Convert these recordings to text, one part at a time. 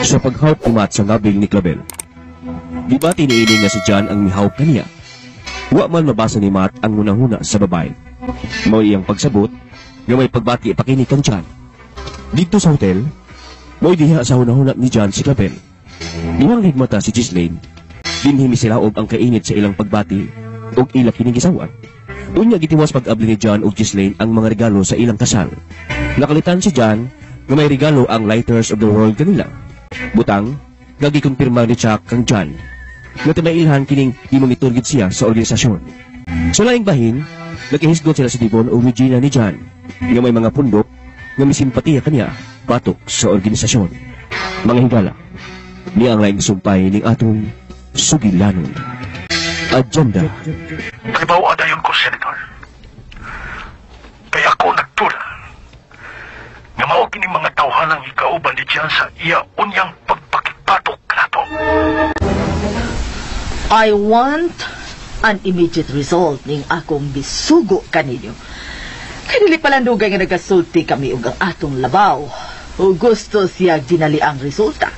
sa paghawp umat sa ngabil ni Clavel. Gibati niini nga si John ang mihawp kaniya. Wa man mabasa ni Matt ang hunahuna sa babae. Mao iyang pagsabot nga may pagbati pakini kang John. Dito sa hotel, mao diha sa hunahuna ni John si Clavel. Iwang higmata si Ghislaine, dinhimi sila og ang kainit sa ilang pagbati og ila kining gisawan. Unya gitiwas pag-abli ni John ug Ghislaine ang mga regalo sa ilang kasal. Nakalitan si John nga may regalo ang Lighters of the World kanila. Butang, gagi-kumpirma ni Chuck kang John nga timailhan kining imonitorgid siya sa organisasyon. Sa laing bahin, naghihisgot sila si Devon o Regina ni John nga may mga pundok nga misimpatiya kaniya patok sa organisasyon. Mga higala, niya ang laing sumpay ning atong sugilanon. Agenda. Nagibawa na yun ko, Senator. Kaya ako nagtula nga mao kining mga tawhanang ikauban ni Jan sa iya unyang pagpakipatok nato. I want an immediate result ning akong bisugo kaninyo. Kanili palandugay nga nagasulti kami ug ang atong labaw. O gusto siya dinali ang resulta.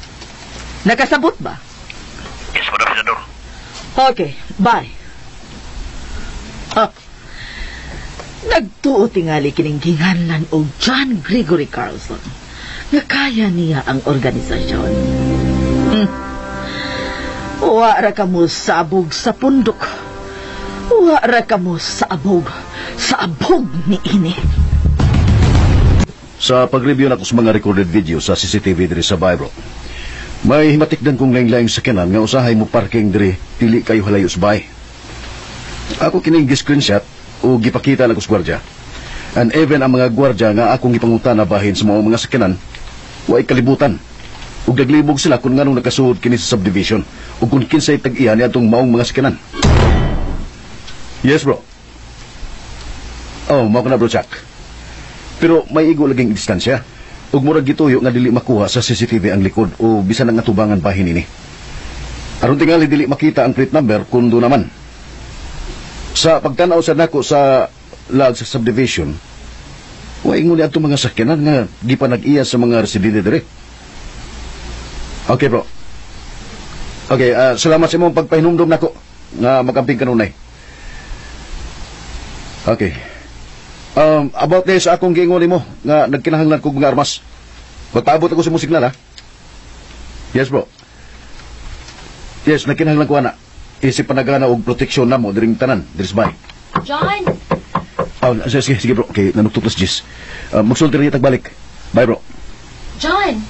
Nakasabot ba? Yes, Madam Senador. Okay, bye. Nagtuo tingali kining ginganlan o John Gregory Carlson nga kaya niya ang organisasyon. Wara ka mo sabog sa pundok. Wara ka mo sabog sa abog ni ini. Sa pag-review na ko sa mga recorded video sa CCTV diri sa Bybro, may himatikdan kong laing-laing sakyanan nga usahay mo parking diri dili kayo halayo sa bay. Ako kining gi-screenshot o gipakita lang ko sa gwardya. And even ang mga gwardya nga akong gipangutana bahin sa mga sakyanan, way kalibutan. Ug naglibog sila kung nganong nakasuod kini sa subdivision ug kung kinsay tag-iya ni atong maong mga sakyanan. Yes, bro. Oh, mao ka na, bro Chuck. Pero may igo laging distansya. Ug murag gituyo nga dili makuha sa CCTV ang likod o bisan ang atubangan bahin ini. Aron tingali dili makita ang plate number kundo naman. Sa pagtanaw sa nako sa lag sa subdivision, wa ingon ni atong mga sakyanan nga di pa nag-iya sa mga residente dire. Okay, bro. Okay, salamat sa imong pagpahinumdum nako nga magamping kanunay. Okay. About this, akong giingon mo nga nagkinahanglan kog mga armas. Magpaabot ako sa imong signal, ha? Yes, bro. Yes, nagkinahanglan ko, ana. Isip panagana og proteksyon na mo diring tanan, diris bay. John! Sige, bro. Okay, nanugtuplas, Jis. Magsulti rin tagbalik. Bye, bro. John!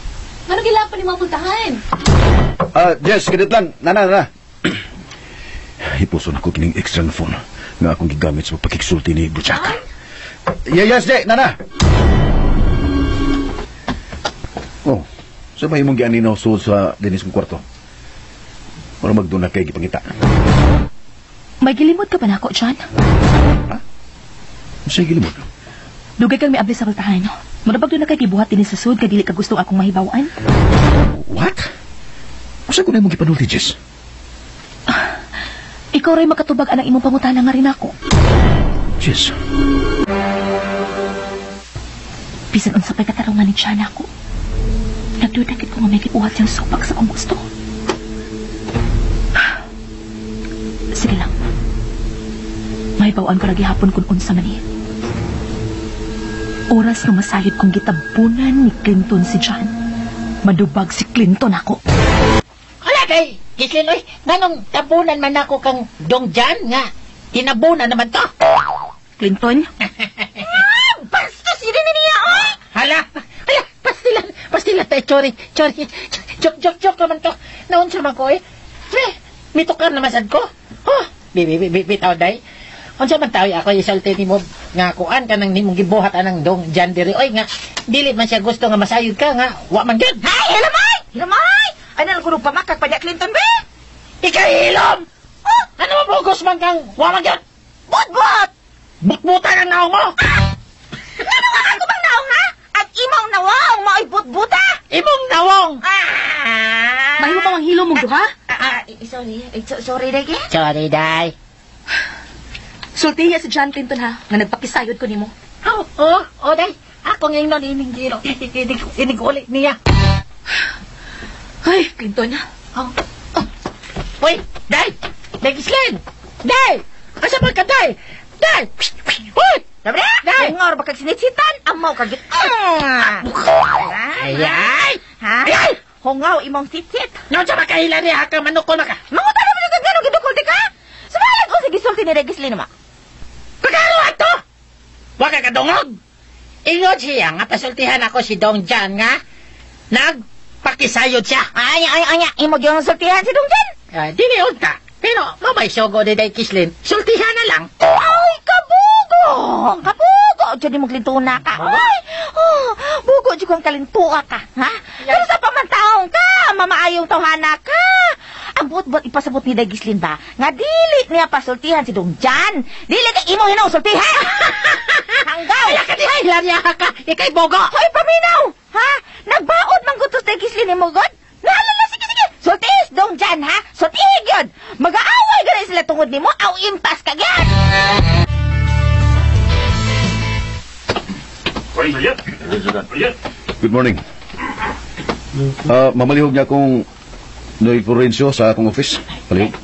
Ano gila pa ni mapuntahan? Jess, ganit lang. Nana. Ipuso na ko kining extra na phone nga akong gigamit sa pagkiksulti ni Bro Chuck. Yes, Jay, Nana. Oh, sabay mong gianinaw suod sa dinis kong kwarto. Para magduna kay gipangita. May gilimod ka ba na ako, John? Ha? Sa'y gilimod? Dugay kang may abli sa baltahan. Marabag doon na kay gibuhat din sa sud kay dili ka gustong akong mahibawaan. What? Asa ko na mong gipanulti, Jess? Ikaw ray makatubag anang imong pangutana nga rin ako. Jess. Bisan unsa pa'y katarungan ni John ako. Nagdudakit ko nga may gibuhat siyang supak sa kong gusto. Sige lang. Mahibawaan ko lagi hapon kung unsa man eh. Oras na masayod kong gitabunan ni Clinton si John. Madubag si Clinton ako. Hala kay, Gislin, oy, nganong tabunan man ako kang Dong John nga. Tinabunan naman to. Clinton? Basta sila na niya, oy! Hala, pastilan tayo, chori. Joke naman to. Naon siya man ko, eh. Mitukar naman sad ko. Oh, bitaw day. Unsa man tayo ako isulti nimo nga kuan kanang nimong gibuhat anang Dong John diri oy nga dili man siya gusto nga masayod ka nga wa man gyud. Hay, hilamay. Ano lang kuno pamakak pa Clinton be? Ikahilom. Oh, ano mo bugos man kang wa man gyud? Butbutan ang naong mo. Nanuwakan ko bang naong ha? At imong nawong mao'y butbuta? Imong nawong. Mahimo pa ang hilo mong duha? Sorry, Day. Sorry, Day. Sultiya si John Clinton ha, nga nagpakisayod ko nimo. Day. Ako ngayon nun inigilo. Inigulit niya. Ay, Clinton. Uy, Day! Day, Gislin! Day! Asa man ka, Day? Day! Uy! Sabre, Day! ngor ba kag sinitsitan? Amaw kag git. Ay! Ha? Ay! Hongaw imong sitsit. Noon sa makahila niya, haka manukol maka. Mangutan na mo kag ganong gidukulti ka? Sumalag ko sige sulti ni Gislin ma. Pagkaro ato! Waka ka dungog! Ingod siya nga pasultihan ako si Dong Jan nga nagpakisayod siya. Anya, imo gyung sultihan si Dongjan. Diniod ka. Pero mabay sogo ni Day Kislin. Sultihan na lang. Ay, kabugo! Kabugo! Diyan mo glintuna ka. Ay, bugo di kong kalintua ka. Ha? Pero sa pamantaong ka, mamaayong tawhana ka. Ang buot-buot ipasabot ni Gislin ba? Nga dili niya pasultihan si Dongjan. Dili ka imo sultihan. Hanggaw! Ay, katihay, larya ka. Ikay bogo. Hoy, paminaw! Ha? Nagbaod mang gutos na Gislin ni mo, God? Naalala, sige. Sultis, Dongjan, ha? Sultihig yun. Mag-aaway ganun sila tungod ni mo, aw impas ka yan. Good morning. Mamalihog niya akong Noy Florencio sa akong office. Malihog.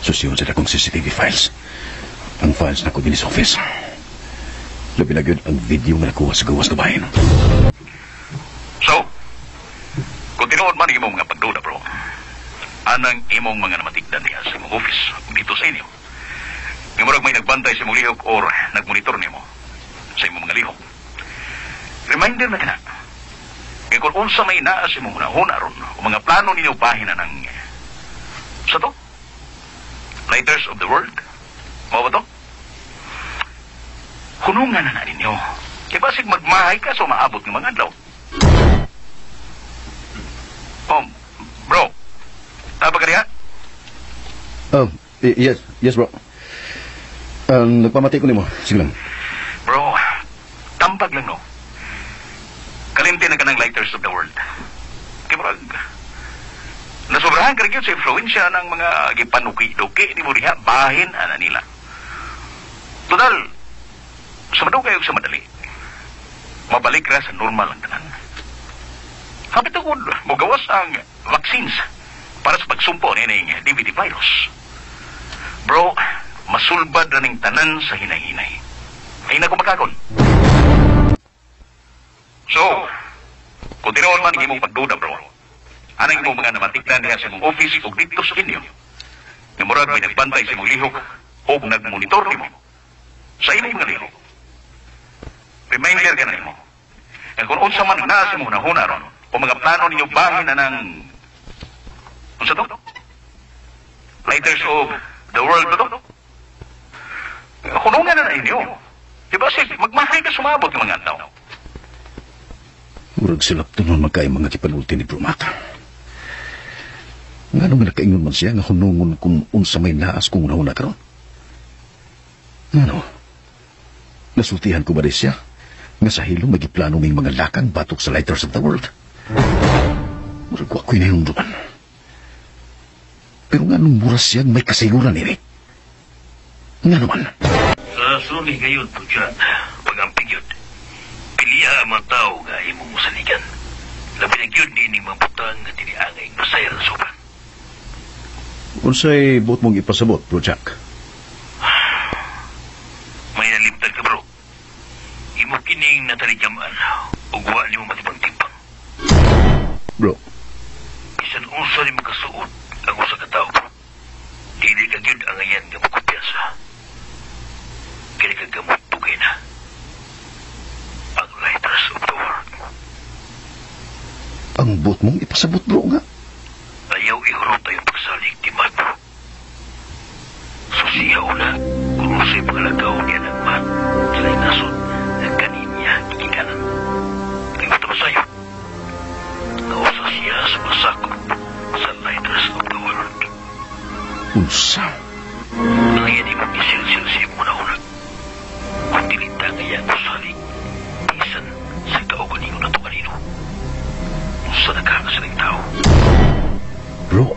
Susiyon sa akong CCTV files. Ang files na ko din sa office. Labi na yun ang video nga nakuha sa gawas kabahin. So, kung tinuod man imong mga pagduda, bro, anang imong mga namatigdan niya sa imong office dito sa inyo. Yung murag may nagbantay sa imong lihok or nagmonitor nimo sa imong mga lihok. Reminder na ka na. Kaya kung unsa may naa sa imong hunahuna ron, o mga plano ninyo bahin na ng sa to? Lighters of the World? Mao ba to? Hunungan na ninyo. Kaya basig magmahay ka so maabot ng mga adlaw. Bro. Tapa ka niya? Yes, bro. Nagpamati ko nimo. Sige lang. Bro, tampag lang, no? Kalimti na ka ng Lighters of the World. Kaya bro, nasobrahan ka rin yun sa influensya ng mga gipanuki-duki ni Muriha, bahin ana nila. Total, sa madugay o sa madali, mabalik ra sa normal ang tanan. Hapit ako, magawas ang vaccines para sa pagsumpo ng DVD virus. Bro, masulbad na ng tanan sa hinay-hinay. Ay na kumakakon. So, kung tinuon man ang imong pagduda, bro, anong imong mga namatiklan niya sa imong office o dito sa inyo, na murag may nagbantay sa imong lihok o nagmonitor nimo sa imong mga lihok. Reminder ka na nimo. At kung unsa man na sa imong nahuna ron, o mga plano ninyo bahin na ng unsa to? Lighters of the World ba to? Hunungan na ninyo. Diba magmahay ka sumabot ng mga tao. Murag silap tunon magkay mga kipanulti ni Brumata. Nga nung nakaingon man siya nga hunungon kung unsa may naas kung unahuna karon. Ano? Nasultihan ko ba rin siya? Nga sa hilong magiplano may mga lakang batok sa Lighters of the World. Murag ko ako'y nahilunduan. Pero nga nung muras siya may kasayuran nini. Nga naman. Sa suni ngayon, Pujan, pag-amping yun, piliya ang mga tao nga imong musaligan. Labi na yun din yung mabutang na tiniangay masaya ng sopan. Unsay buot mong ipasabot, Bro Jack? May nalimtad ka, bro. Imo kining nataligamaan, ugwa ni mo matibang timpang. Bro, Isan unsa ni makasuot ang usa ka tao, bro. Dili ka gyud ang ayan nga magkumpiyansa. Kaya ka gamot tugay na. Ang Lighters of the World. ang buot mong ipasabot, bro, nga. Ayaw ihurot yung pagsalig di man, bro. Susiyaw na kung usay pangalagaw niya ng man sa inasod ng kaninya gigikanan. Tingnan mo sa'yo. Nausa siya sa masakop sa Lighters of the World. Unsa? Ngayon imong isil-sil siya muna una. Kung dilita ngayon mo salig, bisan sa kaugan niyo na ito kanino. Unsa nakakasaling tao. Bro.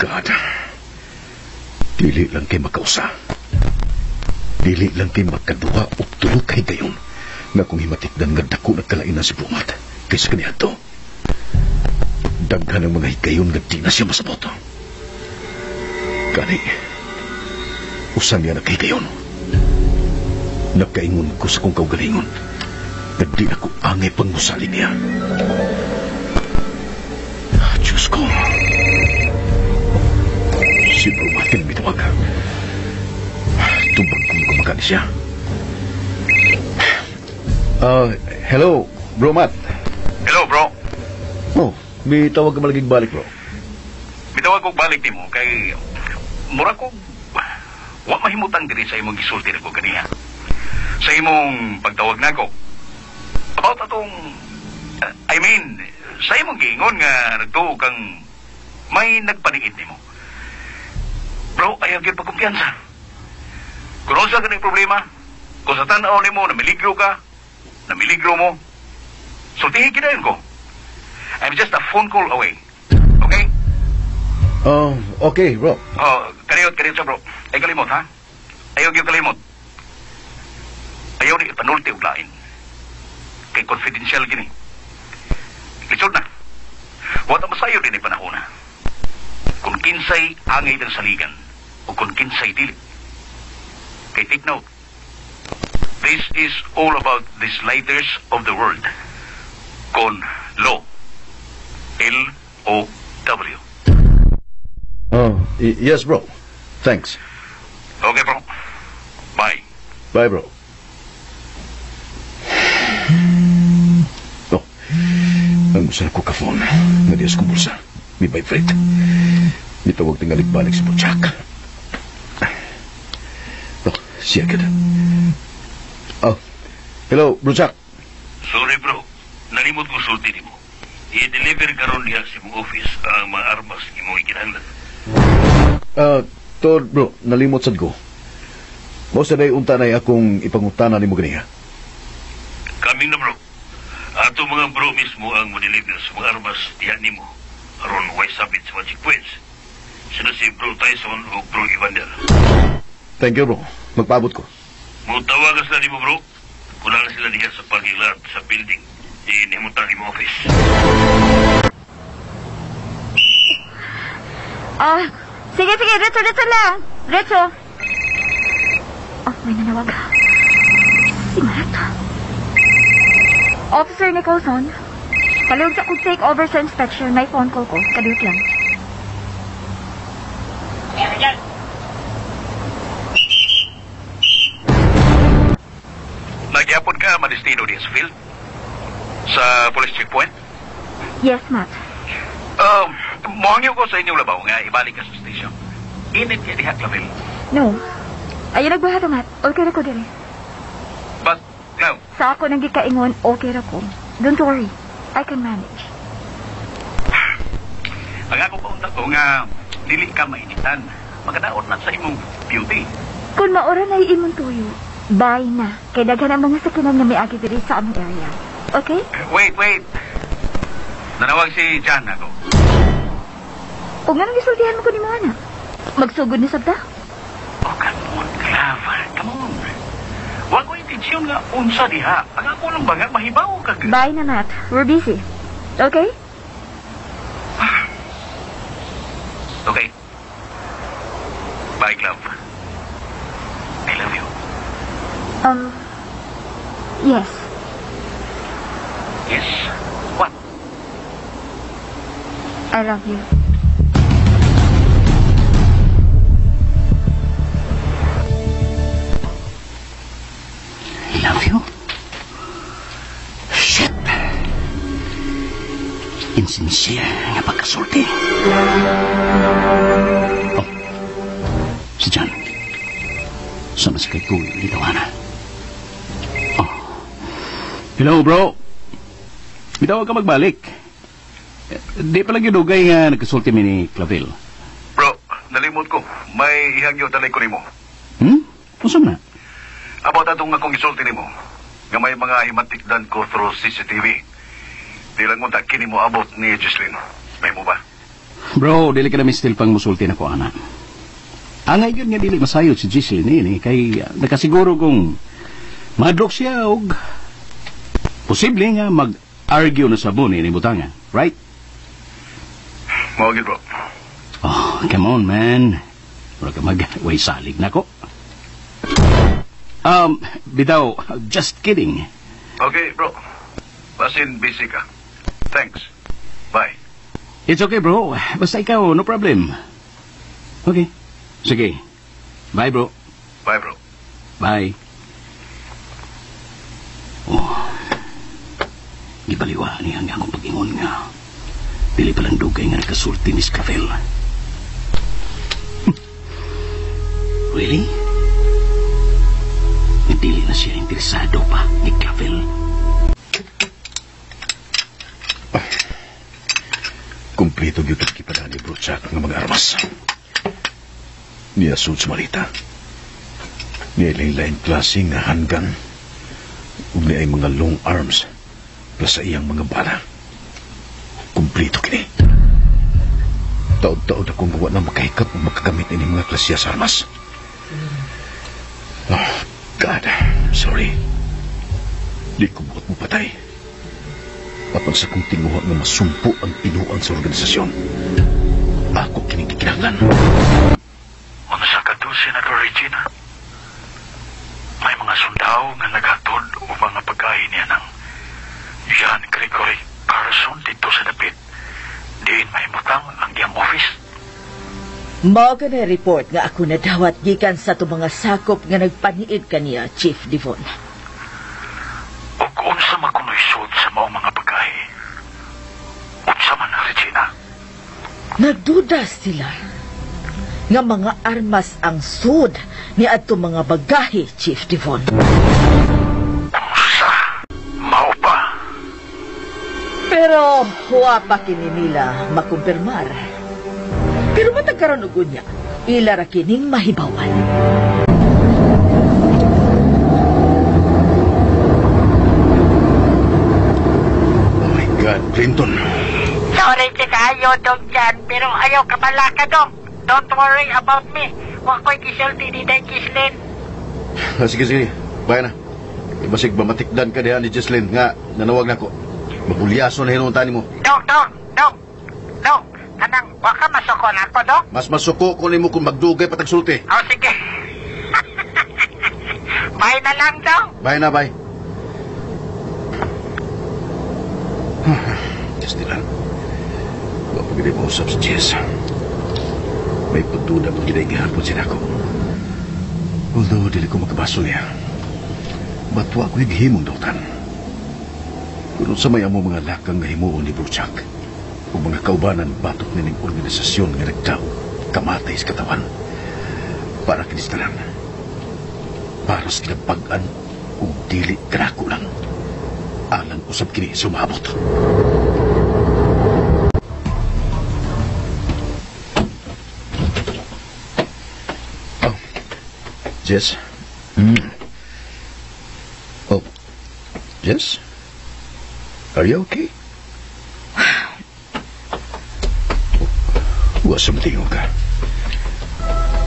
God. Dili lang kay makausa. Dili lang kay makaduha o tulog kay gayon. nga kung himatikdan nga dako nagkalainan si Brumat kaysa kaniya to. Daghan ang mga higayon nga di na siya masabot. Kani, usan niya nagkahigayon. Nagkaingon ko sa kong kaugalingon na di na ko angay pangmusali niya. Diyos ko. Si Brumatin bitawag. Tumbang kong kumagani siya. Hello, Brumat. Hello, bro. Oh, may tawag ka malaging balik, bro. Bitawag kong balik ni mo kay mura ko wa mahimutang diri sa imong gisulti na ko ganiha. Sa imong pagtawag nako. About atong sa imong giingon nga nagtuo kang may nagpaniid nimo. Bro, ayaw gyud pagkumpiyansa. Kung sa ganung problema, kung sa tanaw nimo na miligro ka, na miligro mo, sultihin kinayon ko. I'm just a phone call away. Okay? Okay, bro. Kariyot sa bro. Ay kalimot, ha? Ayaw gyud kalimot. Ayaw ni ipanulti og lain. Kay confidential gini. Lisod na. Wata masayo din ipanahona. Kung kinsay angay ng saligan o kung kinsay dili. Kay take note. This is all about these lighters of the world. Con Lo. L-O-W. Yes, bro. Thanks. Okay, bro. Bye. Bye, bro. Oh, ang gusto na ko ka-phone. Nadias kong bulsa. May vibrate. May tawag tingalig balik si Butchak. Oh, siya ka na. Oh, hello, Butchak. Sorry, bro. Nalimot ko sulti ni mo. I-deliver karon diha sa mong office ang mga armas ni mo ikinahanglan. Tod, bro, nalimot sad ko. Mo sa day unta na akong ipangutana ni mo ganiya. Kaming na, bro. Ato mga bro mismo ang mo-deliver sa mga armas diha ni mo. Aron way sabit sa Magic Points. Sila si Bro Tyson o Bro Evander. Thank you, bro. Magpaabot ko. Mutawagan sila ni mo, bro. Kulang sila diha sa parking lot sa building. Inimutang ni mo office. Sige, retso lang. Retso. May nanawag. Si Matt. Officer Nicholson, kalihog sa kong take over sa inspection, may phone call ko. Kadiyot lang. Nagyapon ka, madestino din sa field? Sa police checkpoint? Yes, Matt. Mohangyo ko sa inyong labaw nga ibalik ka sa station. Init niya diha, Clavel. No. Ayun nagbaha Matt. Okay ra ko dire. But, no. Sa ako nang gikaingon, okay ra ko. Don't worry. I can manage. Ang ako paunta ko nga dili ka mainitan. Magadaot na sa imong beauty. Kung maura na imong tuyo, bye na. Kay daghan ang mga sakinan nga may agi diri sa among area. Okay? Wait. Nanawag si Jan ako. O nga nang gisultihan mo ko ni mga anak. Magsugod ni sabta? Oh, come on, Clever. Come on. Huwag ko intensyon nga unsa diha. Ang ako lang ba nga mahibaw ka. Bye na, Matt. We're busy. Okay? Okay. Bye, Glove. I love you. Yes. Yes? What? I love you. I love you? Shit! Insincere nga pagkasulti. Oh, si John. Sama sa kay Kuya dito, Ana. Oh. Hello, bro. Bitaw ka magbalik. Di pa lang yung dugay nga nagkasulti mi ni Clavel. Bro, nalimot ko. May ihagyo talay ko ni mo. Usam na? About atong akong isulti ni mo. Nga may mga himatikdan ko through CCTV. Di lang mo kini mo abot ni Jocelyn. May mo ba? Bro, dili ka namin still pang musulti na ko, Ana. Angay yun nga dili masayod si Jocelyn ini. Kay nakasiguro kong madlok siya og posible nga mag-argue na sabon ni butangan, right? Mawagin, bro. Oh, come on, man. Wala ka mag-way salig na ko. Bitaw, just kidding. Okay, bro. Basin, busy ka. Thanks. Bye. It's okay, bro. Basta ikaw, no problem. Okay. Sige. Bye, bro. Bye, bro. Bye. Oh. Gibaliwa niya nga akong pag-ingon nga. Dili palang dugay nga nagkasulti ni Scafell. Really? Dili na siya interesado pa ni Clavel. Kumpleto gyud ang kipada ni Bruchak nga mga armas. Niya sud sa malita. Niya lain-lain klase nga handgun. Ug niya ay mga long arms plus sa iyang mga bala. Kumpleto kini. Taod-taod akong gawa na makahikap o makagamit ini mga klase sa armas. Oh, God, sorry. Di ko buot mo patay. Apan sa kong tinguha nga masumpo ang pinuan sa organisasyon. Ako kinikikinahanglan. Ang sakado, Senator Regina. May mga sundao nga naghatod o mga pag-ahi niya ng Jean Gregory Carson dito sa dapit. Diin may mutang ang iyang office. Mao ka na report nga ako nadawat gikan sa to mga sakop nga nagpaniid kaniya, Chief Devon. O kung sa makunoysod sa maong mga pag-ahi, unsa man, Regina? Nagduda sila nga mga armas ang sud ni adto mga bagahe, Chief Devon. Unsa? Mao pa? Pero huwa pa kini nila makumpirmar. Pero matagkaroon ugod niya, ila ra kining mahibawan. Oh my God, Clinton. Sorry si kayo, Dong Jan, pero ayaw ka pala ka, Dong. Don't worry about me. Huwag ko'y kisulti ni Day Kislin. Sige. Bayan na. Ibasig ba matikdan ka diha ni Jesslyn nga nanawag na ko. Mabulyaso na hinuntahan mo. Dong. Anang, huwag ka masukon ako, Dong. Mas masuko ko nimo kung magdugay patag sulti. O, sige. Bye na lang, Dong. Bye na, bye. Just lang. Huwag pa gini mo usap sa Jess. May pagduda pag ginaigahan po siya ako. Although, dili ko makabaso niya. Batwa ko yung himong dautan. Kung sa may amo mga lakang nga himuon ni Bruchak o mga kaubanan batok nining organisasyon nga nagtao kamatay sa katawan para kinistalan. Para sa kinabagan o dili karako lang. Alang usab kini sumabot. Oh, Jess? Oh, Jess? Are you okay? Huwag sa matingo ka.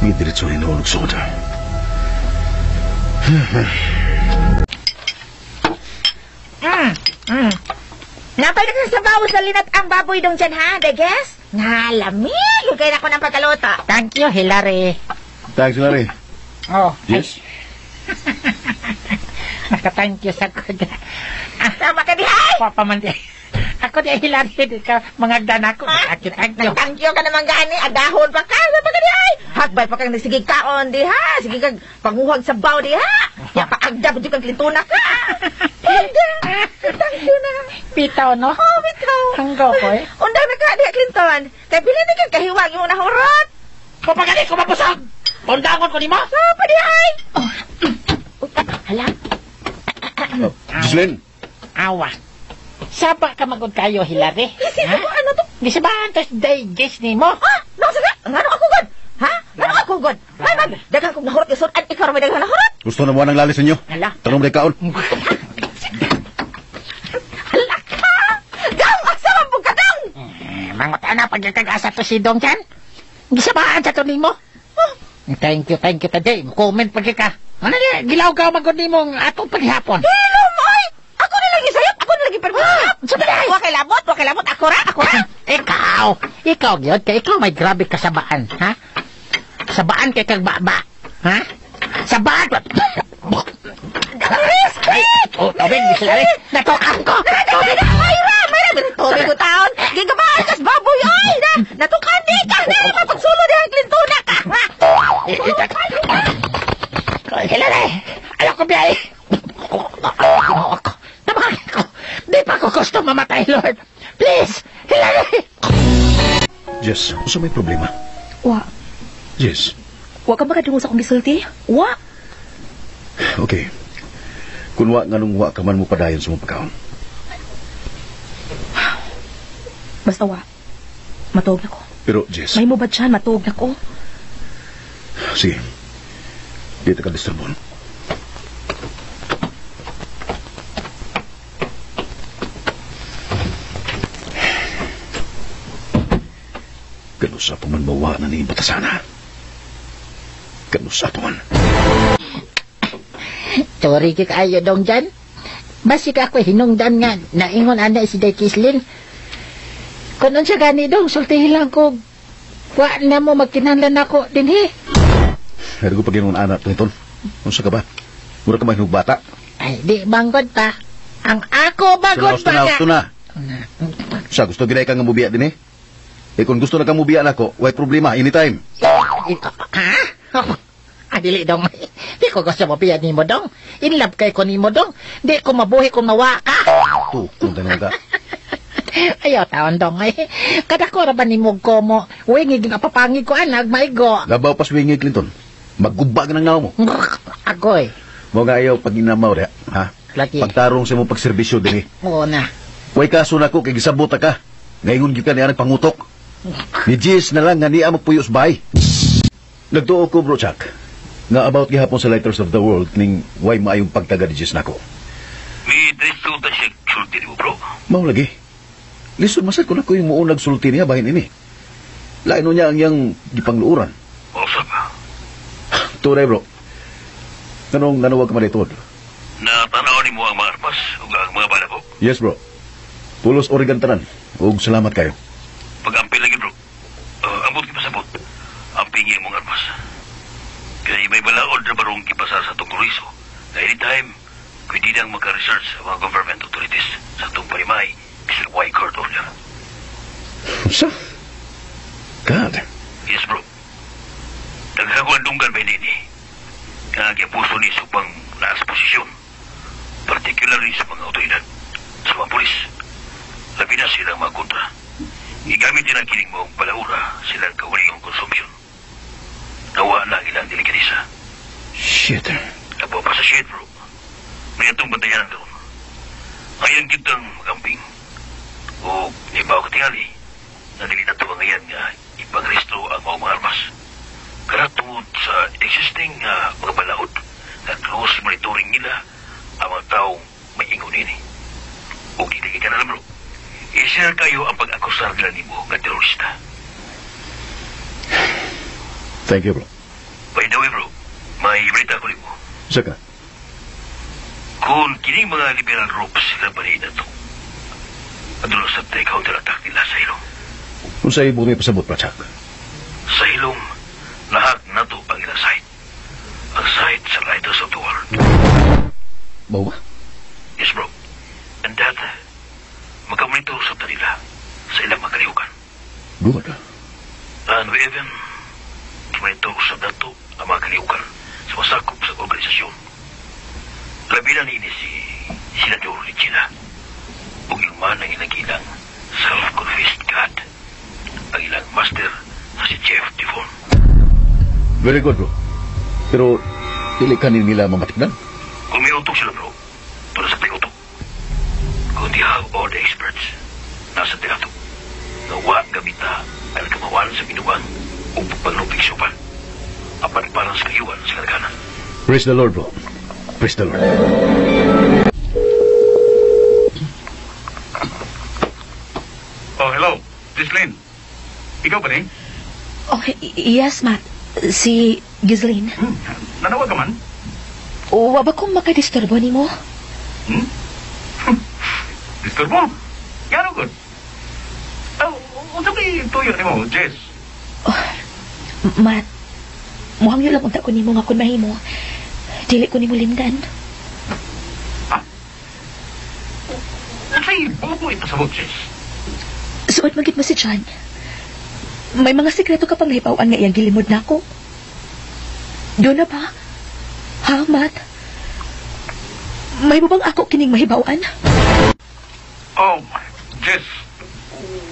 May diretso rin naulog soda. Napay na sa bawo sa linat ang baboy dong dyan, ha, Deges? Ngalamig! Lugay na ko ng pagkaluto. Thank you, Hilary. Thanks, Larry. Oh, Yes? Naka-thank you sa kuda. Sama ka di, hay! Papa man di. Ako di, Hilary, di ka mangagdan ako. Thank you. Thank you ka naman gani. Agahon pa ka. Sama ka di, hay! Hagbay pa kang nasigig kaon di, ha? Sige kang panguhag sa baw di, ha? Ya paagda pa di kang klintuna ka. Thank you na. Pitaw, no? Oh, bitaw. Hanggaw ko, eh. Undang na ka di, Clinton. Kaya bilhin na kang kahiwag yung nahurot. Kapagani ko mapusag! Pundangon ko ni mo! Sama di, hay! Hala. Jesslyn! Awa. Saba ka magod kayo, Hilary. Sino ko ano to? Di sabahan tos digest ni mo. Ha? Nasa ka? Ngano ako god? Ha? Ngano ako god? May mag, daghang kong nahurot isod at ikaw may daghang nahurot. Gusto na mo nang lalis ninyo? Hala. Tanong mo kaon. Hala ka! Gaw! Asama po ka daw! Mangot na pagkakag-asa to si Dong Chan. Di sabahan sa to ni mo. Thank you today. Comment pag ka. Ano niya, gilaw ka magod ni mong atong paghihapon. Hello, Moy! Ako nilang isayap. Ikaw yun, kaya ikaw may grabe kasabaan, ha? Sabaan kay kag baba, ha? Sabaan! Oh, tubig, gusto na rin. Natukan ko! Tubig! Mayra! Tubig ko taon! Gigabahan kas baboy! Ay! Natukan di ka! Mapagsulo di ang klintuna ka! Kailan eh! Ayaw ko biyay! Tamahan ko! Di pa ko gusto mamatay, Lord! Please! Hilary! Jess, usa may problema. Wa. Jess, Wa ka ba kadungog sa akong gisulti? Wa. okay. Kung wa nga nung wa ka man mo padayon sa mong pagkaon. Basta wa. Matuog na ko. Pero, Jess, May mo ba dyan? Matuog na ko. sige. Dito ka disturbon. Kanusa pa man bawa na ni batasana. Kanusa pa man. Sorry ka kayo dong dyan. Basik ako hinungdan nga. Naingon ana si Day Kislin. Kung siya gani dong, sultihin lang ko. Wa na mo magkinahanglan ako din he. Pero ko pag yun anak nito. Unsa ka ba? Mura ka mahinug bata. Ay, di banggod pa. Ang ako bagod pa nga. Gusto na. Sa gusto ginay ka nga mubiya din eh. Eh kung gusto na kang mubiya na ko, why problema, anytime. Ha? Dili dong. Di ko gusto mo piyan ni mo dong. In love kay ko ni mo dong. Di ko mabuhi kung mawa ka. Kung tanong ka. Ayaw taon dong eh. Kada ko raban ni mo ko mo. Wingig nga papangi ko anag maigo. Gabaw pas wingi Clinton. Maggubag ng naw mo. Agoy. Mo nga ayaw pag inamaw rin, ha? Lagi. Pagtarong sa mong pagserbisyo din eh. Oo na. Way kaso na ko, kay gisabot ka. Ngayon ka niya pangutok. Ni Jis na lang nga niya magpuyos bay. Nagtuo ko, bro Chuck. Nga about gihapon sa Lighters of the World ning way maayong pagtaga ni Jis nako. May resulta siya sulti mo, bro. Mao lagi. Lisod masad ko na ko yung muunag sulti niya bahin ini. Lain niya ang yang gipangluuran. Mausa ba? Tunay, bro. Kanong nanuwag ka manitod? Natanaw ni mo ang mga arpas o ang mga bala ko. Yes, bro. Pulos Oregon tanan. Ug salamat kayo. Pag-ampil lagi, bro. Ambot kipasabot. Ampingin mong arpas. Kaya may balaod na barong kipasar sa itong turiso. Na anytime, pwede nang magka-research sa mga government authorities sa itong parimay, Mr. Y. Court order. Sa? God. Yes, bro. Naghaguan dunggan ba ini? Kaya puso ni sa pang naas posisyon. Particularly sa mga otoridad, sa mga polis. Labi na silang mga kontra. Igamit din ang kiling mong palaura silang kawaling konsumpsyon. Nawa na ang ilang delikadisa. Shit. Napo pa sa shit, bro. May atong bantayan doon. Ngayon kitang magamping. O ibaw katingali na dili na ito ngayon nga ipangresto ang mga armas. Karatungod sa existing mga balaod na close monitoring nila ang mga taong may ingon ini. O hindi ka na lang, bro. I-share kayo ang pag-akusar nila ni mo ng terorista. Thank you, bro. By the way, bro, may balita ko ni mo. Saka. Kung kining mga liberal groups sila bali na ito, adulo sa counter-attack nila sa ilong. Kung sa'yo bumi pasabot, Prachak. Sa ilong, lahat na ito ang ilang site. Ang site sa Lighters of the World. Bawa? Yes, bro. And that, magkamonitor sa nila sa ilang mga kalihukan. Good. And we even monitor sa dato ang mga kalihukan sa masakop sa organisasyon. Labi na niini si Senador Regina o yung man ang ilang self-confessed God, ang ilang master na si Jeff Devon. Very good, bro. Pero, dili ka nila mamatikdan? Kung may utok sila, bro, para sa utok. Kung di have all the experts nasa teatro, nawa gamita ang kamawalan sa binuang o pagpanupig supan. Apan parang sa kayuan sa kalaganan. Praise the Lord, bro. Praise the Lord. Oh, hello. This Lynn. Ikaw ba rin? Okay, yes, Matt. Si Ghislaine. Nanawag ka man? Wa ba kong makadisturbo ni mo? Disturbo? Gano'n good? Oh, unsa ba may tuyo ni mo, Jess? Matt, muhang yun lang unta ko nimo nga kung mahimo. Dili ko nimo limdan. Ay, buko ito sa Jess. Suot magit mo si John. May mga sekreto ka pang nahipawan nga iyang gilimod na ako. Doon na ba? Ha, Matt? May mo bang ako kining mahibawan? Oh, Jess,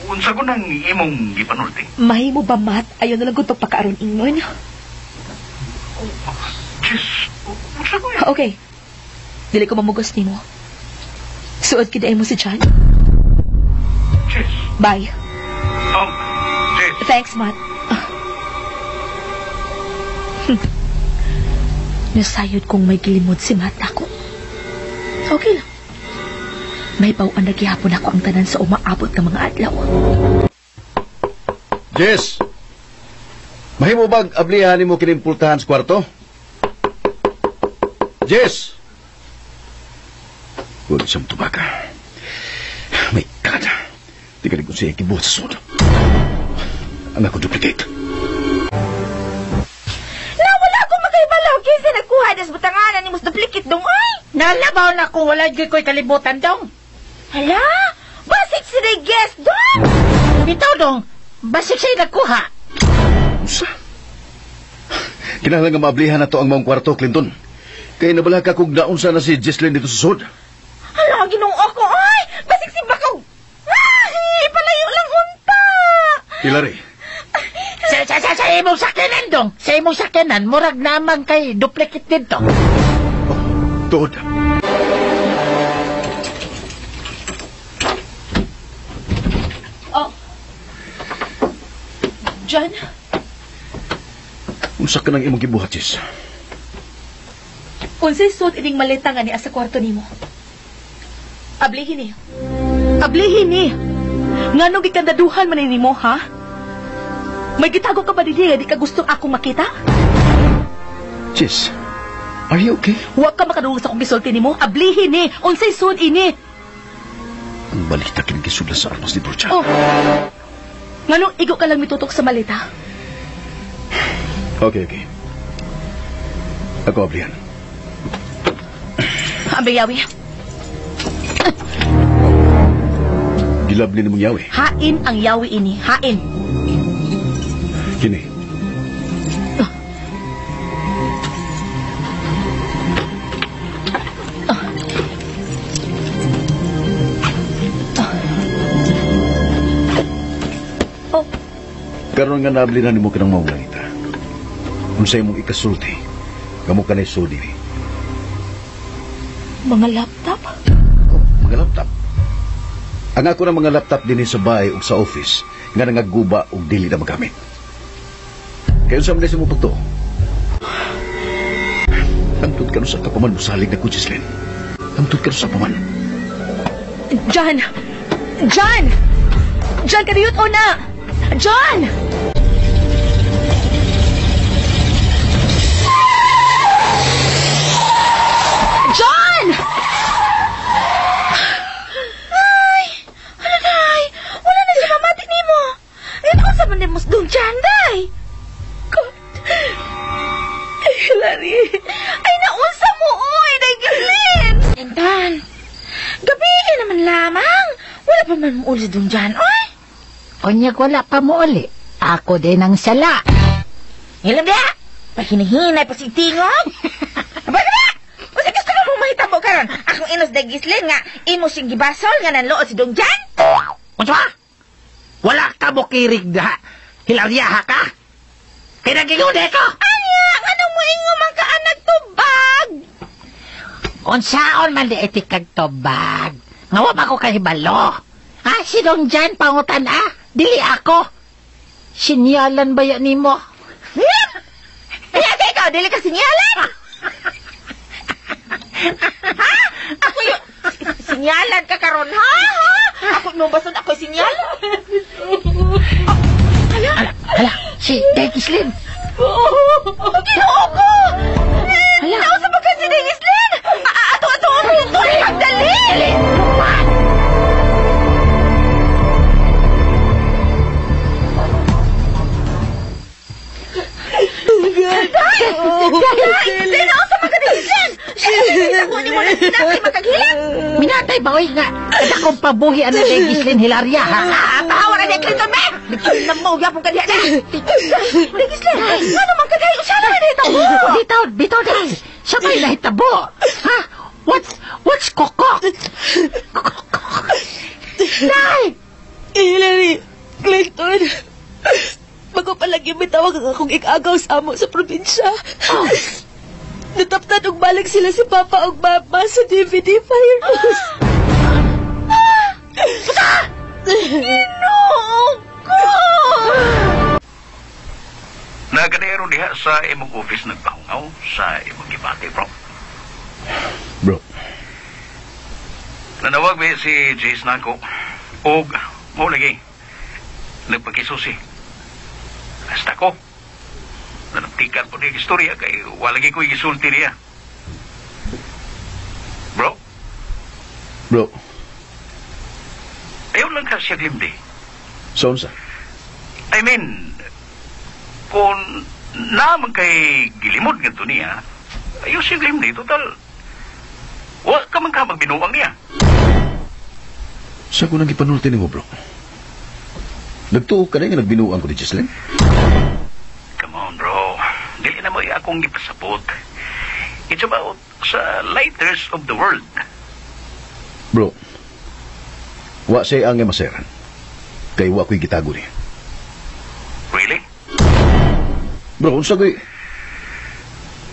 unsa ko nang imong gipanulti? Mahimo ba, Matt? Ayaw na lang kung pagpakaaron ingon. Jess, unsa ko yan? Okay. Dili ko mamugos nimo. Suot kidaay mo si John. Jess. Bye. Jess. Thanks, Matt. Nasayod kong may gilimod si Matt ako. Okay lang. May bawaan na gihapon ako ang tanan sa umaabot ng mga adlaw. Jess! Mahimo bag ablihan mo kinimpultahan sa kwarto? Jess! Huwag siyang tumaga. My God. Di ka rin kung siya ikibuhat sa sunod. Ang ako duplicate. Nawala ko magkaibalaw kinsa nagkuha das butanganan ni mus duplicate dong ay. Nalabaw na kung wala gyud ko'y kalibutan dong. Hala, basik si the guest dong. Bitaw dong, basik siya nagkuha. Usa? Kinahanglan nga maablihan na to ang maong kwarto, Clinton. Kaya nabala ka kung naunsa na si Jesslyn dito sa sud. Hala, ginoo ko ay. Basik si Bakaw. Ay, palayo lang unta. Hilary. Sa imong sakyanan dong. Sa imong sakyanan, murag naman kay duplicate dito. Tuod. Oh. John? Unsa ka nang imong gibuhat, Jess? Unsay suot ining maleta nga ni sa kwarto nimo? Ablihin ni. Ablihin ni. Ngano gikandaduhan man nimo, ha? May gitago ka ba dili nga di ka gustong akong makita? Jess, are you okay? Wa ka makadungog sa akong gisulti nimo. Ablihin ni. Unsay suot ini? Ang balita kinigisula sa armas ni Brocha. Oh. Ngano igo ka lang mitutok sa maleta? Okay. Ako ablihan. Ambayawi. Gilabli ni mong yawi. Hain ang yawi ini. Hain. Kini. Karon nga nabli na ni mo kanang maong lanita. Unsay mong ikasulti, kamo kanay sudi ni. Mga laptop? Mga laptop? Ang ako ng mga laptop din sa bahay o sa office nga nangaguba o dili na magamit. Kaya sa mga mo pagto. Antod ka sa kapaman mo salig na ko, Jesslyn. Antod ka sa paman. John! John! John, kaniyot o na! John! John! Ay, hala day. Wala na siya mamati nimo. Ito sa man mo dong John day. God. Hilary. Ay, naunsa mo, oy, day Gislin. Entan, gabihin naman lamang. Wala pa man mo ulit dong John, oy. Onyag wala pa mo uli. Ako din ang sala. Hilam dia. Pahinahinay pa si Tingog. Abay na! Kasi gusto mo mong mahitabo karon. Akong inos day Gislin nga imo sing gibasol nga nanlood si dong John. Unsa? Wala ka mo kirig da. Hilariyaha ka. Pinagigode ko. Anya, anong mo ingo man ka anak tubag? Unsaon man di etikag tobag. Nga wa pa ko kahibalo. Si Dong Jan pangutan dili ako. Sinyalan ba yan nimo? Kaya ikaw, dili ka sinyalan? Ha? Ako yung... Sinyalan ka karon ha? Ako yung bason ako sinyalan. Hala, si Gislin. Ginoo ko! Nausa pa ka si Gislin! Ato, tuloy magdali! Matay ba, oy, nga. Kada kong pabuhi ang nalay Gislin Hilaria, ha? Pahawa na niya, Clinton, me! Bikin na mo, yapong kaniya na! Gislin, ano man kaniya? Usala na dito! Bitaw, dahil. Siya ba'y nahitabo? Ha? What's kokok? Nay! Hillary, Clinton, bago palagi bitawag ang akong ikagaw sa amo sa probinsya. Nataptan og balik sila si Papa og Mama sa DVD virus. Ginoo ko! Nagadero diha sa imong office nagpaungaw sa imong gibati, bro. Bro, Nanawag ba si Jace nako og mo lagi nagpakisusi. Hasta ko. Nanaptikan po niya istorya kay walagi ko isulti niya. Bro, ayaw lang ka siya glimdi. saan sa? I mean, kung naman kay gilimod nga to niya, ayaw siya glimdi. Total, wala ka man ka magbinuang niya. Sa ko nang ipanulti ni mo, bro. Nagtuo ka na yung nagbinuang ko ni Gislin? Come on, bro. Dili na mo akong ipasapot. It's about sa lighters of the world. Bro, wa siya ang maseran. Kay wa ko'y gitago niya. Really? Bro, unsa ko'y...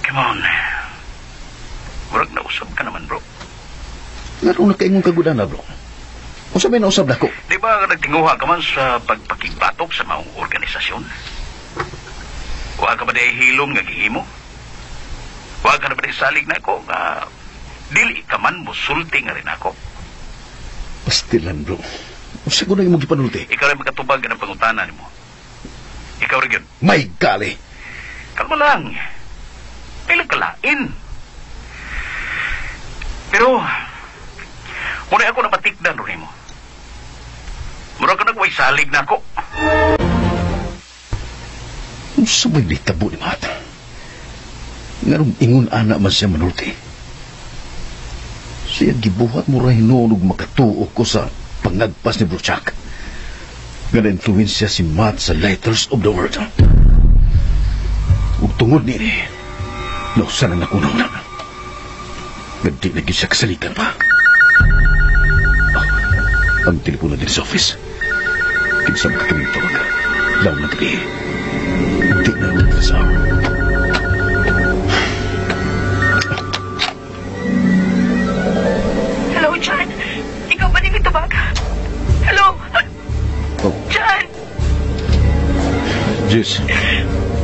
Come on. Murag na usab ka naman, bro. Ngaroon na kaingong kagudana, bro. Unsa may nausab na ko? Di ba nagtinguha ka man sa pagpakigbatok sa maong organisasyon? Wa ka ba di hilom nga gihimo? Wa ka na ba di salig na ako nga dili ka man musulti nga rin ako? Pastilan, bro. Unsa ko na yung magipanulti? Ikaw rin magkatubag ka ng pangutanan mo. Ikaw rin yun. May gali! Kalma lang. Kailan kalain. Pero, muna ako napatikdan rin mo. Mura ka nagway salig na ako. Unsa may litabo ni Mata? Ngarong ingon ana man siya manulti. Siya gibuhat mo rin noon ug makatuo ko sa pangagpas ni Bruchak. Nga na-influensya si Matt sa Lighters of the World. Ug tungod ni nausan ang nakunaw na. Nagdi na siya kasalitan pa. Ang telepono din sa office. Kinsa makakaming tawag. Law na gabi. Hindi na ulit sa Hello, John. Ikaw ba din tubag? Hello? Oh, John! Jess.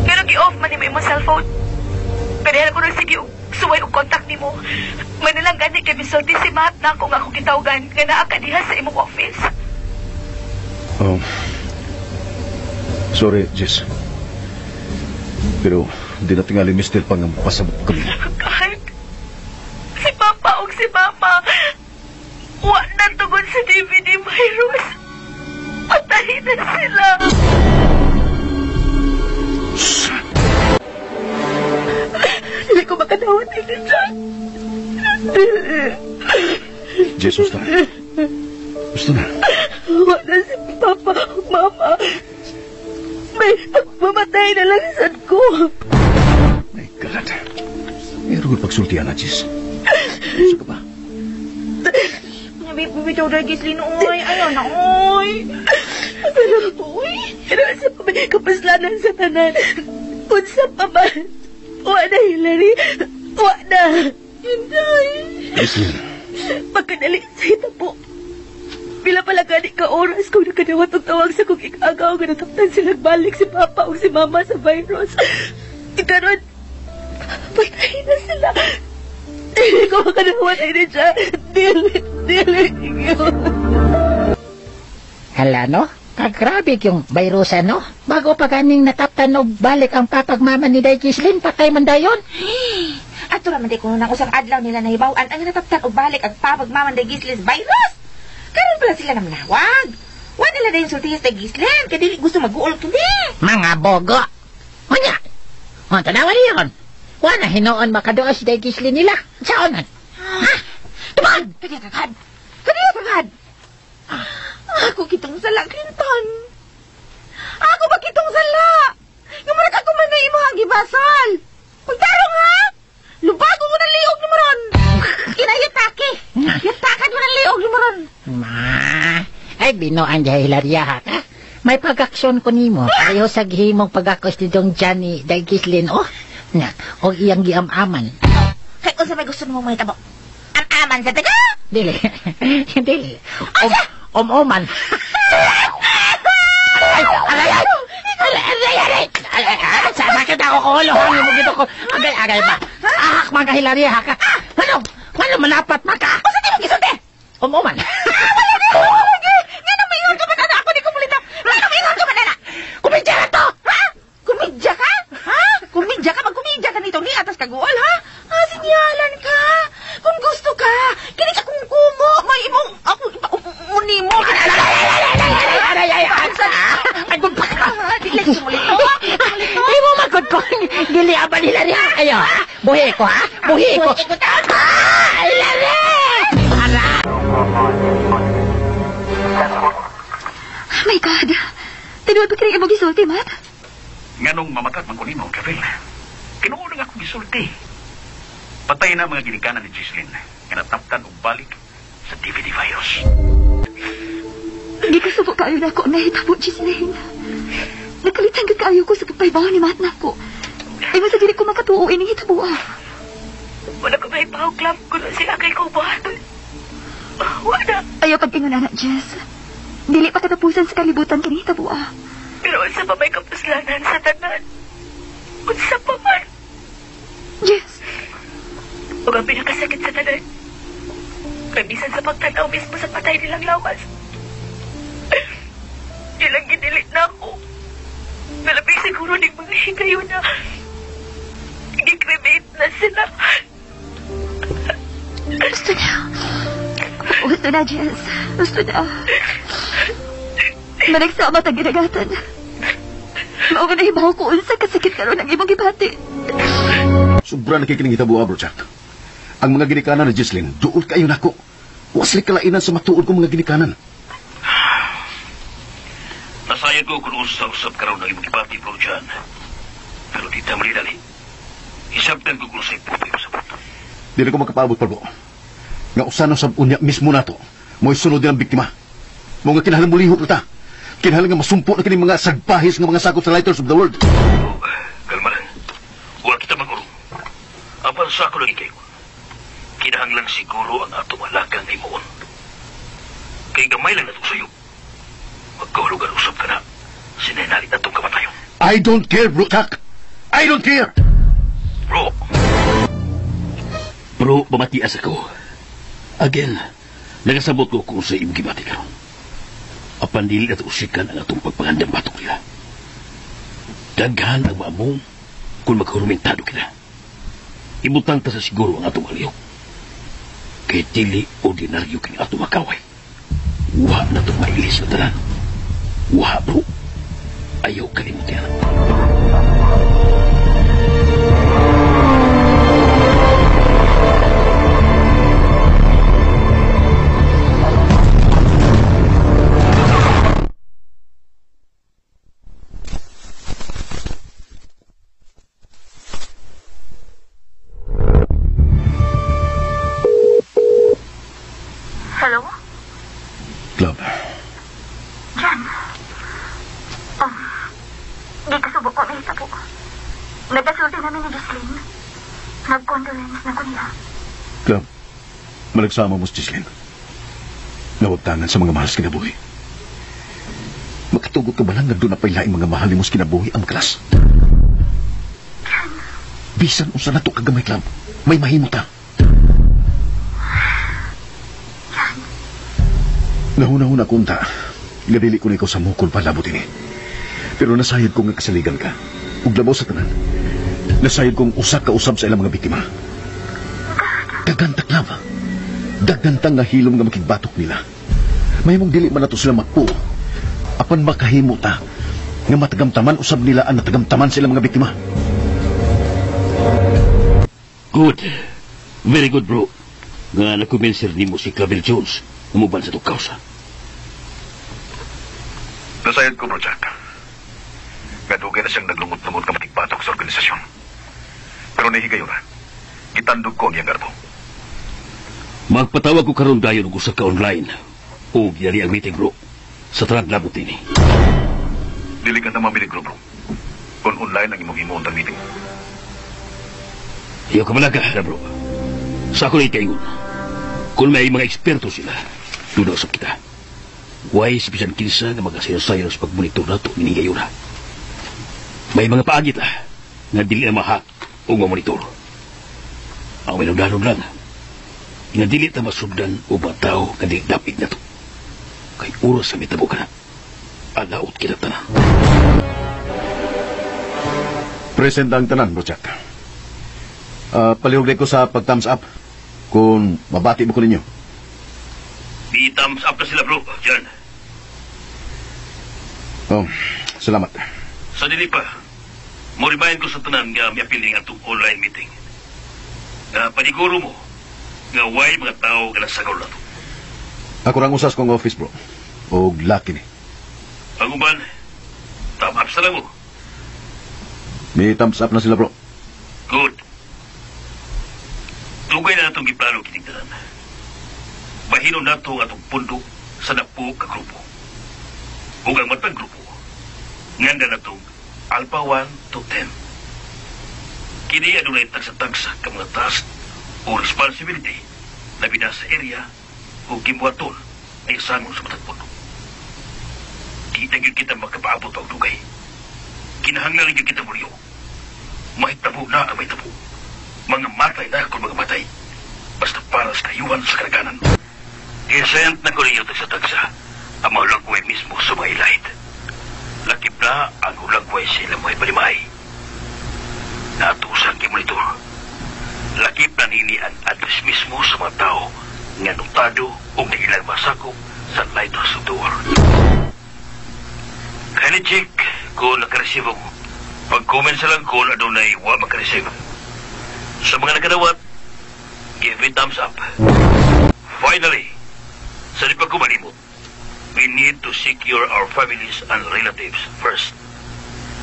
Pero gi-off man ni mo imong cellphone. Kaya ko nang sige suway og contact nimo. Manalang gani kay misulti si Matt na kung ako kitawgan nga naa ka diha sa imong office. Oh. Sorry, Jess. Pero di na tingali mister pang pasabot kami. Kahit si Papa o si Mama wa na tugod sa DVD virus. Patayin na sila. Hindi ko makadawat din dyan. Jess, gusto na. Gusto na. Wala si Papa o Mama. May mamatay na lang sad ko. My God. Mayroon pagsultihan na, Jess. Gusto ka ba? Bitaw na Gislin, oy. Ayaw na, oy. Pero, uy, sa pa may kapaslanan sa tanan. Unsa pa ba? Wa na, Hillary. Wa na. Hinday. Gislin. Pagkadali sa hitabo. Pila pala gani ka oras kung nakadawat og tawag sa kong ikagaw nga nataptan silang balik si Papa o si Mama sa virus. Ikaroon, patay na sila. Hindi ko makadawat ay din siya. Dili, yun. Hala, no? Kagrabe yung virusa, no? Bago pa ganing nataptan og balik ang papagmama ni Day Gislin, patay man dayon. Ato naman di ko nang usang adlaw nila nahibawan ang nataptan og balik ang papagmaman day Gislin virus. Karon pala sila naman nawag. Wa nila dayon sultihis day Gislin kay dili gusto mag-uol kini. Mga bogo. Unya. O, tanawa niyon. Wa na hinoon makadoos day Gislin nila. Saan man? Ha? Tumakan! Kaya kakad. Ako kitong sala, Clinton. Ako ba kitong sala? Yung marag ako man na imong gibasal. Pagtarong ha? Lubago mo ng liog ni Moron. Kinayatake. Yatakan mo ng liog ni Moron. Ay, binoan dahil Hilaria ka. May pag-aksyon ko nimo. Pareho sa gihimong pag-akos ni Dong Johnny dahil Gislin, o iyang giam-aman. Kaya kung sa may gusto mo may tabo. Am-aman sa taga? Dili. Dili. Om-oman. Sama ka na ako kulo. Hangin mo gito ko. Agay-agay ba? Ahak mga Hilaria ka. Ano manapat maka? Basta di mo gisunde? Om-oman. Nga nang may ingon ka man, anak. Ako di kumulita. Nga nang may ingon ka man, anak. Kumidya ka to! Ha? Kumidya ka? Ha? Kumidya ka? Magkumidya ka nito ni atas kaguol, ha? Sinyalan ka. Kung gusto ka, kini ka kung kumo. May imong, ako, uni mo. Agod pa ka. Dilag sumulito. Ay mo magod ko. Dili aba nila niya. Ayo, ha? Buhi ko, ha? Buhi ko. Ay, lari! Para! My God. Tinuod pa kini imong gisulti, Matt? Nganong mamakat man ko nimo, Gabriel. Tinuod nga akong gisulti. Patay na mga ginikanan ni Gislin. Kinataptan og balik sa DVD virus. Di ko subok kaayo na ako nahitabo, Gislene. Nakalitan ka kaayo ko sa pagpaybaw ni Matt na ako. Ay, mas dili ko makatuo ining hitabo, Wala ko may pahuklam kung sila kay kubahan. Wala. Ayaw pag-ingon na, Jess. Dili pa katapusan sa kalibutan kini hitabo, Pero unsa pa may kapuslanan sa tanan? Unsa pa man? Jess. O ang pinakasakit sa tanan. Kabisan sa pagtanaw mismo sa patay nilang lawas. Ilang ginilit na ako. Nalabing siguro di mga higayo na. Gikremate na sila. Gusto na. Gusto na, Jess. Gusto na. Managsama tang ginagatan. Mao nga nahibaw ko unsa kasakit karon ang imong gibati. Sobra nakikinig hitabo, Bro Jack. Ang mga ginikanan ni Gislin, duol kayo nako. Wasli kalainan sa matuod kong mga ginikanan. Nasayad ko kung usap-usap ka raw ng imong gibati, Bro John. Pero di tamali dali. Isabtan ko kung sa'y puti ko sa puto. Dili ko magkapaabot, Bro. Nga usanon sa unya mismo nato, mo'y sunod din ang biktima. Mga kinahanglan mo lihok na ta. Kinahanglan nga masumpo na kini mga sagpahis ng mga sakop sa Lighters of the World. Kalma lang. Huwag kita magulong. Apan sa ako lagi kayo. Kinahanglan siguro ang atong alagang ni Moon. Kay gamay lang na ito sa'yo. Magkahulugan usap ka na. Sinainalit na itong kamatayon. I don't care, Bro Jack. I don't care. Bro, pamatias ako. Again, nagasabot ko kung sa imong gibati karon. Apan dili at usikan ang atong pagpangandam batok nila. Daghan ang maamong kung maghurumentado kita. Ibutang ta sa siguro ang atong aliyok. Kay dili ordinaryo kini atong makaway. Wa na itong mailis na talan. Wa, bro. Ayaw kalimutin. Hello? Club. Jan. Di kasubok ko may hitabo. Nagasulti namin ni Gislin. Nag-condolence na ko niya. Club. Malagsama mo si Gislin. Nawagtangan sa mga mahal sa kinabuhi. Makatugot ka ba lang na doon na pailaing mga mahal mo sa kinabuhi ang klas? Bisan unsa na to kagamay, Club. May mahimo ta. Nahuna-huna kunta. Gadili ko na ikaw sa mukol palabot ini. Pero nasayad ko nga kasaligan ka. Ug labaw sa tanan. Nasayad kong usak ka usab sa ilang mga biktima. Daganta, Club. Daganta nga hilom nga makigbatok nila. May mong dili man nato sila magpuo. Apan makahimo ta nga matagamtaman usab nila ang natagamtaman sa ilang mga biktima. Good. Very good, bro. Nga nakumenser ni mo si Clavel Jones umuban sa itong kausa. Nasayad ko, Bro Jack. Gadugay na siyang naglungot-lungot ka matigpatok sa organisasyon. Pero nahigayon na. Itandog ko ang iyang garbo. Magpatawag ko karon dayon og usa ka online. O yari ang meeting, bro. Sa tanang labot ini. Dili ka na mamiligro, bro. Kung online ang imong ang meeting. Iyo ka malaga, bro. Sa ako na ikaingon. Kung may mga eksperto sila, doon usap kita. Huwag sipisan kinsa nga magkasayang-sayang sa pagmonitor na ito ninigayura. May mga paagit na dili na mahak o mamonitor. Ang may nagdanog lang, nga dili na masugdan o bataw nga di dapit na ito. Kay oras sa mitabo ka na, alaot kita na. Present ang tanan, Bro Jack. Palihugay ko sa pag-thumbs up kung mabati mo ko ninyo. Di thumbs up na sila, bro. Diyan. Oh, salamat. Sa dili pa, mo remind ko sa tanan nga may apiling atong online meeting. Nga paniguro mo, nga way mga tao nga nasagaw na to. Ako rang usas kong office, bro. O laki ni. Ang uban, thumb up sa lang mo. May thumbs up na sila, bro. Good. Tugay na natong giplano kitigdanan. Bahinon nato ang atong pundo sa napo ka grupo. Ug ang matang grupo, nganda natong Alpha 1 to 10. Kini adunay tagsa-tagsa ka mga task o responsibility na bina sa area o gimuaton ay sangon sa matang pundo. Di na yun kita makapaabot ang dugay. Kinahanglan yun kita muriyo. Mahitabo na ang mahitabo. Mga matay na kung mga matay. Basta para sa kayuhan sa karaganan. I-send na ko rin yung tagsa-tagsa ang mga hulagway mismo sa mga ilahid. Lakip na ang hulagway sila mga ipalimay. Natusan kay monitor. Lakip na nini ang address mismo sa mga tao nga notado o nagilang masakop sa lighthouse of the world. Kani Chick, kung nakareceive mo, pag-comment sa lang kung adunay wa makareceive. Sa mga nakadawat, give it thumbs up. Finally, sa di pagkumalimot, we need to secure our families and relatives first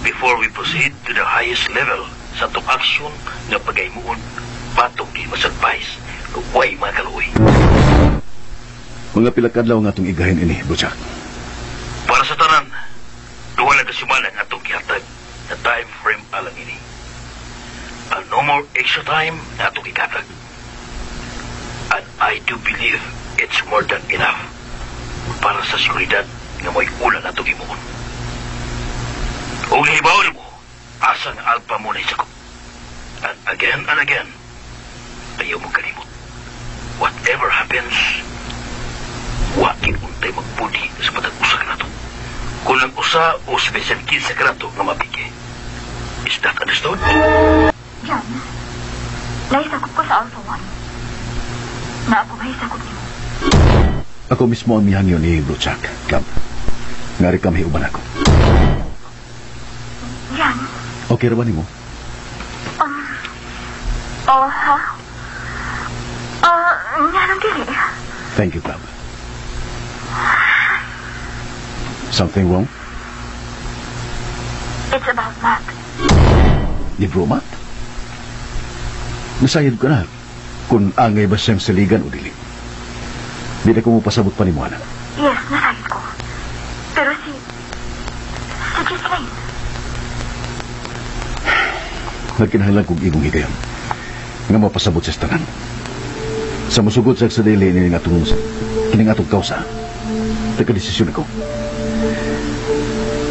before we proceed to the highest level sa itong aksyon na pagaymuon patong di masadvice o way mga kaluoy. Mga pilakadlaw nga itong igahin ini, Bro Jack. Para sa tanan, duha na kasimanan nga itong kihatag na time frame alang ini. And no more extra time na itong ikatag. And I do believe it's more than enough para sa seguridad nga may ulan na itong imuon. Kung nahibawan mo, asa nga alpa mo na isakot. And again, ayaw mo kalimot. Whatever happens, wakin untay magbudi sa patag-usa ka na ito. Kung lang usa o special kinsa ka na ito nga mabigay. Is that understood? Jan, naisakot ko sa Alpha 1. Naapagayisakot niyo. Ako mismo ang mihangyo ni Bro Jack, Club. Ngari kami uban ako. Jan? Okay ra ba nimo? Ha? Nga nang dili. Thank you, Club. Something wrong? It's about Matt. Ni Bro Matt? Nasayad ka na kung angay ba siyang saligan o dili. Di na ko mo pasabot pa ni mo, anak. Yes, nasayad ko. Pero si Ghislaine. Nagkinahanglan kong imong higayon nga mapasabot sa tanan. Sa musugod sa dili ni kining atong kausa, nagkadesisyon ako.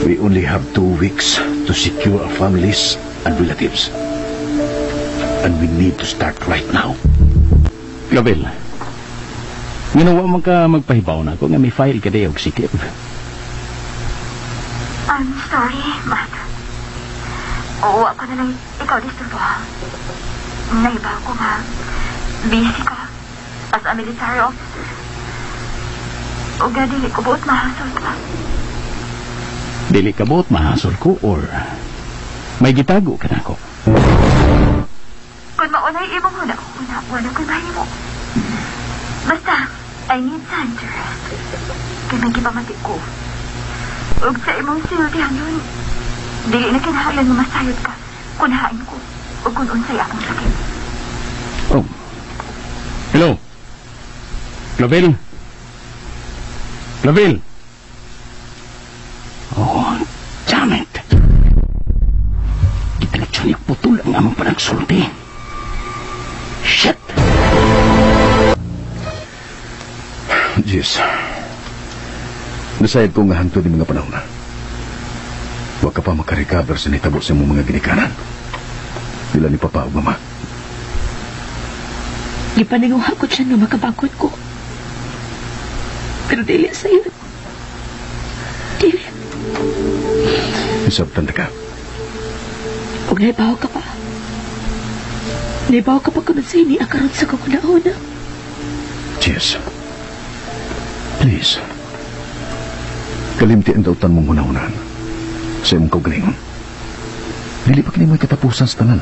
We only have 2 weeks to secure our families and relatives. And we need to start right now. Gabel, ginawa man ka magpahibaw na ko nga may file ka dayo og sikip. I'm sorry, Matt. Oo, ako na lang ikaw disturbo. Naiba ko nga. Busy ka as a military officer. O nga, dili ko buot mahasol ka. Dili ka buot mahasol ko or may gitago ka na ako. Kung maunay ibang huna, wala ko'y mahimo. Basta, I need time to rest. Kaya may gipamatik ko. Ug sa imong siltihan nun, dili na kinahanglan nga masayod ka. Kunahain ko, o kung unsay akong sakit. Oh. Hello? Clavel? Clavel? Oh, damn it. Ditalitsyon niya putol ang amang panagsulti. Shit! Jess, nasayad ko nga hantod ng mga panahon na. Huwag ka pa makarecover sa nitabo sa mong mga ginikanan. Bila ni Papa o Mama. Gipaninguha ko siya nung makabangkot ko. Pero dili sa'yo. Dili. Isabtan na ka. Huwag naibaw ka pa. Naibaw ka pa kung sa'yo ni akaroon sa kukunauna. Jess, please. Kalimti ang dautan mong hunahunaan sa imong kaugalingon. Dili pa kini mo'y katapusan sa tanan.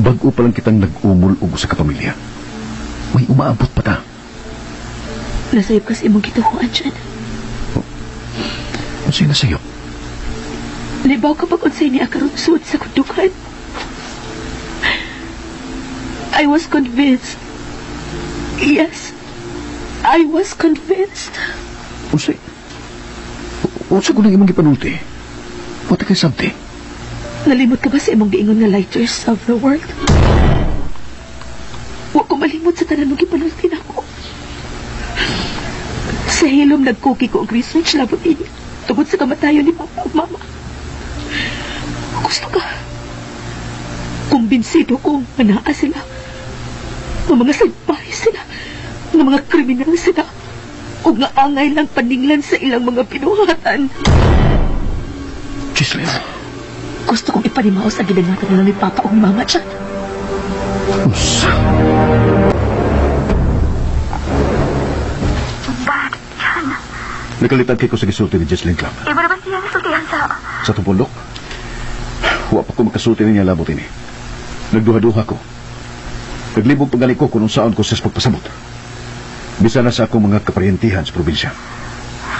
Bago pa lang kitang nag-umul ugo sa kapamilya. May umaabot pa ta. Nasayop ka sa imong gituhuan dyan. Ano sa'yo nasayop? Naibaw ka pa kung sa'yo ni akaroon suot sa kundukan. I was convinced. Yes, I was convinced. Unsay ko nang imong gipanulti? Wata kay sabti? Nalimot ka ba sa imong giingon nga lighters of the world? Huwag ko malimot sa tanan mong gipanulti na ako. Sa hilom nagkuki ko ang research labot ini tungod sa kamatayon ni Papa at Mama. Gusto ka? Kumbinsido ko nga naa sila. Nga mga salbahe sila. Nga mga kriminal sila. O nga angay lang paninglan sa ilang mga pinuhatan. Gislin. Gusto kong ipanimaos ang ginagatan na lang ni Papa o ni Mama dyan. Usa. Bakit yan? Nakalitag kay ko sa gisulti ni Jesslyn Club. Iba na ba siya nasultihan sa... Sa tupundok? Huwag pa ko makasulti niya labot ini. Nagduha-duha ko. Naglibog paggali ko kung saan ko sa pagpasabot. Bisa na sa akong mga kaparyentihan sa probinsya.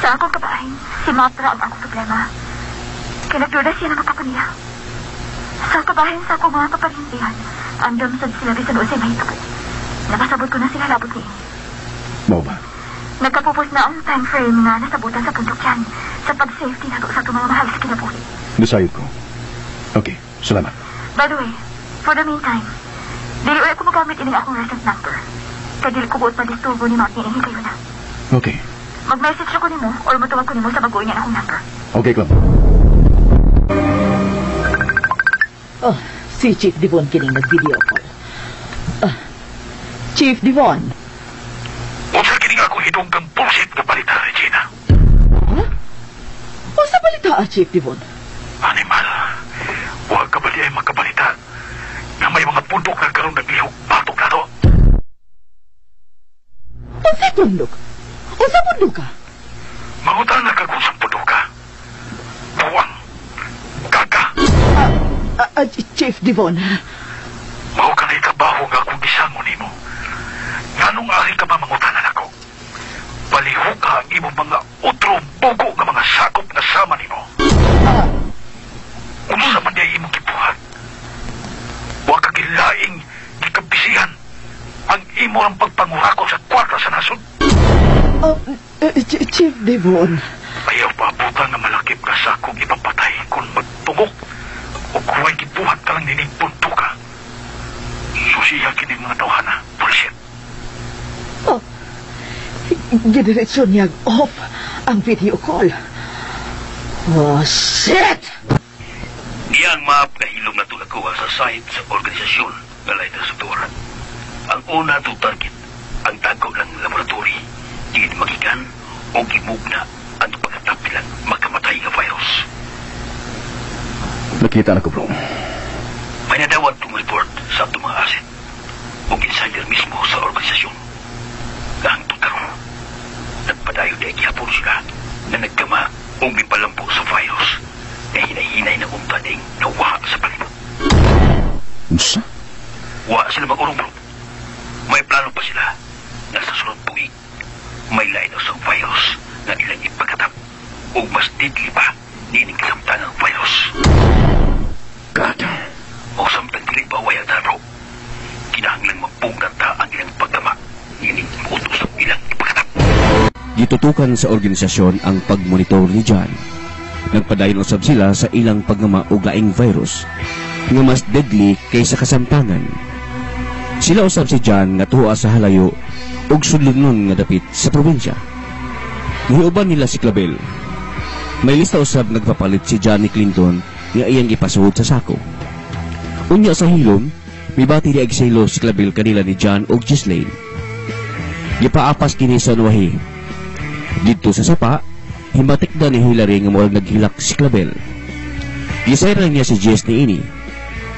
Sa akong kabahin, si Matra ang akong problema. Kinagduda siya ng kapako niya. Sa kabahin sa akong mga kaparyentihan, andam sa sila bisan o siya mahitap. Nakasabot ko na sila labot niya. Mau ba? Nagkapupos na ang time frame nga nasabutan sa pundok yan sa pag-safety na sa itong mga mahal sa kinabuhi. Nasayod ko. Okay, salamat. By the way, for the meantime, dili ulit ko magamit ining akong recent number. Kaya dili ko buot madisturbo ni Mark niya kayo na. Okay. Mag-message ako nimo or matawag ko nimo sa baguhin niya akong number. Okay, Club. Oh, si Chief Devon kining nag-video call. Chief Devon. Unsa kining ako hidong kang bullshit nga balita, Regina? Huh? O sa balita, Chief Devon? Animal, huwag ka bali ay magkabalita na may mga pundok na karoon naglihok batok na to. Unsa pundok? Unsa pundok ka? Mangutan na ka kung sa pundok ka. Buwang, kaka. Chief Devon. Mao ka na ikabaho nga kung gisangon nimo. Nganong ari ka ba mangutanan ako? Palihok ka ang imong mga utro bugo nga mga sakop na sama nimo. Unsa man niya imong gibuhat? Huwag ka gilaing gikabisihan ang imo ang pagpangurakot sa kwarta sa nasod. Chief Devon. Ayaw paabutan nga malakip ka sa akong ipapatay kung magtungok o kuwa'y gibuhat ka lang nining punto ka. Susiya kining mga tawhana, bullshit. Gediretso niya off ang video call. Oh, shit! Iyang map na hilom na tulakuha sa site sa organisasyon na Lighters of the World. Ang una to target, ang tago ng laboratory, di magikan o gimugna ang pagkatapilan magkamatay ng virus. Nakita na ko, bro. May nadawat tong report sa itong mga asset o insider mismo sa organisasyon. Ang tutarong, nagpadayo na ikihapon sila na nagkama o mipalampo sa virus na hinay-hinay na untading nawa sa palibot. Unsa? Wa sila mag-urong, bro. May plano pa sila na sa sunod tuig may line sa virus na ilang ipagkatap O mas deadly pa, nining kasamtangang virus. God. O samtang dili ba waya daro, kinahanglang mapungat ta ang ilang pagdama, nining utos ang ilang ipakatap. Gitutukan sa organisasyon ang pagmonitor ni John. Nagpadayon usab sila sa ilang pagngama og laing virus nga mas deadly kaysa kasamtangan. Sila usab si John nga tuwa sa halayo ug sudlunon nga dapit sa probinsya. Giuban nila si Clavel. May lista usab nagpapalit si John ni Clinton nga iyang ipasuod sa sako. Unya sa hilom, mibati ni Exhalo si Clavel kanila ni John ug Ghislaine. Gipaapas kini sa nuwahi. Dito sa sapa, himatik na ni Hillary nga mo'y naghilak si Clavel. Gisayra niya si Jess ni ini.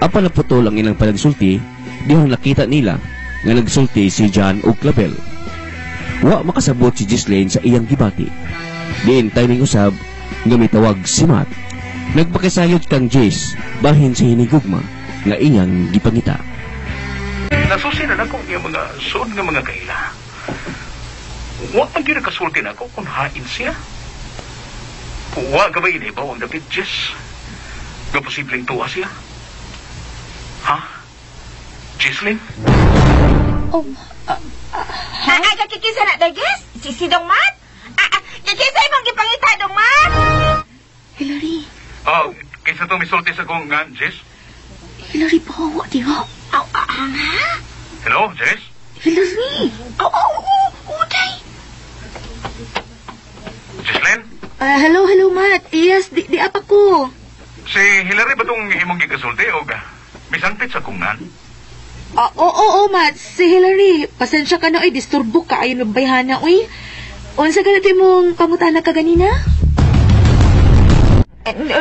Apan naputol ang ilang panagsulti, dihang nakita nila nga nagsulti si John o Clavel. Wa makasabot si Ghislaine sa iyang gibati. Diin timing usab nga may tawag si Matt. Nagpakisayod kang Jess bahin sa hinigugma nga iyang gipangita. Nasusin na ako yung mga suod nga mga kaila. Wa man gyud nakasulti na ako kung hain siya. Wa gabay na ibaw ang dapit, Jess. Nga posibleng tuwa siya. Ha? Ghislaine? Kakikisa na, Dagis? Si Dong Mat? Kakisa mong gipangita, Dong Mat? Hillary. Kaysa to misulti sa kong nga, Jess? Hillary, pahawa, di ha? Ha? Hello, Jess? Hillary. Uday. Ghislaine? Hello, Matt. Yes, di apa ko. Si Hillary ba itong imong gigasulti o misanpit sa kungan? Oo, Matt. Si Hillary. Pasensya ka na, disturbo ka. Ayun, bayhana, uy. Unsa ka natin mong pangutana ka ganina?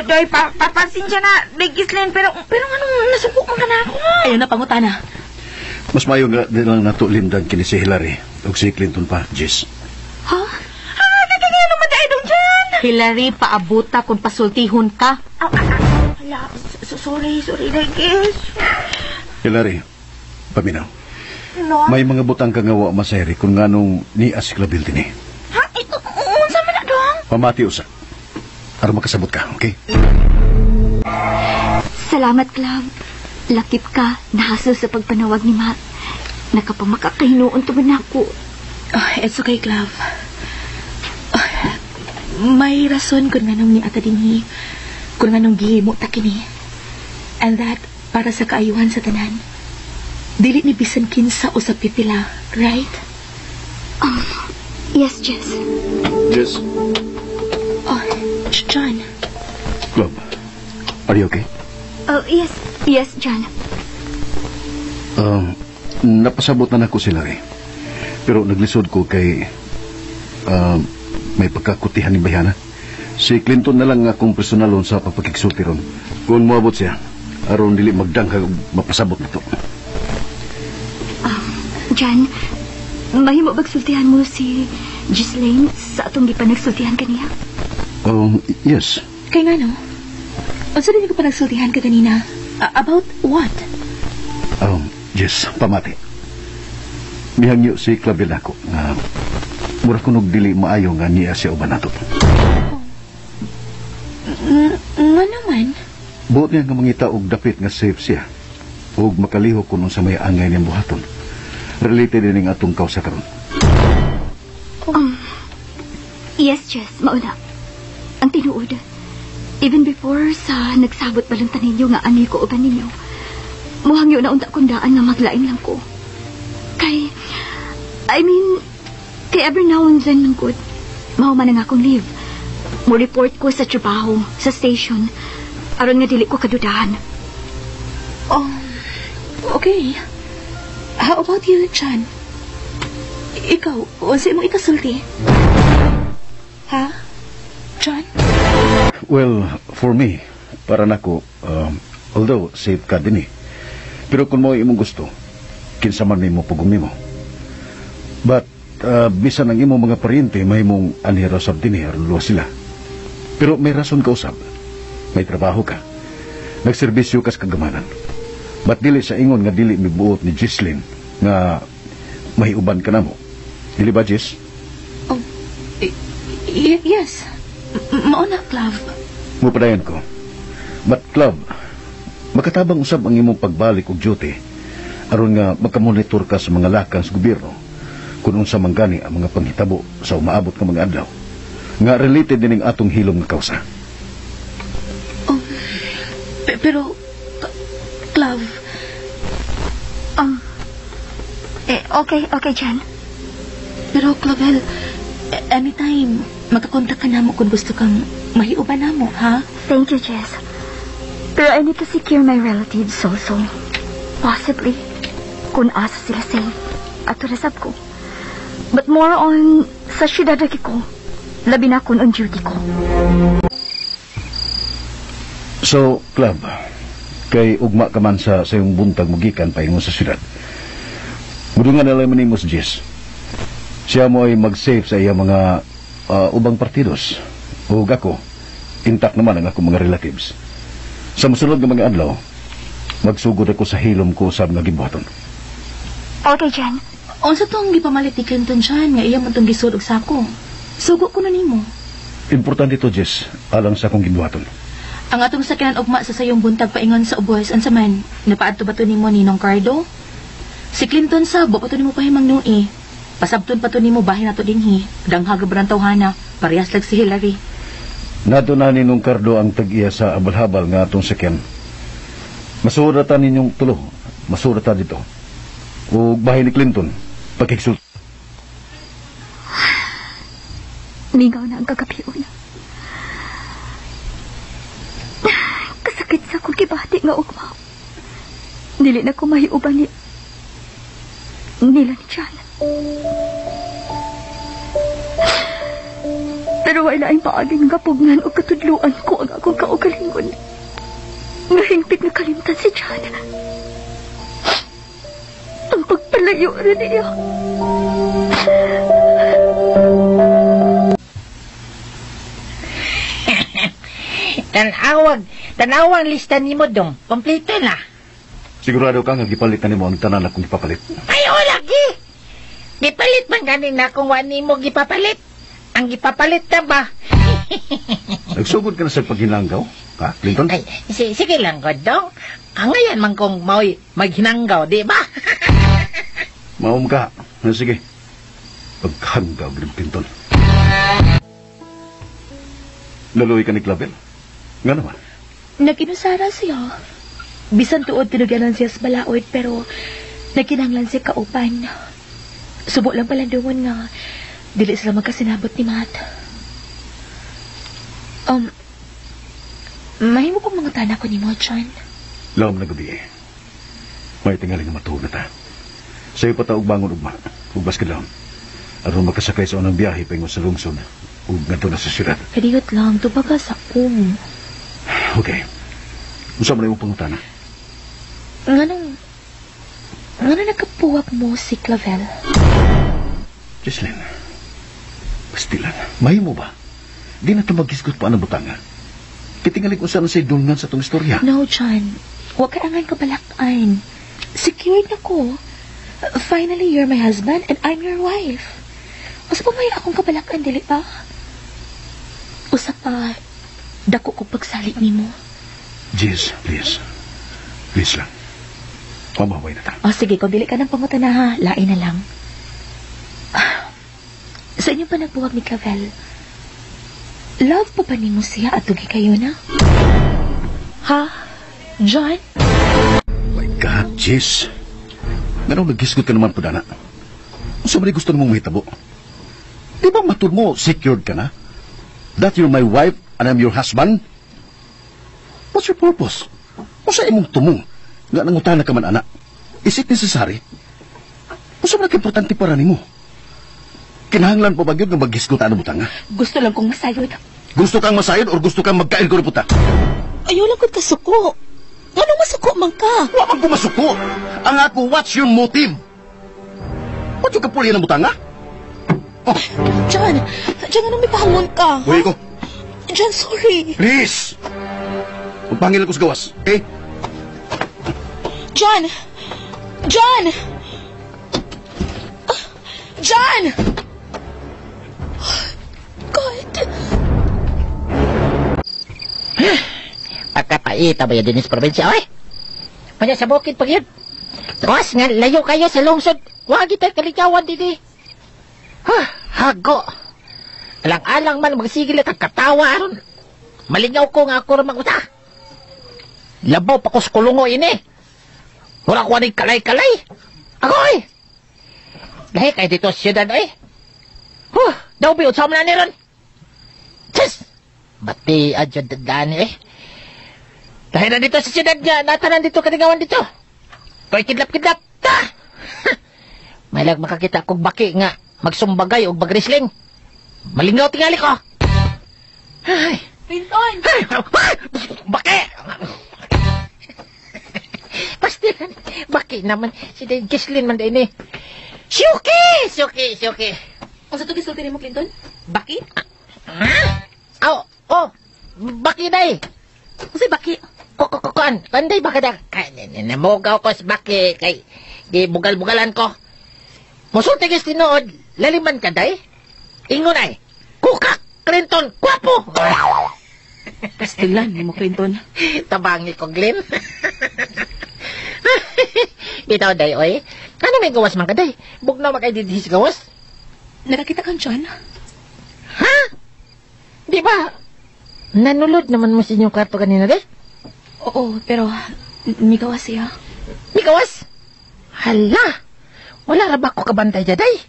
Doy, papansin siya na, Ghislaine, pero anong nasubok mo ka na ako? Ayun na, pangutana. Mas mayo nga din lang natulindan kini si Hillary ug si Clinton pa, Jess. Ha? Kaya naman dahil doon dyan. Hillary, paabuta kung pasultihon ka. Hala, sorry, Dagis. Hillary, paminaw. No? May mga butang kang nga wa masayri kung nganong ni as Clavel din eh. Ha? Unsa man na dong? Pamati usa. Aron makasabot ka, okay? Salamat, Club. Lakip ka, nahasol sa pagpanawag ni Matt. Nakapamakakahinuon tuman ako. It's okay, Club. May rason kung nga nung ni ata dinhi, kung nga nung gihimo ta kini. And that, para sa kaayuhan sa tanan. Dili ni bisan kinsa o sa pipila, right? Yes, Jess. Jess. John. Club, are you okay? Oh, yes, John. Napasabot na nako sila eh. Pero naglisod ko kay may pagkakutihan ni Bayana. Si Clinton na lang akong personalon sa pagpakiksulti ron. Kung moabot siya, aron dili magdanghag mapasabot na to. John, mahimo bagsultihan mo si Ghislaine sa atong gipanagsultihan kaniya? Yes. Kay nga no? Unsa din ko panagsultihan ka kanina? About what? Yes, pamati. Mihangyo si Clavel ako nga mura kunog dili maayo nga niya siya uban nato. Nga naman? Buot niya nga mangita og dapit nga safe siya ug makaliho kuno sa may angay niyang buhaton. Related din ang atong kausa karon. Yes, Jess, mauna. Ang tinuod, even before sa nagsabot baluntan ninyo nga ani ko uban ninyo, muhangyo na unta kundaan nga maglain lang ko. Kay every now and then man good, mahuman nga akong leave. Mo report ko sa trabaho, sa station, aron nga dili ko kadudahan. Okay. How about you, Chan? Ikaw, unsa mo ikasulti? Ha? John? Well, for me, para nako, although safe ka din eh. Pero kung mo imong gusto, kinsa man nimo pugong nimo. But, bisan ang imong mga paryente, may mong anhirasab din eh, luwa sila. Pero may rason ka usab. May trabaho ka. Nagserbisyo kas kagamanan. Ba't dili sa ingon nga dili mibuot ni Ghislaine nga may uban ka na mo? Dili ba, Jess? Yes. Mauna, Clav. Mupadayan ko. But, Club, makatabang usab ang imong pagbalik og duty aron nga magkamonitor ka sa mga lakang sa gobyerno kung unsa man gani ang mga panghitabo sa umaabot nga mga adlaw nga related din ang atong hilom nga kausa. Pero, Clav, Okay, Jan. pero Clavel, anytime, magkakontak ka namo kung gusto kang mahiuban namo, ha? Thank you, Jess. Pero I need to secure my relatives also. Possibly, kung asa sila safe at resab ko. But more on sa syudad lagi ko. Labi na kun on duty ko. So, Club, kay ugma ka man sa sayong buntag magikan pa ingon sa syudad. Mudungan na lang manimo si Jess. Siya mo ay mag-save sa iya mga ubang partidos. O ako, intact naman ang akong mga relatives. Sa musunod ng mga adlaw, magsugod ako sa hilom ko sa mga gibuhaton. Okay, Jan. Unsa tong gipamalit ni Clinton dyan, nga iya man tong gisulog sa ako. Sugo ko na nimo. Importante ito, Jess, alang sa akong gibuhaton. Ang atong sakyanan ugma sa sayong buntag paingon sa ubos, ansa man, napaadto ba to nimo ni Nong Cardo? Si Clinton sabo pa to nimo pahimang noon eh. Pasabton pa to nimo bahin nato dinhi. Danghag brang tawhana, parehas lag si Hillary. Nato na ninong Cardo ang tag-iya sa abal-habal nga atong sakyan. Masuratan ninyong tulo. Masuratan dito. O bahay ni Clinton. Pagkiksul. Mingaw na ang kagabion. Kasakit sa akong kibati nga ugma. Dili na ko mahiuban nila ni Jan. Pero wala ang paaging gapugnan o katudluan ko ang akong kaugalingon. Nahingpit na kalimtan si Jan. Ang pagpalayo rin niya. Tanawang lista ni mo dong. Kompleto na. Sigurado ka nga gipalitan mo ang tanan akong gipapalit. Ay, o lagi. Gipalit man ganin na kung wani mo gipapalit. Ang gipapalit na ba? Nagsugod ka na sa paghinanggaw, ha, Clinton? Ay, sige lang, Godong. Ang ngayon man kung mau'y maghinanggaw, di ba? Maum ka. Sige. Paghanggaw, Clinton. Naluwi ka ni Clavel? Nga naman. Naginusara siya. Bisan tuod tinuganan siya sa balaod, pero nakinanglan siya kaupan. Subo lang pala doon nga dili sila magkasinabot ni Matt. Mahimo kong mga tanak ko ni mo, John. Lawam na gabi eh. May tingaling na matuog na ta. Sa'yo pa taog bangon ugma. Ugbas ka lang. Aron makasakay sa unang biyahe paingon sa lungsod. Ug ngadto na sa syudad. Kadiyot lang, tubaga sa kum. Okay. Unsa man imong pangutana? Nga nagkapuwak mo si Clavel? Jesslyn, pastilan, mahimo ba? Di na ito maghisgot pa ang butanga. Kitingalig kung saan sa'y dungan sa itong istorya. No, John. Huwag ka angan kabalakain. Secured na ko. Finally, you're my husband and I'm your wife. Usa pa may akong kabalakan, dili ba? Usa pa, dako ko pagsalit ni mo. Jess, please. Please lang. Mamaway na ta. O sige, kung dili ka ng panguta na ha, lain na lang. Sa inyong panagbuwag ni Clavel, love pa ba ni mo siya at tugi kayo na? Ha? John? My God, Jess. Ganun naghisgot ka naman po, Dana. Unsa man gusto mong mahitabo? Di ba matud mo, secured ka na? That you're my wife and I'm your husband? What's your purpose? O sa imong tumong, nga nangutan na ka man, anak. Is it necessary? O sa mga importante para ni mo? Kinahanglan pa ba yun nga maghisgutan na butanga? Gusto lang kong masayod. Gusto kang masayod o gusto kang magkain ko na puta? Ayaw lang kong kasuko. Anong masuko man ka? Huwag ko masuko. Ang ako, what's your motive? Ba't yung kapulyan ng butanga? Oh. John, anong may pahamon ka? Huwag ko. John, sorry. Please! Magpangil ko sa gawas, okay? John! John! John! God! Paita ba yan din sa probinsya, oy? Manya sa bukid pag yun. Tuwas nga, layo kayo sa lungsod. Huwag kita kaligawan, didi. Hago. Alang-alang man magsigil at katawa aron. Malingaw ko nga ako ramang uta. Labaw pa ko sa kulungo ini. Wala ko aning kalay-kalay. Agoy! Lahi kayo dito sa siyudad, oy. Daw biyot sa mga niron. Tss! Bati adyo dadani, eh. Dahil na dito sa siyudad niya, natanan dito kanigawan dito. Ko'y kidlap-kidlap. May lag makakita kong baki nga magsumbagay o magrisling. Malingaw tingali ko. Ay. Clinton! Baki! Pastilan. Baki naman. Si Dave Gislin man din eh. Suki! O sa ito gisulti mo, Clinton? Baki? Oh, baki day. Kasi baki? Kanday baka da. Namugaw ko sa baki. Kay, di bugal-bugalan ko. Musulti gis tinood, laliman ka day. Ingon ay, kukak, Clinton, kwapo. Pastilan mo, Clinton. Tabangi ko, Glenn. Bitaw day, oy. Ano may gawas man ka day? Bugnaw makaididihis gawas? Nakakita kang John? Ha? Di ba? Nanulod naman mo sa inyong kwarto kanina, de? Oo, pero may gawas siya. May gawas? Hala! Wala ra ba ko kabantay daday?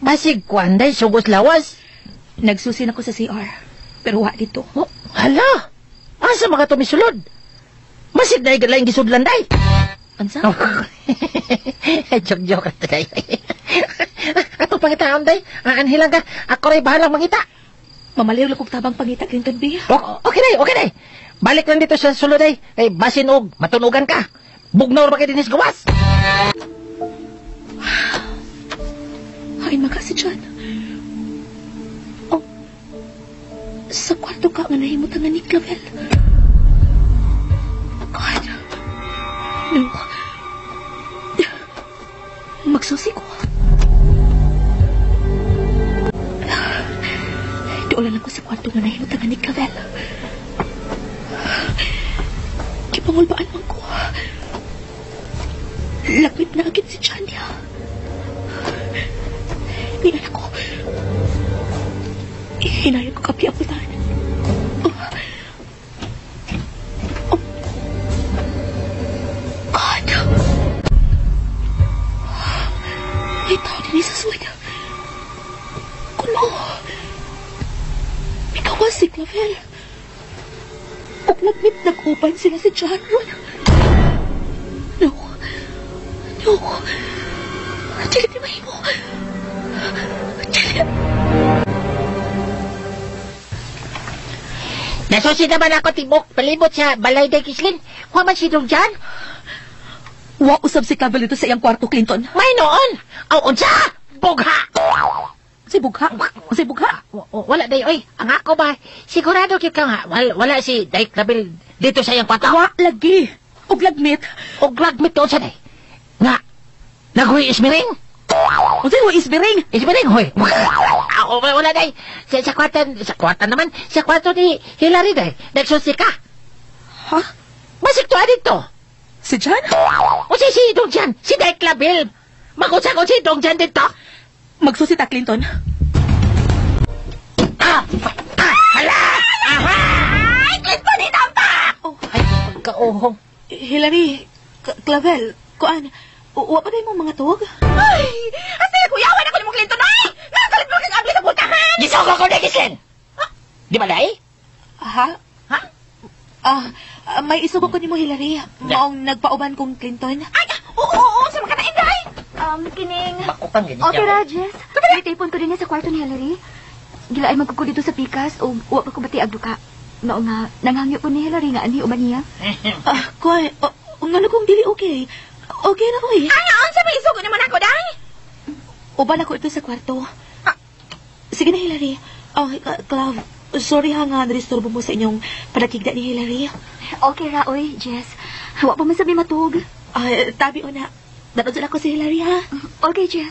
Basig kwanday, sugos lawas. Nagsusin ako sa CR, pero wa dito. Oh, hala! Asa mga tumisulod? Masig na igalaing gisudlan, day. Ansa? Oh. Joke-joke ito, day. Ato pangitaon, day. Aanhilang ka. Ako rin bahalang mangita. Mamaliw lang kong tabang pangita, Clinton B. Okay, day. Balik lang dito sa sulod, day. Ay, basin og, matunugan ka. Bugnaw ba kayo dinis gawas? Ay, si John. Oh, sa kwarto ka nga nahimutan nga ni Clavel. God. No. Magsusi ko. Doon ako sa kwarto nga nahimutan nga ni Clavel. Kipangulbaan man ko. Lagmit na agad si John niya. Niyan ako. Hinayang ko kapi ang putan. God. May tao din sa suway. Kulo. May kawas si Clavel. Kung lagmit nag-upan sila si John Ron. No. Dili di mahimo. Nasusi naman ako tibok. Palibot sa balay day Kislin. Huwag man si Dong John. Wa usab si Clavel dito sa iyang kwarto, Clinton. May noon. Aw, unsa? Bugha. Si Bugha? Wala day, oy. Ang ako ba? Sigurado ka nga. Wala si Day Clavel dito sa iyang kwarto. Wa lagi. Og lagmit. Og lagmit doon sa day. Nga. Naghuwi ismiring. O sino isbiring? Ismiring, hoy. Wala day. Sa kwartan naman. Sa kwarto ni Hillary day. Nagsusi ka. Ha? Masik to dito. Si John? O si Dong John. Si Day Clavel. Mag-usap ko si Dong John dito. Magsusita, Clinton. Hala! Ay, Clinton, hinampak! Oh, ay, pagka-ohong. Hillary, Clavel, kuan, uwa pa tayo mga tuwag? Ay, asa kuyawan ako ni mong Clinton, ay! Nakalit mo kang abli sa butahan! Gisoko ko na, Gislin! Di ba, Day? Ha? May isugo ko ni mo, Hillary. Maong nagpauban kong Clinton. Ay, oo, sa mga kanainday! Kining... Bakupang ganyan Okay ra, Jess. May tipon ko din niya sa kwarto ni Hillary. Gila ay magkuko dito sa pikas o uwa pa ko bati agduka. Mao nga, nanghangyo po ni Hillary nga ani uban niya. Kuan, ngano kong dili okay. Okay na ko eh. Ay, sa may isugo naman ako, day! Uban ako ito sa kwarto. Sige na, Hillary. Clav, sorry ha nga, naristorbo mo sa inyong panakigda ni Hillary. Okay ra, oy, Jess. Wa pa man sabi matug. Tabi o na. Dadod ako si Hillary, ha? Okay, Jess.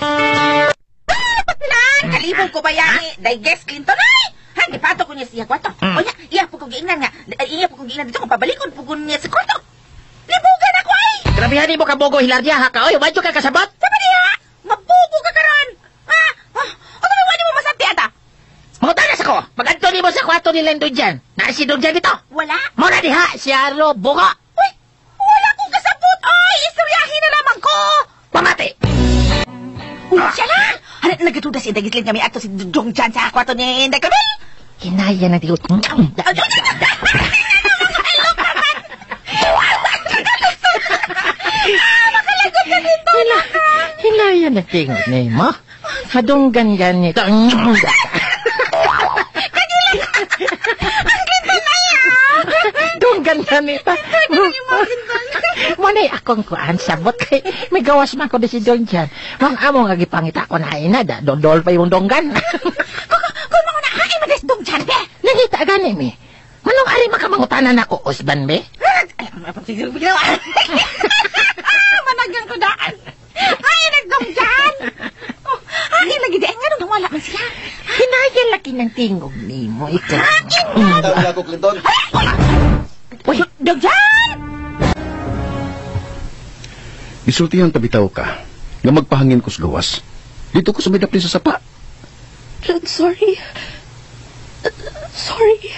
Patilan! Kalibog ko ba yan eh? Day guess, Clinton, ay! Ipato ko niya siya kwarto. O ya, iya po kong giingnan nga. Iya po kong giingnan dito kung pabalikon po ko niya sa kwarto. Libugan ako ay! Grabihan mo ka bogo hilardia ha ka. Oy, wadyo ka kasabot. Sama niya! Mabugo ka karon! Ha? O kami wala mo masabti ata? Mangutanas ako. Mag-adto ni mo sa kwarto ni Lendo dyan. Naasi doon dyan dito. Wala? Muna diha, siya ro, buka. Uy! Wala kong kasabot! Ay! Istoryahin na naman ko! Pamati. Uy, siya na! Hanap nagatuda si Dagislin kami ato si Dong Jan sa kwarto ni Inday Kamil! Hinaya na tiyo. Makalagot na dito! Hinaya na tiyo ni mo. Madunggan ganito. Ang ginto na yan! Dunggan ganito. Manay akong kuan sabot kay may gawas man ko di si Don Jan. Mang amo nga gipangita ko na inada. Dondol pa yung donggan. Kung mga nakain magas Dong Jan, be! Nangita gani mi. Manong ari makamangutanan ako, usban be? Sige, bigla. Managyan ko daan. Ay, nagdong Jan! Ay, lagi di nga nung wala man siya. Hinaya laki ng tingog ni mo. Ikaw. Tawag ako, Clinton. Uy, Dong Jan! Isultihan tabitaw ka nga magpahangin ko sa gawas. Dito ko sa may dapli sa sapa. John, sorry. Sorry.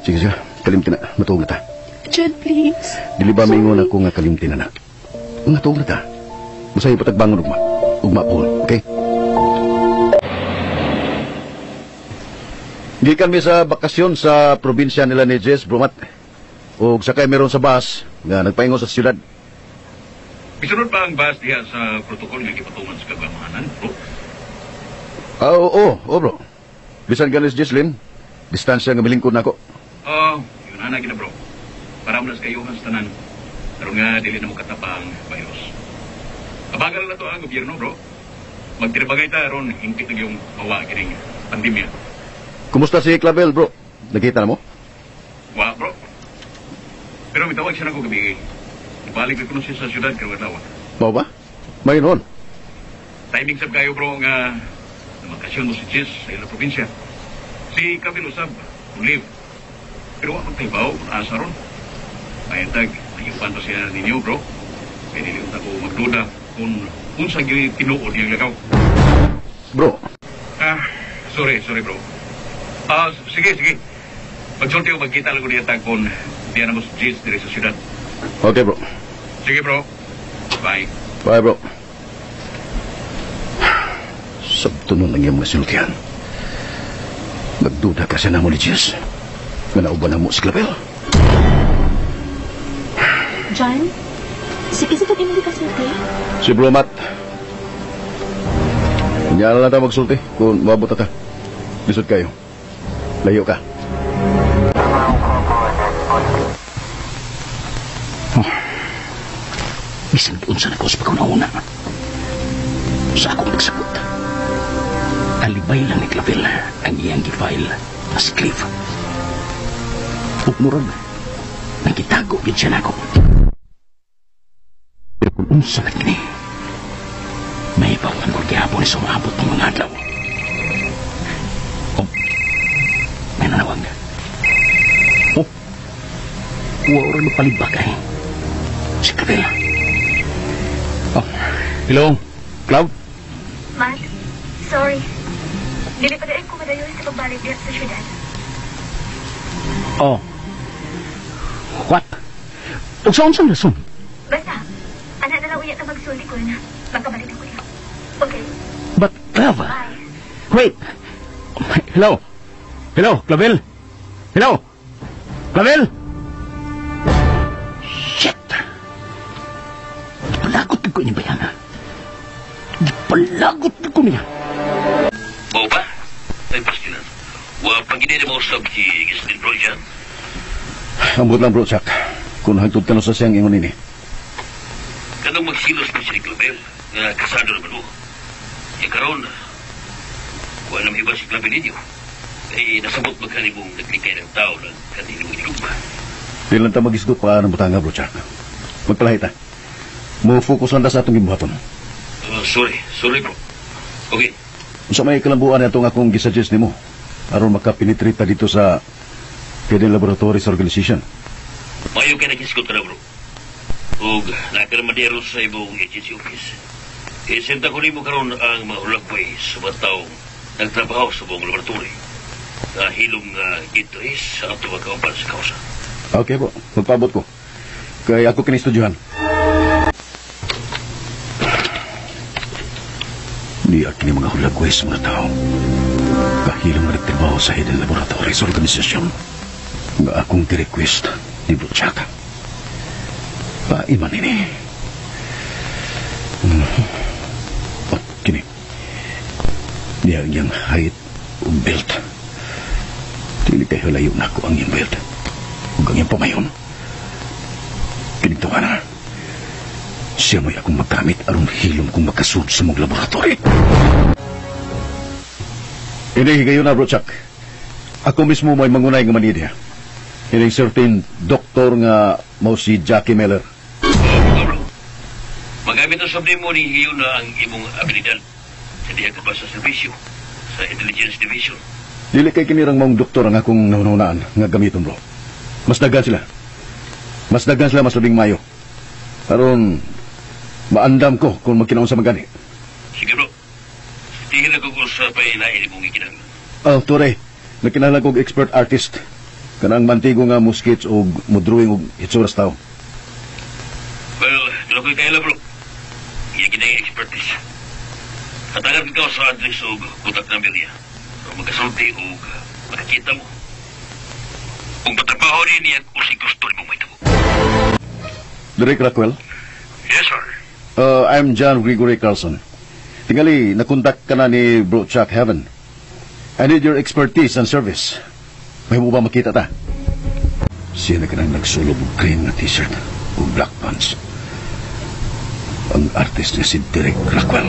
Sige, kalimti na. Matuog na ta. John, please. Dili ba maingon ako nga kalimti na na? Matuog na ta. Masahin patagbangon ugma. Ugma po, okay? Gikan mi sa bakasyon sa probinsya nila ni Jess, Brumat. O sakay meron sa bus nga nagpaingon sa siyudad. Misunod ba ang bus diha sa protokol nga gipatungan sa kagamahanan, bro? Oo, bro. Bisan ganis Jesslyn, distansya nga milingkod na ako. Yun na gina, bro. Para mo na sa kayuhan sa tanan. Pero nga, dili na mo katapang virus. Abagal na to ang gobyerno, bro. Magtiribagay ta ron, hingpit na yung mawa kining pandemya. Kumusta si Clavel, bro? Nakita na mo? Wa, bro. Pero mitawag siya na ko gabi. Ibalik ko siya sa syudad kaya wala. Mau ba? May noon. Timing sab kayo, bro, nga namakasyon mo si Jess sa ilang probinsya. Si Camilo sab, live. Pero wak magtaybaw, asa ron. Mayantag, nayupan pa siya ninyo, bro. Kaya niliunta ko magduda kung sa tinuod yung lagaw. Bro. Sorry, bro. Sige. Pagsulti ko magkita lang ko niya kung diyan na mo si Jess diri sa syudad. Okay, bro. Sige, bro. Bye. Bye, bro. Sabtunon lang yung masultihan. Nagduda kasi na mo ni Jess. Nga nauban na mo si Clavel. John, sige ka hindi ka sulti. Si Bro Matt. Nyala na tayo magsulti kung mabot na ta. Lisod kayo. Layo ka. Bisan unsa na ko sa pagkauna. Sa akong pagsagot. Alibay lang ni Clavel ang iyang gifile na si Cliff. Upmurag, nagkitago yun siya na ako. Pero kung unsa na kini, may bawan ko gihapon ni sumabot ng mga adlaw. May nanawag. Wala na palibakay. Si Clavel. Hello, Cloud? Matt, sorry. Dili pa dahil ko madayon sa pagbalik diya sa syudad. Oh. What? Ug saan sa rason? Basta, anak na lang uyak na magsulti ko na. Magkabalik ako niya. Okay? But, Clav, Bye. wait. Hello? Hello, Clavel? Hello? Clavel? Shit! Palagot ko niya ba yan, ha? Palagot ko niya. Mau ba? Ay, pastilan. Wa pagini mo sa Gislin bro dyan. Ambot lang, bro, Chuck. Kung hagtod ka na sa siyang ingon ini. Kanong magsilos mo si Clavel nga kasado naman mo. Yung karoon, kuha naman iba si Clavel ninyo. Ay, nasabot magkanibong naglikay ng tao ng kanilong ilugba. Di lang ta mag-isgot pa ng butanga, bro, Chuck. Magpalahita. Mo-focus lang ta sa atong gibuhaton. Sorry bro. Okay. Sa may kalambuan na itong akong gisuggest ni mo, aron makapenetrate ta dito sa Hidden Laboratories Organization. Mayo ka nakiskot ka na, bro. O nakaramadero sa ibong agency office. Isenta ko rin mo karoon ang mga ulagway sa mga taong nagtrabaho sa buong laboratory. Hilong gitris sa ato magkaumpan sa kausa. Okay po, magpabot ko. Kaya ako kinistudyohan. Di akin yung mga hulagway sa mga tao. Kahilong nagtrabaho sa Hidden Laboratories Organization. Nga akong request ni Butchaka. Paiman ini. At kini. Diya ang height o belt. Dili kayo layo na ako ang yung belt. Huwag ang yung pamayon. Kinito ka na. Siya mo'y akong magkamit aron hilom kong makasud sa mong laboratory. Inihigayo na, Bro Chuck. Ako mismo mo'y mangunay ng manidya. Ining certain doktor nga mo si Jackie Miller. Bro, magamit ang sabi mo ni hiyo na ang imong abilidad. Hindi ka ba sa servisyo, sa Intelligence Division? Dili kay kinirang mong doktor ang akong nanunaan nga gamiton, bro. Mas dagan sila. Mas labing mayo. Aron maandam ko kung magkinaon sa magani. Sige, bro. Tingin na ko kung sa painain mong ikinang. Tore. Nakinahanglan kong expert artist. Kanang mantigo nga muskits o mudruwing o hitsuras tao. Well, dito ko'y kaila, bro. Iya kinang expertise. Katagan ka sa address o contact number niya. Magkasulti o makakita mo. Kung batrabaho rin niya o si gusto rin mong may tabo. Direk Rockwell? Yes, sir. I'm John Gregory Carlson. Tingali, nakontak ka na ni Bro Chuck Heaven. I need your expertise and service. May mo ba makita ta? Siya na ka nang nagsulog ng green na t-shirt o black pants. Ang artist niya si Direk Rockwell.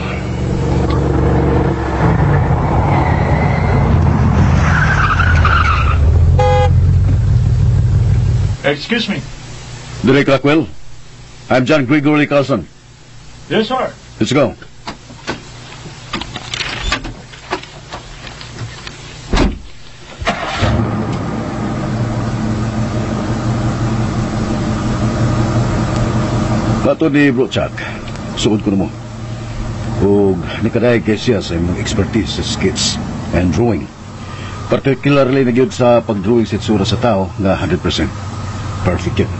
Excuse me. Direk Rockwell, I'm John Gregory Carlson. Yes, sir. Let's go. Pato ni Bro Chuck, suod ko na mo. Ug nikaday kay siya sa imong expertise sa skits and drawing. Particularly nagyod sa pagdrawing sa itsura sa tao nga 100%. Perfect yun.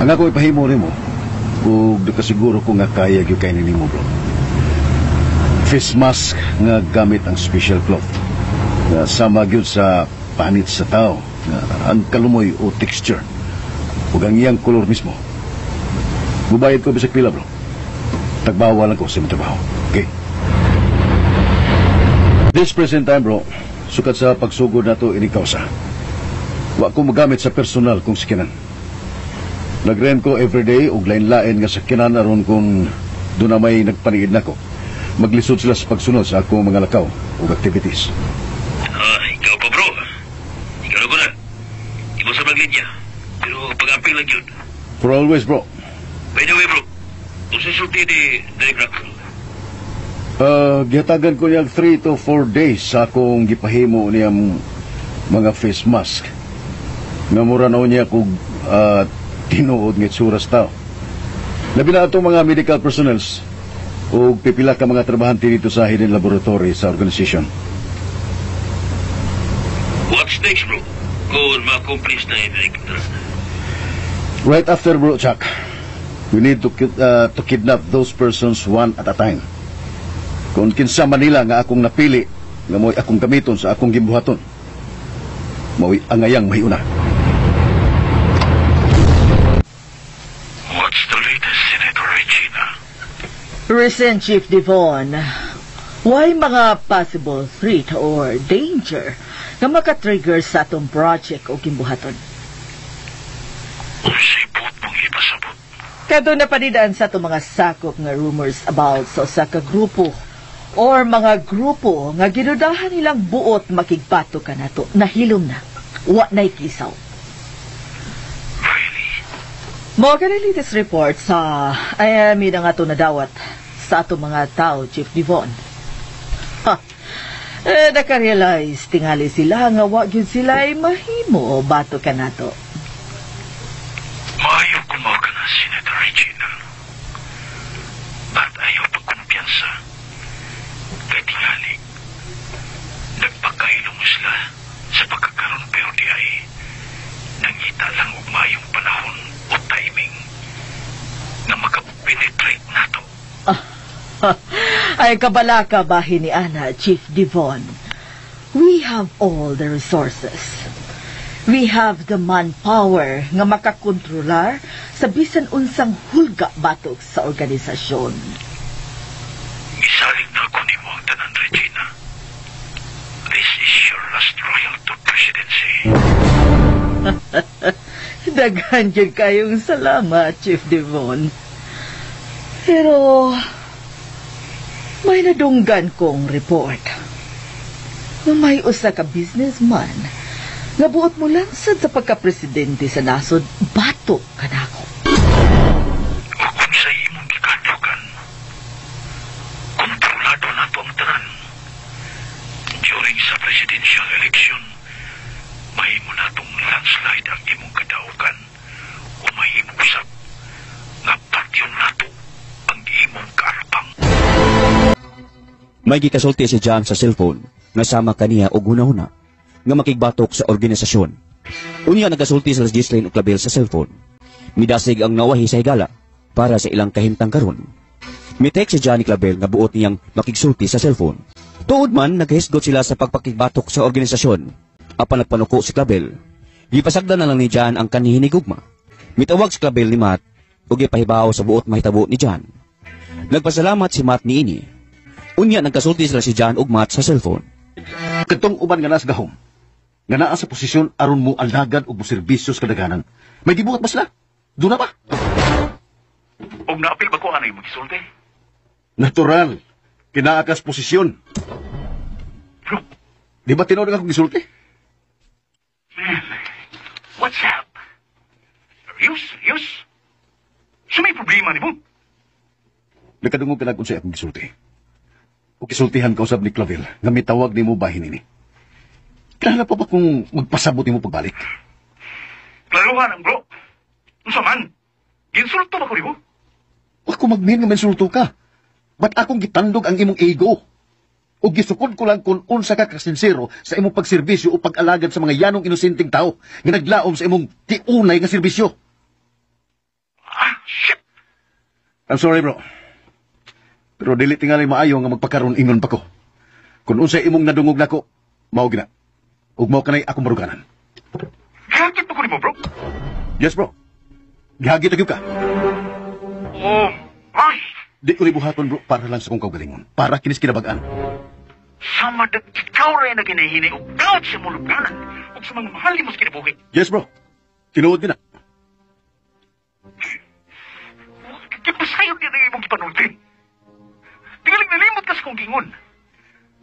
Ang ako ipahimo rin mo, ug nakasiguro ko nga kaya gyud kay nimo, bro. Face mask nga gamit ang special cloth. Nga sama gyud sa panit sa tao, nga ang kalumoy o texture. Ug ang iyang color mismo. Bubayad ko bisag pila, bro. Tagbawa lang ko sa imong trabaho. Okay? This present time, bro, sukat sa pagsugod nato ini kausa. Wa ko magamit sa personal kung sakinan. Nag-rent ko everyday og lain-lain nga sakinan aron kung doon na may nagpaniid nako. Maglisod sila sa pagsunod sa akong mga lakaw o activities. Ikaw pa, bro. Ikaw na ko na. Di mo sa maglinya. Pero pag-amping lang yun. For always, bro. By the way, bro, kung sisulti ni Direk Rockwell, gihatagan ko niyang 3 to 4 days sa akong gipahimo niyang mga face mask. Nga mura na niya kung tinuod ng itsuras tao. Labi na itong mga medical personnels o pipila ka mga trabahante dito sa Hidden Laboratory sa organization. What's next, bro? Kung ma-accomplish na yung Direk. Right after, Bro Chuck, we need to kidnap those persons one at a time. Kung kinsa Manila nga akong napili, nga mo'y akong gamiton sa akong gimbuhaton, mo'y angayang mahiuna. What's the latest, Senator Regina? Recent Chief Devon, why mga possible threat or danger nga makatrigger sa atong project o gimbuhaton? Sibot mong ipasabot. Kado na panidaan sa itong mga sakop nga rumors about sa usa ka grupo or mga grupo nga ginudahan nilang buot makigbato ka nato nahilom na wa na'y kisaw. Really? Mo ka latest report sa ayami na nga ito nadawat sa atong mga tao, Chief Devon. Nakarealize, tingali sila nga wag yun sila ay mahimo bato ka nato. Maayo kung mao ka na, Senator Regina. At ayaw pagkumpiyansa. Kaya tingali, nagpakailong sila sa pagkakaroon pero di ay nangita lang og maayong panahon o timing na makapenetrate nato. Ay kabalaka bahin ni Ana, Chief Devon. We have all the resources. We have the manpower nga makakontrolar sa bisan unsang hulga batok sa organisasyon. Isalig na ako ni mo ang tanan, Regina. This is your last royal to presidency. Daghan yun kayong salamat, Chief Devon. Pero may nadunggan kong report na may usa ka businessman nga buot mo lansad sa pagka-presidente sa nasod, batok ka na ako. O kung sa imong gikadlugan, kontrolado na to ang tanan. During sa presidential election, mahimo na itong landslide ang imong kadaugan o mahimo usap nga patyon na to ang imong kaarpang. May gikasulti si John sa cellphone nga sama kaniya og hunahuna nga makigbatok sa organisasyon. Unya nagasulti sa Gislaine ug Clavel sa cellphone. Midasig ang nawahi sa higala para sa ilang kahimtang karon. Mitek si Johnny Clavel nga buot niyang makigsulti sa cellphone. Tuod man naghisgot sila sa pagpakigbatok sa organisasyon. Apan nagpanuko si Clavel. Gipasagdan na lang ni John ang kanihinigugma. Mitawag si Clavel ni Matt ug gipahibaw sa buot mahitabo ni John. Nagpasalamat si Matt niini. Unya nagkasulti sila si John ug Matt sa cellphone. Katong uban nga nas gahom, nga naa sa posisyon aron mo alagad og serbisyo sa kadaganan. May gibuhat ba sila? Doon na ba? Og naapil ba ko anay magisulti? Natural. Kinaakas posisyon. Bro, Di ba tinawag akong gisulti? man, what's up? Serious? So may problema ni mo? Nakadungog ka na kung sa'yo akong gisulti. O kisultihan ka usab ni Clavel nga may tawag ni mo bahin ini. Kaya pa ba kung magpasabot ni mo pagbalik? Klaruhan ang bro. Unsa man? Ginsulto ba ko ni mo? Ako magmin nga mensulto ka. Ba't akong gitandog ang imong ego? O gisukod ko lang kung unsa ka kasinsero sa imong pagserbisyo o pag-alagad sa mga yanong inosenteng tao nga naglaom sa imong tiunay nga serbisyo. Ah, shit. I'm sorry, bro. Pero dili tingali maayo nga magpakaroon ingon pa ko. Kung unsay imong nadungog nako, mao gina. Ug mao kanay akong maruganan. Gagit pa ko ni mo, bro. Yes, bro. Gihagit gyud ka. Oh, ay. Di ko libuhaton, bro, para lang sa kong kaugalingon. Para kinis kinabagaan. Sama dat ikaw rin na ginahini o gawat sa muluganan o sa mga mahali mo sa kinabuhi. Yes, bro. Tinuod gina. Kipasayo din ang imong ipanulti. Tingaling nalimot ka sa kong gingon.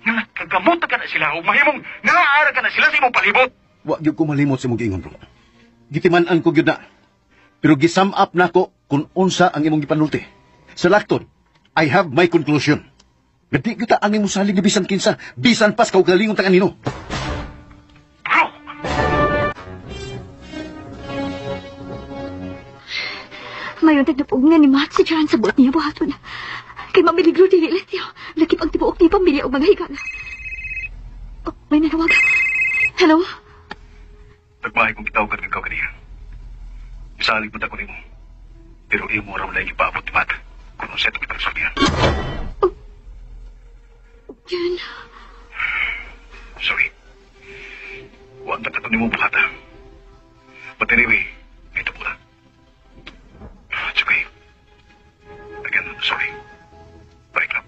Nga nagkagamot ka na sila o mahimong naaara ka na sila sa imong palibot. Wa gyud ko malimot sa imong giingon, bro. Gitiman-an ko gyud na. Pero gisum up na ko kung unsa ang imong gipanulti. Sa lakton, I have my conclusion. Gadi kita ang imong salig bisan kinsa, bisan pas kaugalingon ta kanino. Bro! Mayon tagnapugngan ni Matt si John sa buot niya buhaton. Kay mamiligro dili letyo. Lakip ang tibuok ni pamilya o mga higala. Oh, may nanawag. Hello? Nagmahay kong kitawag ka ikaw kaniya. Isalig mo ta ko ni mo. Pero imo raw na ipaabot ni Matt kung ang setong ipagsabihan. Oh. John. Sorry. Huwag na kato ni mo bukata. But anyway, ito po na. It's okay. Again, sorry. Bye, Club.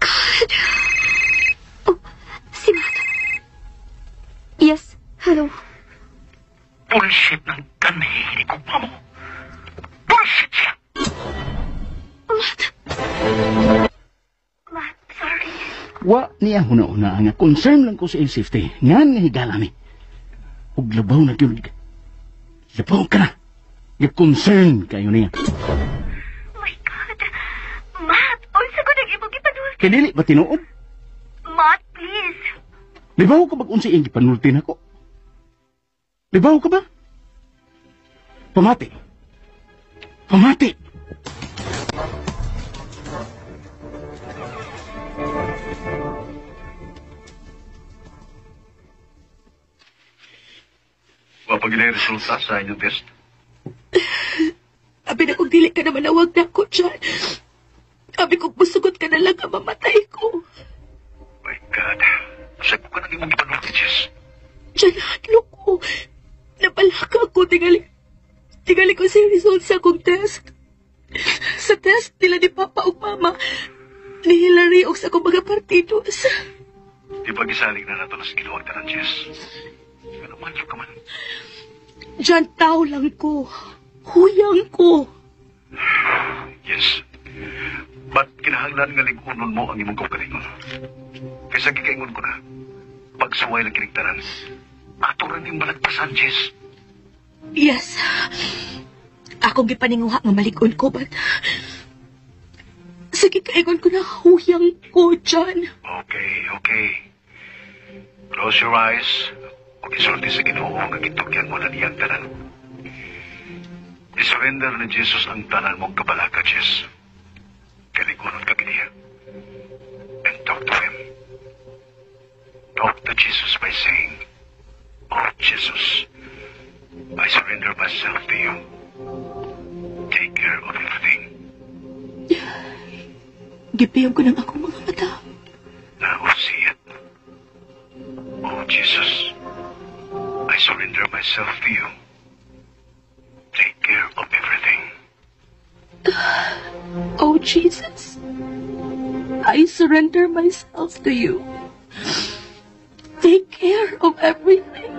God. Oh, si Matt. Yes, hello. Bullshit ng kanihinig ko pa mo. Bullshit siya! Matt, sorry. Wa niya huna-una nga concern lang ko sa iyong safety. Ngan nga higala mi. Huwag labaw na yun. Labaw ka na. Nga concern kayo niya. Oh my God. Matt, unsa ko nang imong gipanulti? Kay dili ba tinuod? Matt, please. Libaw ka ba unsa iyang gipanulti nako? Libaw ka ba? Pamati. Pamati. Wapag na yung resulta sa inyong test. Abi na kung dili ka na manawag na ako dyan. Abi kung musugot ka na lang ang mamatay ko. My God. Saan ko ka nang imong gipanulti, Jess? Dyan hadlo ko. Napalaka ko. Tingali ko si result sa akong test. Sa test nila ni Papa o Mama, ni Hillary o sa akong mga partidos. Di ba gisaling na nato na sa ginuwag tanan, Jess? Ano man ka man? Dyan tao lang ko. Huyang ko. Yes. Ba't kinahanglan nga ligunon mo ang imong kaugalingon? Kaysa gikaingon ko na, pagsuway lang kiniktaran, aturan yung malagpasan, Jess. Yes. Akong gipaninguha nga malikon ko, but sige, kaingon ko na huyang ko dyan. Okay. Close your eyes. O gisulti sa Ginoo nga gitugyan mo na niyang tanan. I-surrender ni Jesus ang tanan mong kabalaka, Jess. Kaligunon ka giniya. And talk to Him. Talk to Jesus by saying, Oh, Jesus, I surrender myself to you. Take care of everything. Gipiyong ko ng akong mga mata. Now see it. Oh, Jesus, I surrender myself to you. Take care of everything. Oh, Jesus, I surrender myself to you. Take care of everything.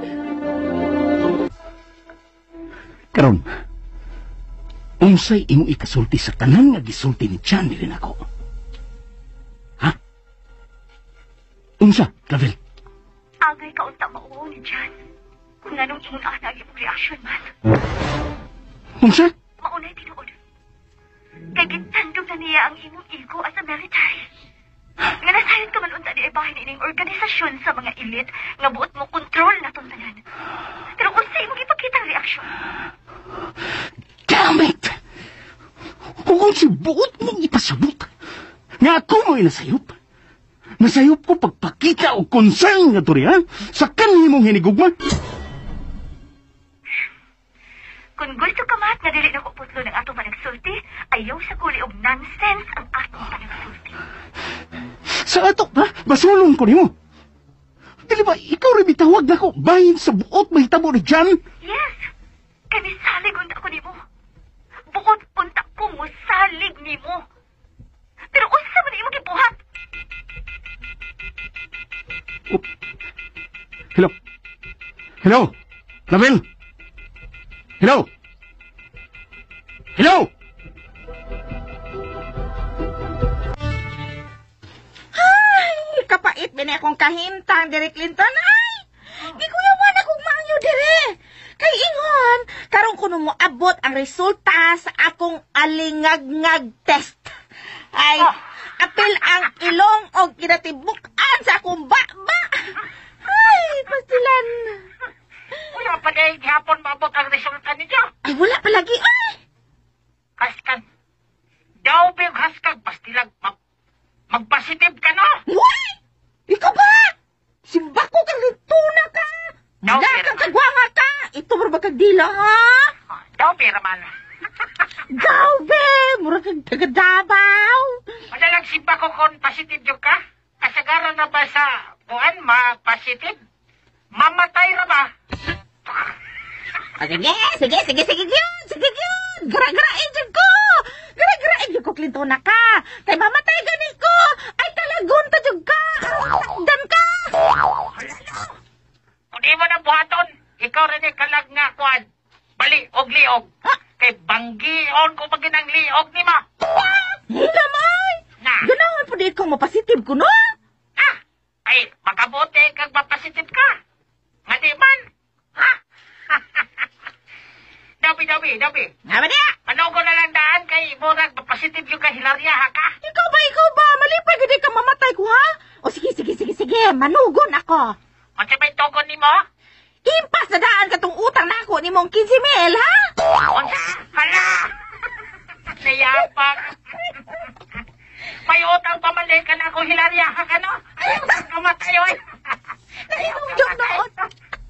Karon, unsay imong ikasulti sa tanan nga gisulti ni Chan din ako? Ha? Unsa, Clavel? Agay ka unta mauwaw ni Jan. Kung anong imong ana imong reaction, man. Unsa? Maunay tinuod. Kay gitandog na niya ang imong ego as a military. Nga nasayon ka man unta di ibahin ining organisasyon sa mga elite nga buot mo kontrol na tanan. Pero unsa imong ipakita ang reaksyon? Damn it! Kung si buot mong ipasabot, nga ako mo'y nasayop. Nasayop ko pagpakita o concern nga turihan sa kanimong hinigugma. Kung gusto ka, Matt, nga dili na ko putlo ng atong panagsulti, ayaw sa kuli og nonsense ang atong panagsulti. Sa atok ba? Basulong ko nimo. Dili ba, ikaw rin bitawag na ko bahin sa buot mahitabo ni Jan? Yes! Kani salig unta ko nimo. Buot unta ko mo salig nimo. Pero unsa man imo gibuhat? Oh. Hello? Hello? Clavel? Hello? Hello? Ay, kapait ba na akong kahintang, Derek Clinton, ay! Gikuyawan akong maangyo, dire. Kay ingon, karong kuno mo abot ang resulta sa akong alingag-ngag test. Ay, apil ang ilong o kinatibukan sa akong ba. Ay, pastilan. Wala pa dahil hapon maabot ang resulta ninyo. Ay, wala palagi, ay! Haskag. Daw big haskag. Pastilag. Magpositive ka, no? Uy! Ikaw ba? Simba ko kang lituna ka. Daw, Wala pero kang kagwanga ka. Ito mo ba kagdila, ha? Daw pera man. Gaw, be! Mura kang tagadabaw. Wala lang simba ko kung positive yung ka. Kasagaran na ba sa buwan ma-positive? Mamatay na ba? Sige, yun. Gara-garain dyan ko. Gara-garain dyan ko, Clintona ka. Kay mamatay ganin ko. Ay, talagon ta dyan ka. Dan ka. Kung di mo na buhaton, ikaw rin kalag nga kuwan. Bali, og liog. Kay banggion ko pag ginang liog ni ma. Hilamay. Na. Ganaon po di ikaw mapasitive ko, no? Ay, makabuti kag mapositive ka. Nga di man. Ha? Dabi. Nga ba niya? Ano ko na lang daan kay Murag, positive yung kahilarya, ha ka? Ikaw ba? Malipay gudi ka mamatay ko, ha? O sige, manugon ako. Ang sabay togon ni mo? Impas na daan ka tong utang na ako ni mong 15 mil, ha? Unsa? Hala! Nayapak. May utang pamalay ka na ako, hilarya, ha ka, no? Ayaw kang kamatay, oy. Nainunjok noon.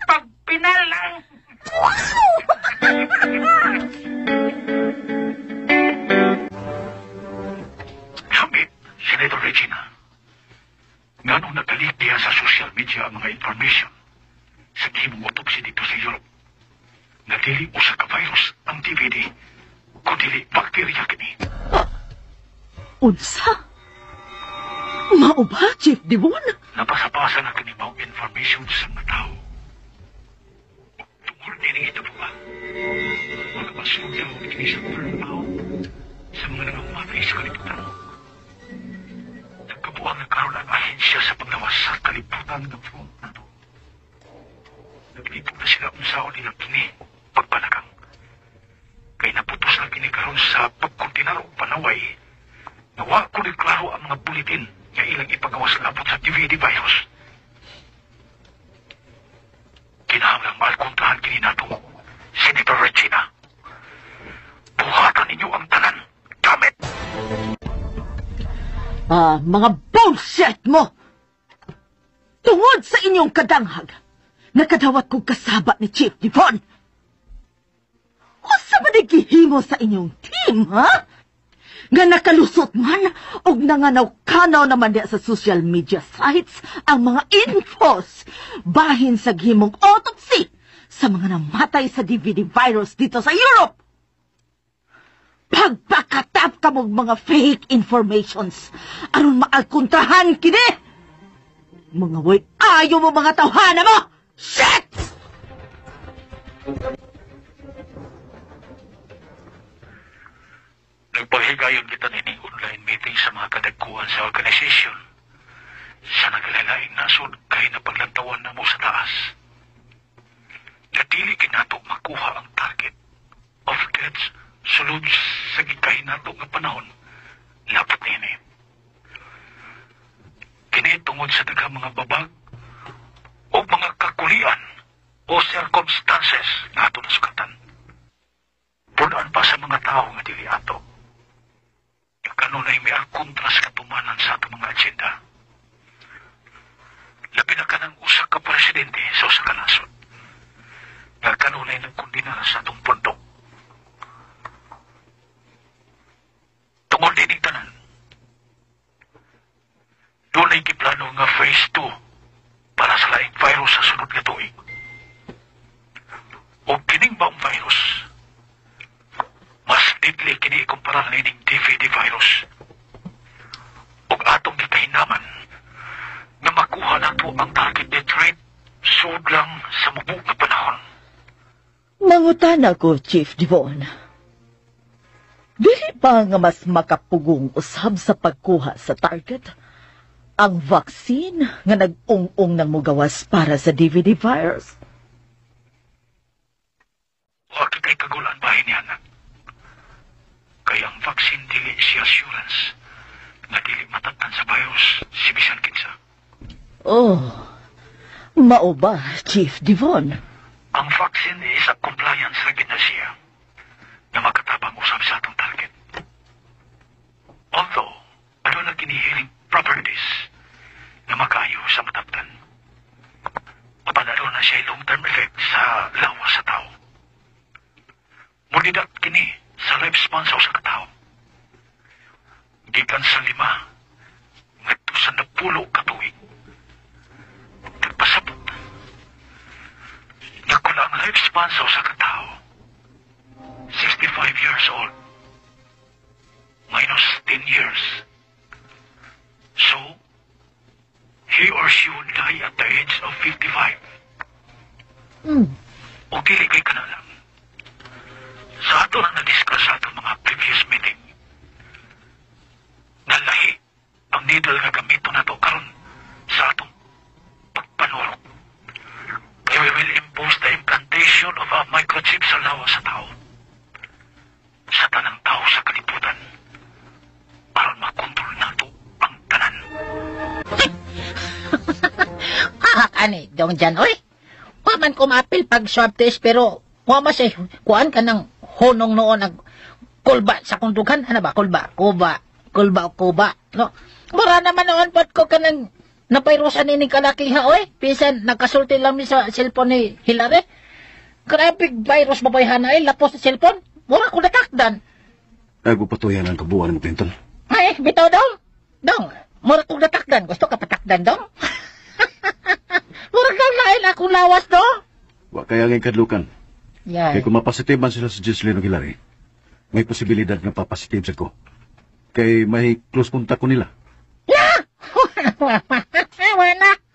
Pag pinal lang. Sabi, Senator Regina, nga nung nagkalik diya sa social media ang mga information sa gihimong autopsy dito sa Europe, nga dili usa ka virus ang DVD, kundi bakterya kini. Unsa? Mao ba, Chief Devon? Napasapasa na kini mao information sa mga tao. Tungkol din ito po ba? Mga pasugyaw kini sa burnout sa mga nangamatay sa kalibutan. Nagkabuang nagkaroon ang ahensya sa paglawas sa kalibutan ng front na to. Naglipot na sila kung saan nila kini pagpanagang. Kaya naputos na kini karon sa pagkontinar o panaway. Nawa ko klaro ang mga bulletin nga ilang ipagawas labot sa DVD virus. Kinahanglang malkontrahan kini nato, Senator Regina. Buhatan ninyo ang tanan, gamit! Mga bullshit mo! Tungod sa inyong kadanghag, nakadawat kong kasaba ni Chief Devon. Usa ba gihimo sa inyong team, ha? Nga nakalusot man og nanganaw-kanaw naman diya sa social media sites ang mga infos bahin sa gihimong autopsy sa mga namatay sa DVD virus dito sa Europe. Pagpakatap ka mong mga fake informations aron maalkontrahan kini. Mga way ayaw mo mga tawhana mo! Shit! Nagpaghigayon kita nini online meeting sa mga kadagkuhan sa organisasyon. Sa naglalalaing nasod kay napaglantawan na mo sa taas. Natili kinato makuha ang target of deaths sulod sa gikay nato nga panahon. Lapot nini. Kini tungod sa daghang mga babag o mga kakulian o circumstances nga ato nasukatan. Punaan pa sa mga tao nga dili ato. Kanunay may kontra sa katumanan sa ato mga agenda. Labi na ka ng usa ka presidente sa usa ka nasod. Nga kanunay nagkundina sa atong pundok. Tungod din ang tanan. Doon ay giplano nga phase 2 para sa laing virus sa sunod nga tuig. O kining baong virus, mas deadly kini ikumpara nining DVD virus. Ug atong gikahinaman na makuha nato ang target death rate sud lang sa mubuk nga panahon. Mangutana ko, Chief Devon. Dili ba nga mas makapugong usab sa pagkuha sa target ang vaccine nga nag-ung-ung ng mugawas para sa DVD virus? Wa kita'y kagulan bahin niya, anak. Kaya ang vaccine dili si assurance nga dili matatan sa virus si bisan kinsa. Oh, mao ba, Chief Devon? Ang vaccine is a compliance lagi na siya na makatabang usab sa atong target. Although, ano na kinihiling properties na makaayo sa mataptan. Mapadalo na siya long-term effect sa lawas sa tao. Munidat kini sa lifespan sa usa ka tawo. Gikan sa 5 ngadto sa 10 ka tuig. Nagpasabot. Nakula ang lifespan sa usa ka tawo. 65 years old. Minus 10 years. So, he or she would die at the age of 55. O dili kay kanala. Sa ato na na-discuss sa ato mga previous meeting, nalahi ang needle nga gamito na to karon sa atong pagpanurok. We will impose the implantation of a microchip sa lawas sa tao. ani, dong dyan, oy. Wa man ko maapil pag swab test, pero wa masay, kuan ka ng honong noon ang kulba sa kundugan. Ano ba? Kulba. No? Mara naman noon pat ko ka ng napayrosan ining kalakiha, oy. Pisan, nagkasulti lang mi sa cellphone ni Hilary. Karapig virus babayhan ay lapos sa cellphone. Mura ko natakdan. Nagpapatuyan ang kabuuan mo, Clinton. Ay, bitaw dong. Dong, mura kong natakdan. Gusto ka patakdan, dong? Mura kang lain akong lawas, dong. Wa kaya ngayong kadlukan. Yan. Kaya kung mapasitive man sila sa Giselle o Hilary, may posibilidad nga papasitive sa ko. Kay may close contact ko nila. Na!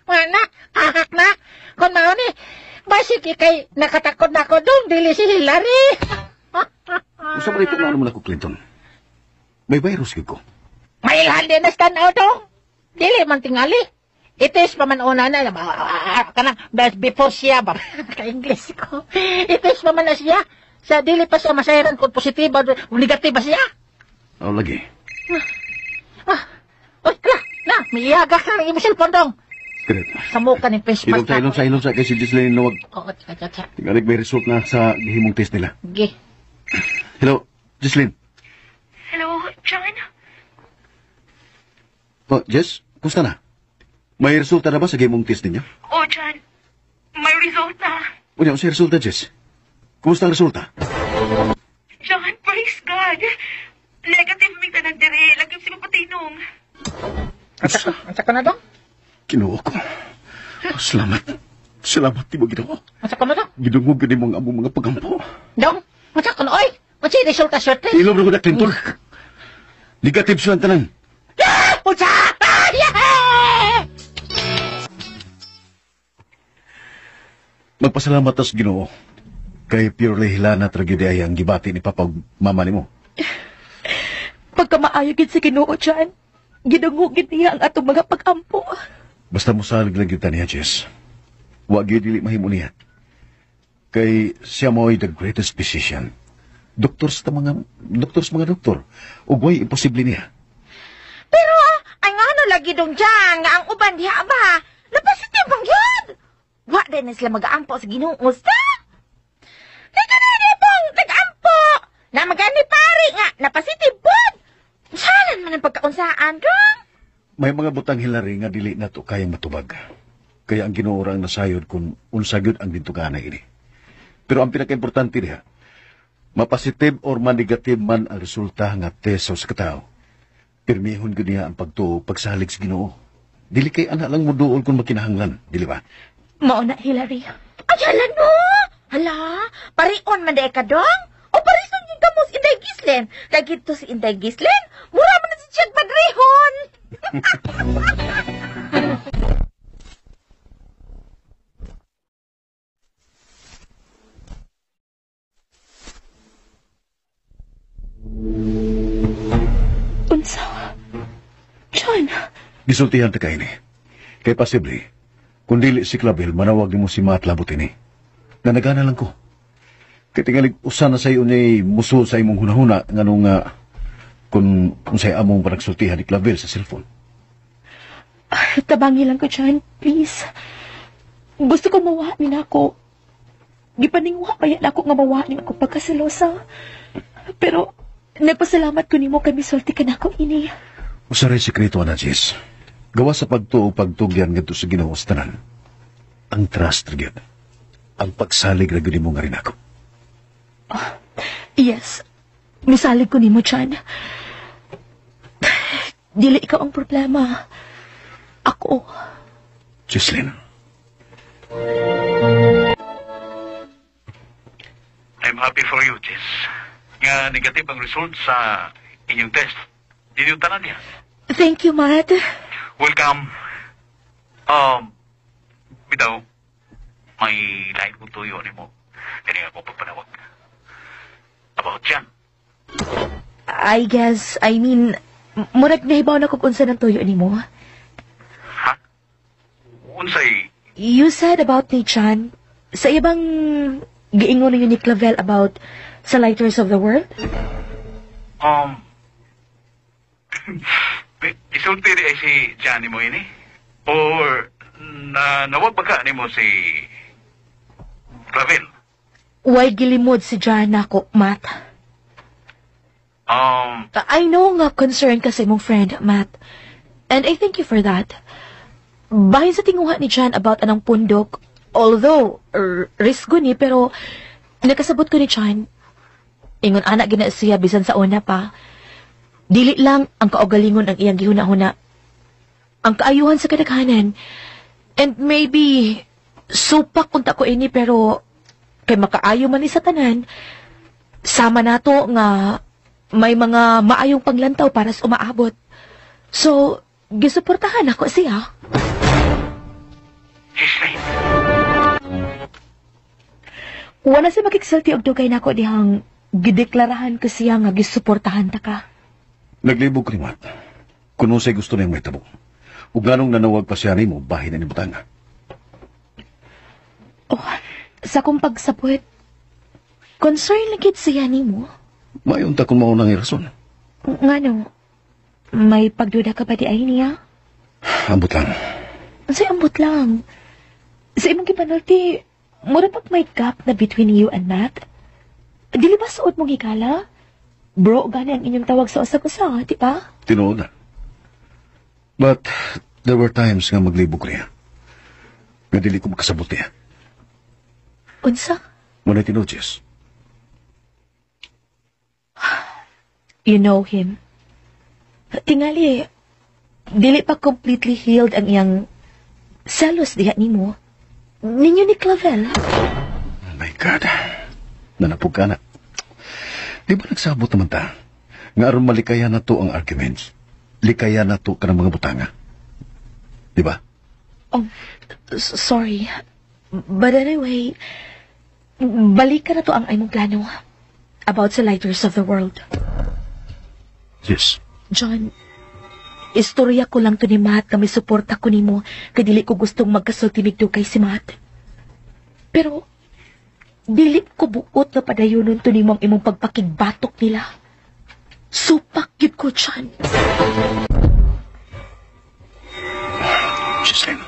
Wala. Ahak na. Kung mao ni, basik kay nakatakot na ako dong, dili si Hilary. Usa man ito na naman ako, Clinton. May virus ko. May ilhan din na stand out dong. Dili man tingali. Itis pa man una na, kanang before siya ba? Ka-English ko. Itis pa man na siya. Sa dili pa siya masayaran kung positiba o negatiba siya. Oh, lagi. Oy, na, may iyaga ka ng imong cellphone dong. Correct. Samo ka ni face mask. Ilong sa kay si Giselle nawag. Oo, tsa. Tingalig may result na sa gihimong test nila. Gi. Hello, Giselle. Hello, John? Oh, Jess, kumusta na? May resulta na ba sa gihimong test ninyo? Oh, John. May result na. Unya, sa resulta, Jess. Kumusta ang resulta? John, praise God. Negative ming tanan diri. Lagim si Papatinong. Asa ka na dong? Kinuha ko. Salamat, di mo ginawa. Asa ka na dong? Ginungog ka mong among mga pagampo. Dong, asa ka na, oy. Asa yung resulta short test? Ilom na ko na, Clinton. Negative siya ang tanan. Usa! Magpasalamat tas Ginoo. Kay purely hilana tragedya ang gibati ni Papa mama nimo. Pagkamaayagin sa Ginoo, John, ginungugin niya ang atong mga pag-ampo. Basta mo salig lang kita niya, Jess. Wa gyud dili mahimo niya. Kay siya mo'y the greatest physician. Doktor sa mga doktor. Ug way imposible niya. Pero, ang ano lagi dong dyan, nga ang uban diha ba? Napasitive bang yun? Wa din na sila mag-aampo sa Ginoo, usta? Nagkanani pong nag-ampo! Na magani pari nga, napasitive pod! Salan man ang pagkaunsaan, dong? May mga butang hilari nga dili na to kayang matubag. Kaya ang Ginoo ra ang nasayod kung unsa gyud ang dintuganay ini. Pero ang pinaka-importante diha, mapositive or ma-negative man ang resulta nga test sa katao. Pirmihon gyud niya ang pagtuo pagsalig sa Ginoo. Dili kay ana lang mo duol kung makinahanglan, dili ba? Mao na, Hilary. Ay, hala no! Hala, parion man ka, dong? O parison yung kamos Inday Gislen? Kagito si Inday Gislen, mura man na si Chad Padrehon! Unsa? John? Gisultihan ta kay ni. Kay posible, kung dili si Clavel, manawag mo si Matt labot ini. Nanagana lang ko. Kaya tingalig usa na sa'yo niya muso sa imong hunahuna nga nung kung sa'yo among panagsultihan ni Clavel sa cellphone. Tabangi lang ko, John. Please. Gusto ko mawahanin ako. Gipaningwa pa yan ako nga mawahanin ako pagkasilosa. Pero, nagpasalamat ko ni mo kay misulti ka na ako ini. Usaray sekreto na, Jess. Gawa sa pagtuo pagtugyan nga sa Ginoo sa tanan. Ang trust gyud. Ang pagsalig ra gyud mo nga rin ako. Yes. Misalig ko ni mo, John. Dili ikaw ang problema. Ako. Jesslyn. I'm happy for you, Jess. Nga negative ang result sa inyong test. Dili yung tanan niya. Thank you, Matt. Welcome. Bitaw, may lain kong tuyo ni mo. Kaya ako pagpanawag. About yan. I mean, murag nahibaw na kung unsa ng tuyo ni mo. Ha? Unsay? You said about ni Chan. Sa ibang giingon ninyo ni Clavel about sa Lighters of the World? Isulti rin si Johnny mo ini? Or nawag ba ka ni mo si Clavel? Way gilimod si John nako, Matt. I know nga concern ka sa imong friend, Matt. And I thank you for that. Bahin sa tinguha ni John about anang pundok, although, risko ni, pero nakasabot ko ni John. Ingon anak gina siya bisan sa una pa. Dili lang ang kaugalingon ang iyang gihuna-huna. Ang kaayuhan sa kadaghanan. And maybe, supak kunta ko ini pero kay makaayo man ni sa tanan, sama nato nga may mga maayong panglantaw para sa umaabot. So, gisuportahan ako siya. Gislin. Wala siya makiksulti og dugay nako dihang gideklarahan ko siya nga gisuportahan ta ka. Naglibog ko ni Matt. Kung sa'y gusto niyang may tabo. Ug ganong nanawag pa siya ni mo, bahin na ni Butanga. Oh, sa kong pagsabot, concern lagit siya ni mo. Mayunta kung maunang irason. Nga no, may pagduda ka ba di ay niya? Ambot lang. Say ambot lang. Sa imong gipanulti, mura pag may gap na between you and Matt. Dili ba suot mong higala? Bro, gani ang inyong tawag sa usag-usa, di ba? Tinuod na. But, there were times nga maglibog niya. Nga dili ko makasabot niya. Unsa? Muna tinuod, Jess. You know him. Tingali, dili pa completely healed ang iyang selos diha nimo. Ninyo ni Clavel. Oh my God. Nanapog ka na. Di ba nagsabot naman ta? Nga aron malikaya na to ang arguments. Likaya na to ka ng mga butanga. Di ba? Oh, sorry. But anyway, balik ka na to ang imong plano about sa Lighters of the World. Yes. John, istorya ko lang to ni Matt kami suporta ko nimo kay dili ko gustong magkasultimig do kay si Matt. Pero, dili ko buot na padayonon to nimo ang imong pagpakigbatok nila. Supak yun ko, John. Gislin.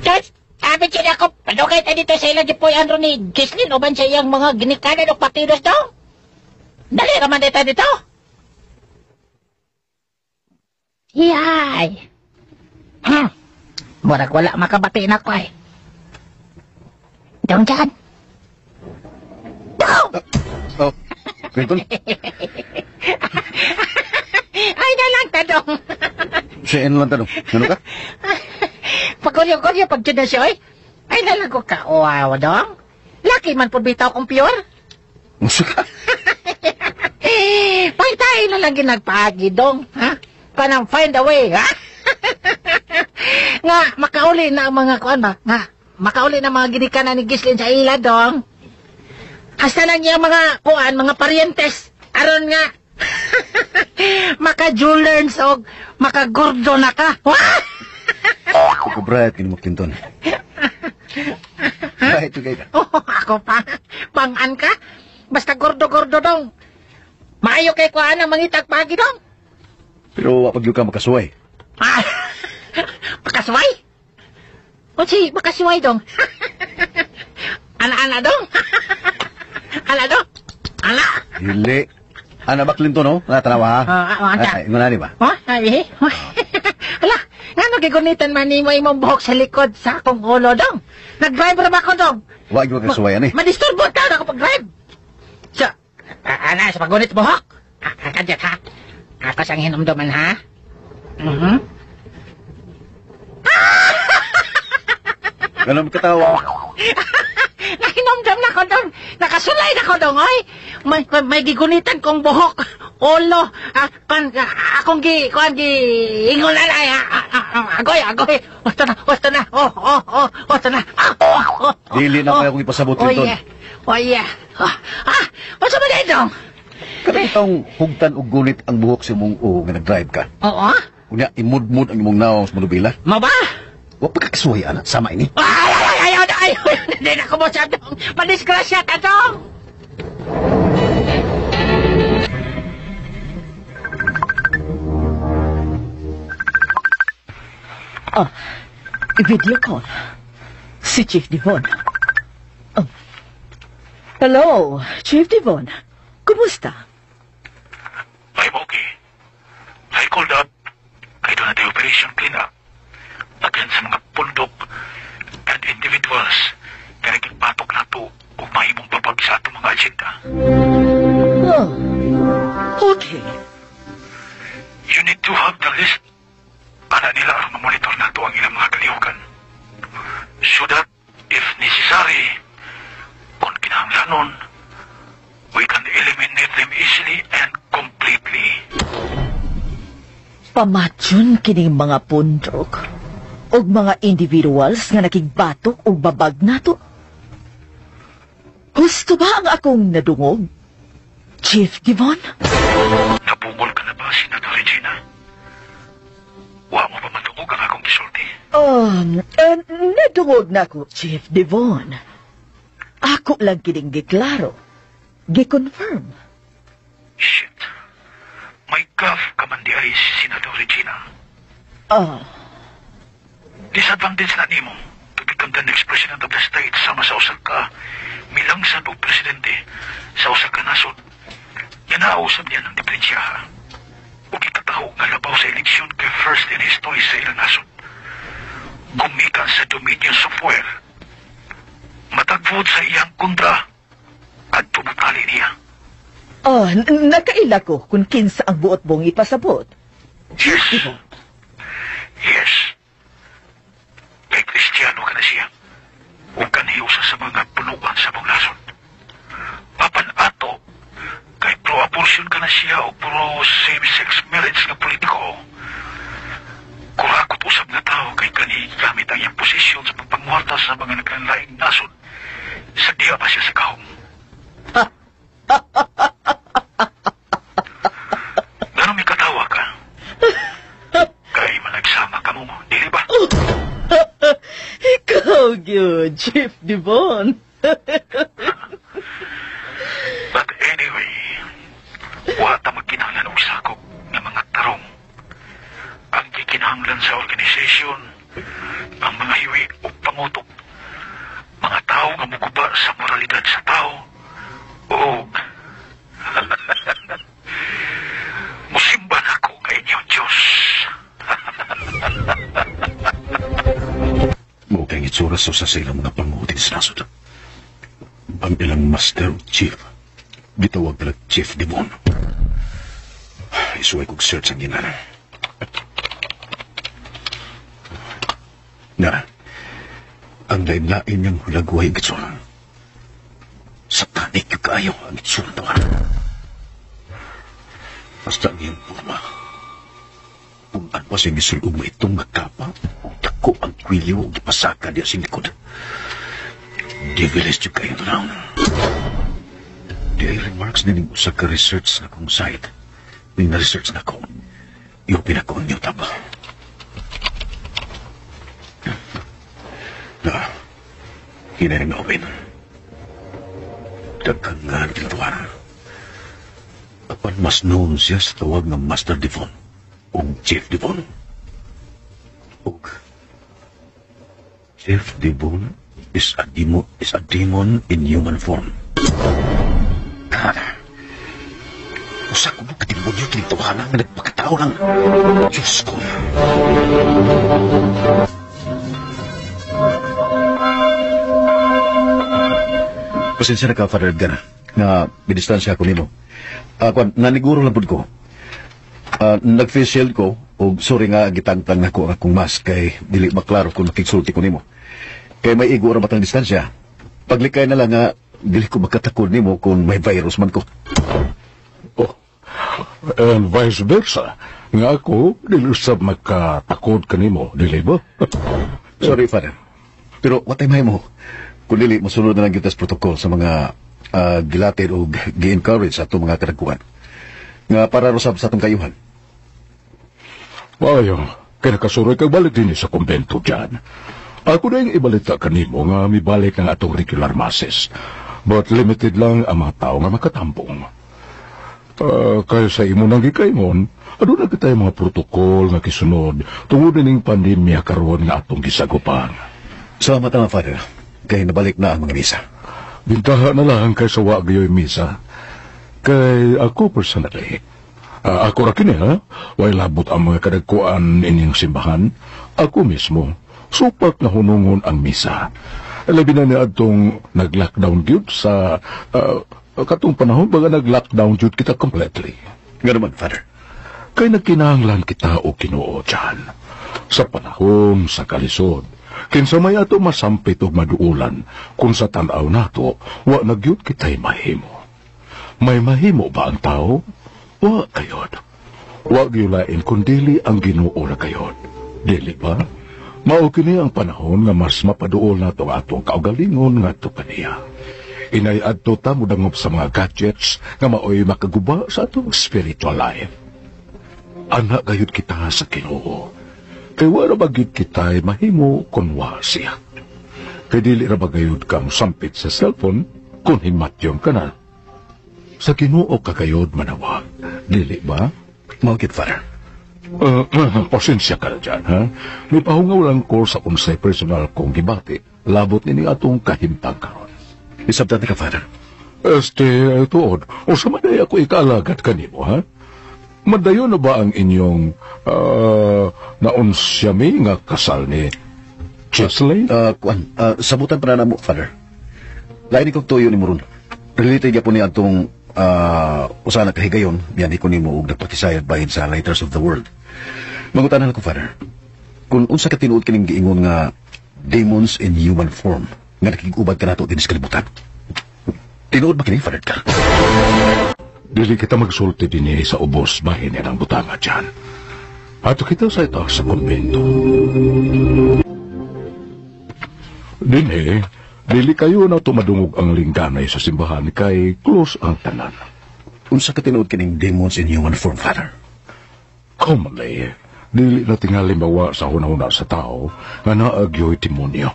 Dad, sabi siya ako, padugay tayo dito sa ilang jipoy Andro ni Gislin o ban siya iyang mga ginikanan o patidos daw? Dali raman dito. Yay! Murag wala makabati na ko eh. Dong dyan. Dong! Oh, Clinton? Ay na lang, Tadong. Siya lang tanong. Ano ka? Pagkulyo-kulyo pag dyan na siya eh. Ay na lang ko ka. Wow, Dong. Laki man po bitaw kong pure. Musa ka? Pagtayo na lang ginagpagi, Dong. Ha? Panang find a way, ha? Nga, makauli na ang mga kuan ba? Nga, makauli na mga ginikanan ni Gislin sa ila, Dong. Hasta na niya mga kuan, mga parientes. Aron nga, maka-jewelers o maka-gordo na ka. Ako, Brad, kinumok Clinton. Bakit ito kayo? Oh, ako pa. Pangan ka? Basta gordo-gordo, Dong. Maayo kay kuan ang mangitag pagi, Dong. Pero wapag yung ka makasuway. Ah, makasway? O si, makasway, Dong. Ana-ana, Dong. Ana, Dong. Ana. Hili. Ana ba Clinton, no? Natanawa, ha? Anta. Ay, ngunani ba? Oh, ay, ala, nga nagigunitan man ni mo imong buhok sa likod sa akong ulo, Dong. Nag-drive ra ba ako, Dong? Wag yung makasuwayan, eh. Madisturbo ta na ako pag-drive. So, ana, sa paggunit buhok. Kadyat, ha? Ako siyang hinumduman, ha? Ganun katawa. Nahinumdum na ko, Dong. Nakasulay na ko, Dong, oy. May gigunitan kong buhok. Ulo. Akong ingulan ay. Agoy. Wasta na. Wasta na. Dili na kaya kong ipasabot, Clinton. Oh, yeah. Wasa ba na, Dong? Kada itong hugtan o gunit ang buhok sa mong nga nag-drive ka. Oo. Kunya, imud-mud ang imong naong sa malubila. Maba? Huwag pagkakasuway, anak. Sama ini. Ay, hindi na ko mo siya, Dong. Madisgrasya ka, Dong. Video call. Si Chief Devon. Hello, Chief Devon. Kumusta? I'm okay. I called up. I do not operation cleanup against sa mga pundok and individuals kaya nagpatok na to o mahimong babag sa atong mga agenda. Okay. You need to have the list. Ana nila ang mamonitor na to ang ilang mga kalihukan. So that, if necessary, kung kinahanglanon, we can eliminate them easily and completely. Pamatyon kining mga pundok o mga individuals nga nakigbatok o babag nato. Gusto ba ang akong nadungog, Chief Devon? Nabungol ka na ba, Senator Regina? Wa mo pa matungog ang akong gisulti? Nadungog na ko, Chief Devon. Ako lang kining giklaro. Gi-confirm. Shit. May gaff ka man di ay, Senator Regina. Disadvantage na nimo to become the next president of the state sama sa usa ka milangsad o presidente sa usa ka nasod. Yan nausap niya ng diferensyaha. O kitataho nga labaw sa eleksyon kay first in history sa ilang nasod. Gumika sa Dominion software. Matagvod sa iyang kontra at tumutali niya. Nakaila ko kung kinsa ang buot mong ipasabot. Yes. Yes. Kay Kristiyano ka na siya. O kaniusa sa mga punuan sa mong nasod. Papan ato, kay pro-abortion ka na siya o pro-same-sex marriage nga politiko. Kurakot usap na tao kay kani gamit ang iyang posisyon sa pagpangwarta sa mga nagkanlaing nasod. Sa diya pa siya sa kahong. Gano'n may katawa ka? Kay managsama ka mo, dili ba? Ikaw yun, Chief Devon. But anyway, wata magkinahanglan og sakop ng mga tarong. Ang gikinahanglan sa organisasyon, ang mga hiwi o pangutok, mga tao nga muguba sa moralidad sa tao, o musimba na ako kay inyo, Diyos. Mukhang itsura sa silang mga pangutin sa nasod. Ang ilang master chief, bitawag nila Chief Devon. Isuway kong search ang ginana. Na, ang lain-lain niyang hulagway ang itsura. Satanik yung kaayaw ang itsura naman. Basta ang iyang forma. Kung ano pa siyang isulog mo itong magkapa, dako ang kwilyo o ipasaka diya sing likod. Devilish yung kayo na. Di ay remarks na ning usa ka research na kong site. Ning na-research na ko. Yung pinakon niyo taba. Na, hinayang na open. Dagangan pinatuwaran. Apan mas known siya sa tawag ng Master Devon o Chief Devon. O Chief Devon is a demon in human form. Kada. Usa ko nung katilbon yung kinitawanan na nagpakatao ng Diyos ko. Pasensya na ka, Father Edgar, na bidistansya ako nimo. Naniguro lang po ko. Nag-face shield ko, o sorry nga, gitangtang na ko ang akong mask, kay dili maklaro kung nakiksulti ko nimo. Kay may igo ra matang distansya. Paglikay na lang nga, dili ko makatakod nimo kung may virus man ko. Oh, and vice versa. Nga ako, dili usab makatakod ka nimo, dili ba? Sorry, Father. Pero what time mo? Kung dili, masunod na lang kita sa protocol sa mga gilatid o gi-encourage sa itong mga kadagkuhan. Nga para rusab sa itong kayuhan. Ayaw, kaya nakasuroy kang balik din sa kumbento dyan. Ako na yung ibalita kanimo nga mibalik ng atong regular masses. But limited lang ang mga tao nga makatambong. Kaya sa imo nang gikaingon, aduna kita mga protokol nga kisunod tungod ning pandemya karon nga atong gisagupan. Salamat na, Father. Kaya nabalik na ang mga misa. Bintaha na lang kay sa wa gayoy misa. Kay ako personally, ako ra kini ha, way labot ang mga kadagkuan inyong simbahan. Ako mismo, supak na hunungon ang misa. Labi na niya atong nag-lockdown gyud sa katong panahon baga nag-lockdown gyud kita completely. Nga naman, Father. Kay nagkinahanglan kita o Ginoo dyan. Sa panahon sa kalisod, kinsa may ato masampit o maduulan, kung sa tanaw nato, wa nagyud kita'y mahimo. May mahimo ba ang tao? Wa kayod. Wa gyulain kundili ang Ginoo na kayod. Dili ba? Mao kini ang panahon nga mas mapaduol nato atong kaugalingon ngadto kaniya. Inay adto ta mudangop sa mga gadgets nga maoy makaguba sa atong spiritual life. Anak gayud kita sa Ginoo. Kay wala ba gyud kita'y mahimo kun wa siya. Kay dili ra ba gayud kang sampit sa cellphone kung himatyon ka na. Sa Ginoo ka gayud manawag. Dili ba? Maugit, Father. Pasensya ka na dyan, ha? May pahungaw lang ko sa unsay personal kong gibati. Labot nini atong kahimtang karon. Isabdan ka, Father. Tuod, o sa maday ako ikaalagat kanimo, ha? Madayon na ba ang inyong naunsyami nga kasal ni Chesley? Sabutan pa na mo, Father. Lain ikong tuyo ni Murun. Related ka po ni atong usaha kahigayon, yan ko ni mo og nagpatisayad bahin sa Lighters of the World. Mangutanan ko, Father, kung unsa ka tinuod kining giingon nga demons in human form nga nakikubad ka nato din sa kalibutan. Tinuod ba kini, Father ka? Dili kita magsulti din sa ubos bahin yan ang butanga dyan. Ato kita sa itaas sa konbento. Dinhe, dili kayo na tumadungog ang lingganay sa simbahan kay close ang tanan. Unsa ka tinuod kining demons in human form, Father? Commonly, dili na tingali mawa sa hunahuna sa tao nga naagyo'y demonyo.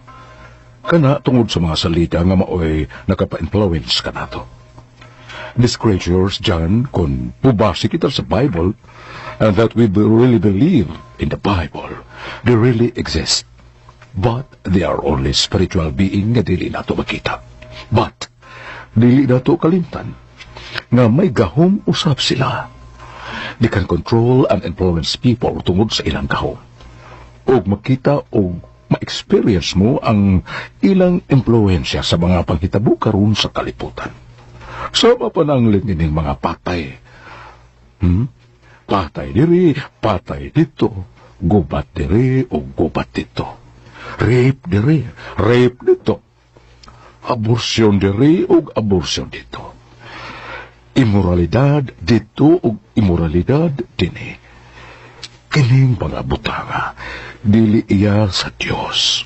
Kana tungod sa mga salita nga maoy nakapa-influence ka nato. These creatures, John, kung pubasi kita sa Bible, and that we really believe in the Bible, they really exist. But they are only spiritual being nga dili nato makita. But dili nato kalimtan nga may gahom usab sila. They can control and influence people tungod sa ilang gahom. Og makita o ma-experience mo ang ilang impluensya sa mga panghitabo karon sa kalibutan. Sama pa nang lining mga patay. Patay diri, patay dito, gubat diri o gubat dito. Rape diri, rape dito. Abortion diri o abortion dito. Immoralidad dito o immoralidad dini. Kining mga butanga, dili iya sa Dios.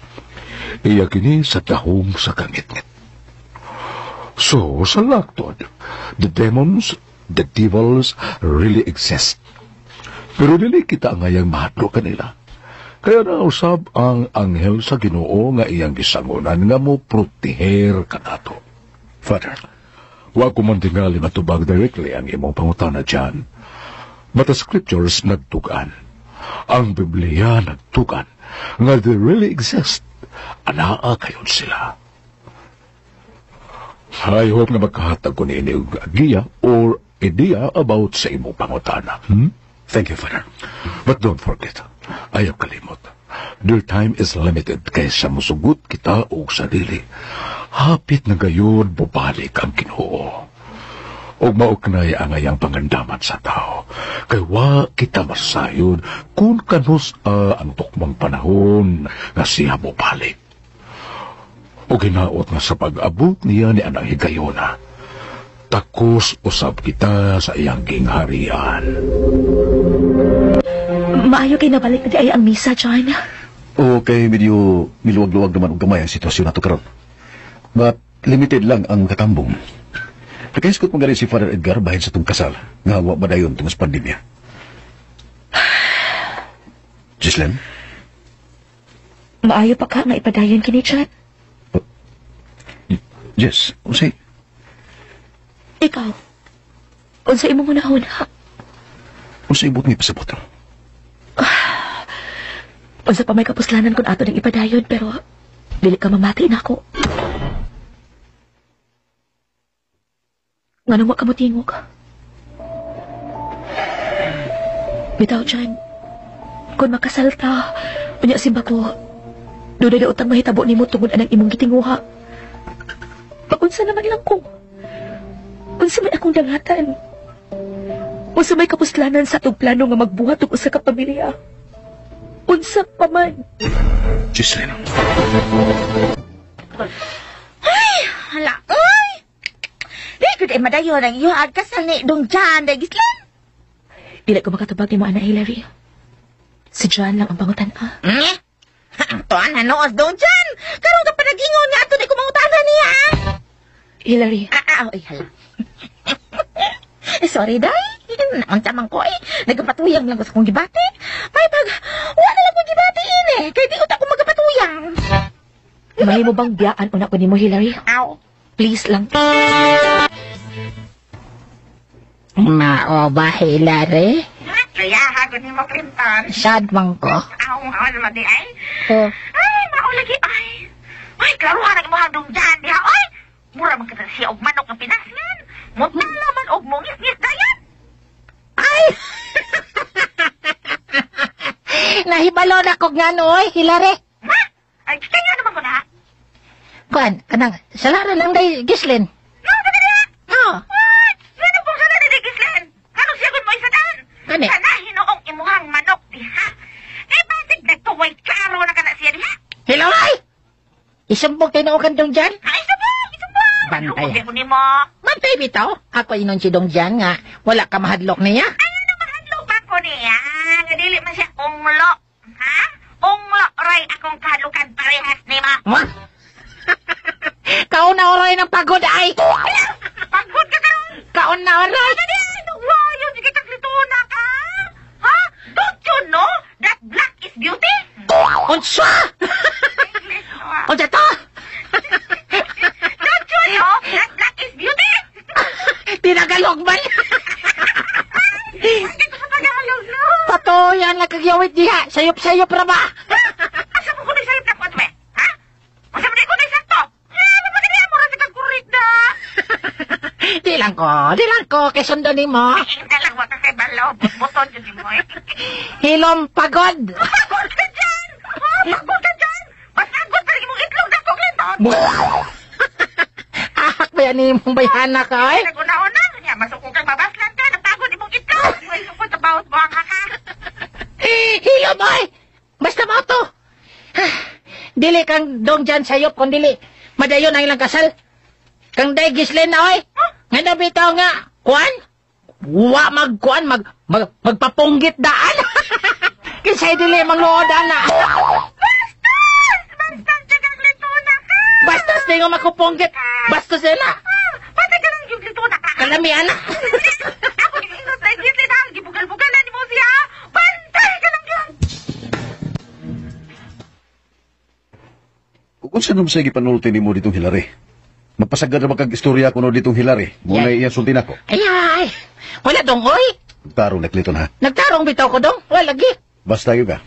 Iya kini sa dahom sa kangit-ngit. So, sa laktod, the demons, the devils really exist. Pero dili kita ngayang mahadlo kanila. Kaya nausab ang anghel sa Ginoo nga iyang gisangunan nga mo proteher kanato. Father, wa ko man tingali matubag directly ang imong pangutana dyan. But the scriptures nagtugan. Ang Biblia nagtugan nga they really exist. Anaa kayon sila. I hope na magkahatag ko ni inyong idea or idea about sa imong pangutana. Thank you, Father. But don't forget, ayaw kalimot. Their time is limited kaysa musugot kita o sarili. Hapit na gayod bubalik ang Ginoo. O mauknay ang ayang pangandaman sa tao. Kay wa kita masayod kung kanus ang tukmang panahon nga siya bubalik. O ginaot nga sa pag-abot niya ni anang higayona. Takos usab kita sa iyang gingharian. Maayo kay nabalik na di ay ang misa, John. Okay, medyo miluwag-luwag naman og gamay ang sitwasyon nato karon. But limited lang ang katambong. Nakahiskot mo si Father Edgar bahin sa itong kasal nga wa ba dayon tungos pandemya. Gislen? Maayo pa ka nga ipadayon kini, John? Yes, usay. Ikaw, Unsa imo hunahuna? Kung sa ibot may pasabot. Unsa pa may kapuslanan kung ato ng ipadayon, pero dili ka mamati na ako. Nga nang wa ka mo tingog. Bitaw, John. Kung makasalta, unya simba ko, doon na utang mahitabo ni mo tungod anang imong gitinguha. Paunsa naman lang ko. Unsa may akong dangatan. Unsa may kapuslanan sa atong plano nga magbuhat og usa ka pamilya. Unsa pa man. Gislin. Ay, hala, oy! Di ko di madayon ang iyo at kasal ni Dong John, Gislin. Dili ko makatubag ni mo, Ana Hilary. Si John lang ang pangutan-a. Tuan na noos, Dong John. Karoon ka pa nag-ingon nga ato di ko mangutanan niya. Hilary. Ay, hala. Sorry, day. Ang tamang ko nagapatuyang lang ko sa kong gibati. May pag, wala lang kong gibatiin kaya di ko ako magapatuyang. Mahimo bang biyaan una ko ni mo, Hilary? Aw. Please lang. Mao ba, Hilary? Kaya hagod ni mo, Clinton. Sad man ko. Aw, naman di ay. Oh. Ay, maulagi ay. Ay, klaruhan ang imong Dong John diha, ay. Mura man kasi siya og manok ng pinaslan. Muntang naman og mongis-ngis dayan. Ay! Nahibalo na ko nga noy, Hilary. Ha? Ay, kaya naman ko na. Kuan, kanang, salaran lang day, Gislin. No, dali na. Oh. Ay, sino pong sana ni Gislin? Anong siya mo isa dan? Ani? Sana hinoong imuhang manok diha. Eh, bakit nagtuway klaro na ka na siya diha? Hilary! Isumbog tayo na ukandong dyan? Ay, isumbong! Bantay. Lukubi ko ni mo. Bantay bitaw. Ako inon si Dong Jan nga. Wala ka mahadlok niya. Ay, ano mahadlok ba ko niya? Nga dili man siya unglo. Ha? Unglo, Roy, akong kahadlukan parehas ni ma. What? Kauna oray ng pagod ay. Pagod ka karon. Kauna oray. Wow, yun, sige kaglituna ka. Ha? Don't you know that black is beauty? Unsa? Unsa to? Don't you know that black is beauty? Tinagalog man. Hindi ko sa Tagalog, no? Patoyan lang kagyawit diha. Sayop-sayop ra ba? Asa mo ko na sa'yo na kwatwe? Ha? Asa mo na ko na sakto? Ano ba kaya mo rin sa kagkurit na? Di lang ko. Kay sundo ni mo. Dalang mo ka kay Balaw. Buton yun mo eh. Hilom pagod. Pagod ka dyan! Pagod ka dyan! Mas pagod pa rin mong itlog na ko, Clinton! Ahak ba yan mong bayhana ka eh? Naguna-una, kanya masukong kang mabaslan ka, napagod imong itlog! May sukot sa bawat buhang ka! Hilom ay! Basta mo to! Dili kang Dong Jan sayop kung dili madayon ang ilang kasal. Kang day Gislin na oy! Nga nabitaw nga, kuan? Magkuan, magpapunggit daan! Kinsay dili mangloodan na! Bastos kang lituna ka! Bastos di nga makupunggit! Bastos sila! Patay ka lang yung lituna ka! Kalamian! Ako yung inot na Gislin ha! Gibugal-bugalan ni mo siya! Pantay ka lang yan! Kung saan naman sige panulutin ni mo ditong Hilary? Magpasagad na magkag-istorya ko no ditong Hilary. Muna iyan sultin ako. Ay! Wala dong, oy! Tarong na Clinton ha. Nagtarong bitaw ko dong, wala lagi. Basta yun ka.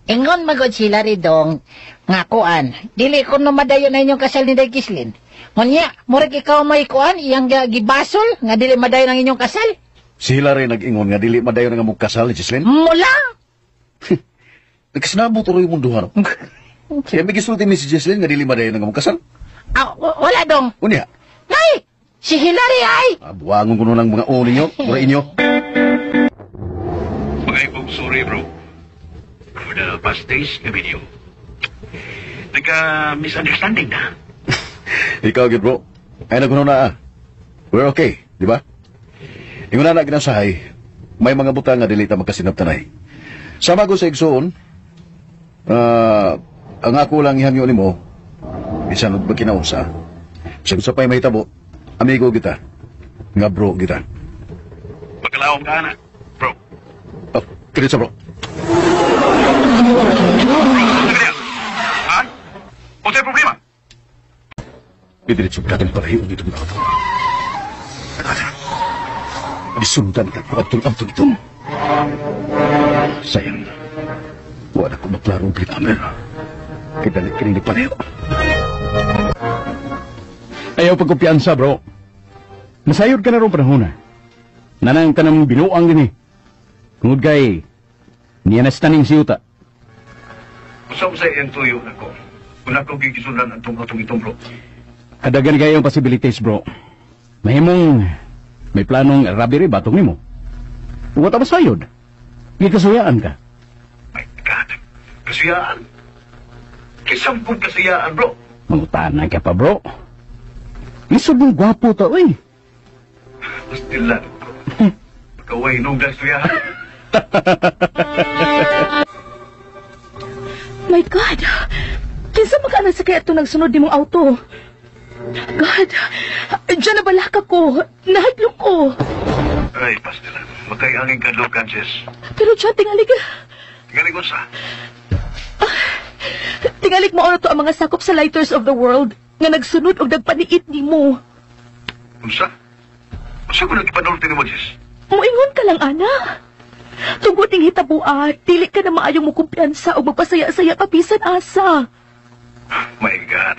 Ingon magod sila ridong nga kuan. Dili ko no madayon na inyong kasal ni Day Gislin. Ngunya, murag ikaw may kuan, iyang gibasol, nga dili madayon ang inyong kasal. Si Hilary nag-ingon nga dili madayon nga mong kasal, Gislin. Mula! Nagkasinabo tuloy yung mundo harap. Kaya may gisulti ni si Gislin nga dili madayon nga mong kasal. Wala dong. Unya. Nay! Si Hilary ay! Buwangon ko nun ang mga o ninyo, mura inyo. Mag-aipog sorry, bro. For the past days na video. Nagka-misunderstanding na. Ikaw, good bro. Ay, nagunaw na We're okay, di ba? Ingon na ginasahay, may mga butang nga dili ta magkasinabtanay. Sama ko sa igsoon, ang ako lang ihangyo nimo, bisan og kinausa. Sa pay mahitabo, amigo kita. Nga bro kita. Pagkalawang ka na, bro. Oh, kiritsa bro. Ha? O sa'yo problema? Pidiritso ka din pareho dito mga ito. Gisundan ka ko atong auto ito. Sayang. Wala ko maklarong plitamer. Kidalik ka rin pareho. Ayaw pagkumpiyansa, bro. Nasayod ka na rin panahon na. Nanang ka ng binuang din eh. Tungod kay, niya na staning siyuta. Usap sa iyang tuyo na ko. Kung ako gigisundan ang tungkotong itong bro. Kadagan kayong possibilities, bro. Mahimong may planong robbery batong nimo. Huwag ka masayod. May kasuyaan ka. My God. Kasiyaan. Kisampung kasiyaan, bro. Mangutanan ka pa, bro. Lisod mong gwapo ta, uy. Pastilan, bro. Kaway nung kasiyaan. My God! Kinsa magkaanak sa kaya ito nagsunod di mong auto? God! Diyan na balaka ko! Nahadlok ko! Ay, pastilan. Magkayangin ka, Lord Francis. Pero dyan, tingalig. Tingalig ko sa. Tingalig mo ano to ang mga sakop sa Lighters of the World nga nagsunod o nagpaniit ni mo. Unsa? Unsa ko nagpanulti ni mo, Jess? Muingon ka lang, ana. Tungkol ting hitabua, dili ka na maayong mo kumpiyansa o magpasaya-saya papisan asa. My God.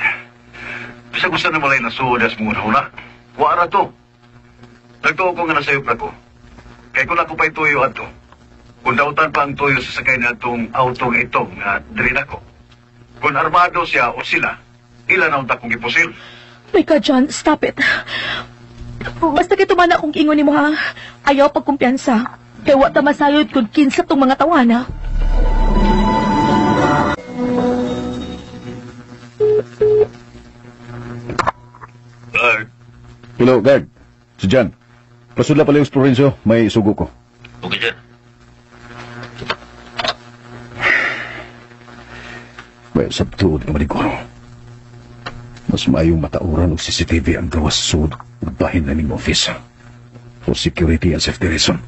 Bisa ko sana malay na sudas mong una. Wara to. Nagtuo ko nga nasayop na ko. Kaya kung ako pa'y tuyo ato, kung dautan pa ang tuyo sa sakay na itong autong ito nga diri na ko. Kung armado siya o sila, ilan ang takong ipusil. My God, John, stop it. Basta kito man akong ingon ni mo, ha? Ayaw pagkumpiyansa. Kaya wa ta masayod kung kinsa tong mga tawana. Hello, guard. Si John. Pasudla pala yung Florencio. May sugo ko. Okay, John. Well, sabtuod nga maniguro. Mas maayong matauran ng CCTV ang gawas sud ng bahin na ning office. For security and safety reason.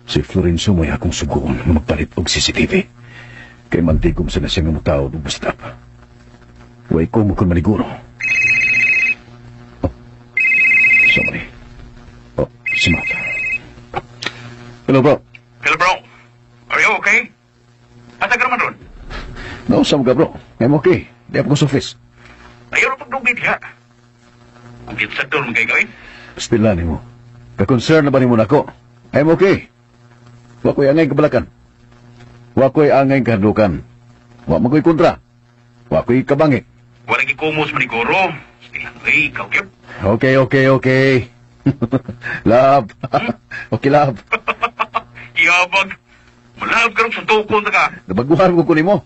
Si Florencio may akong sugoon na magpalit og CCTV. Kay mantigom sa nasiyang mutaw ng bustap. Way ko mo kung maniguro. Oh, sorry. Oh, si Mata. Hello, bro. Hello, bro. Are you okay? Asa ka naman ron? Nausam ka, bro. I'm okay. Di ako sa office. Ayaw na pagdugid ha. Ang kitsador mong gagawin. Stilanin mo. Ka-concern na ba ni mo na ako? I'm okay. Wa ko'y angay kabalakan. Wa ko'y angay kahadukan. Wa mako'y kontra. Wa ko'y kabangi. Wala gikumos maniguro. Stilang, ay, ikaw yun. Okay. Love. Okay, love. Iyabag. Malahab ka rin sa tukon na ka. Nabaguhan ko kunin mo.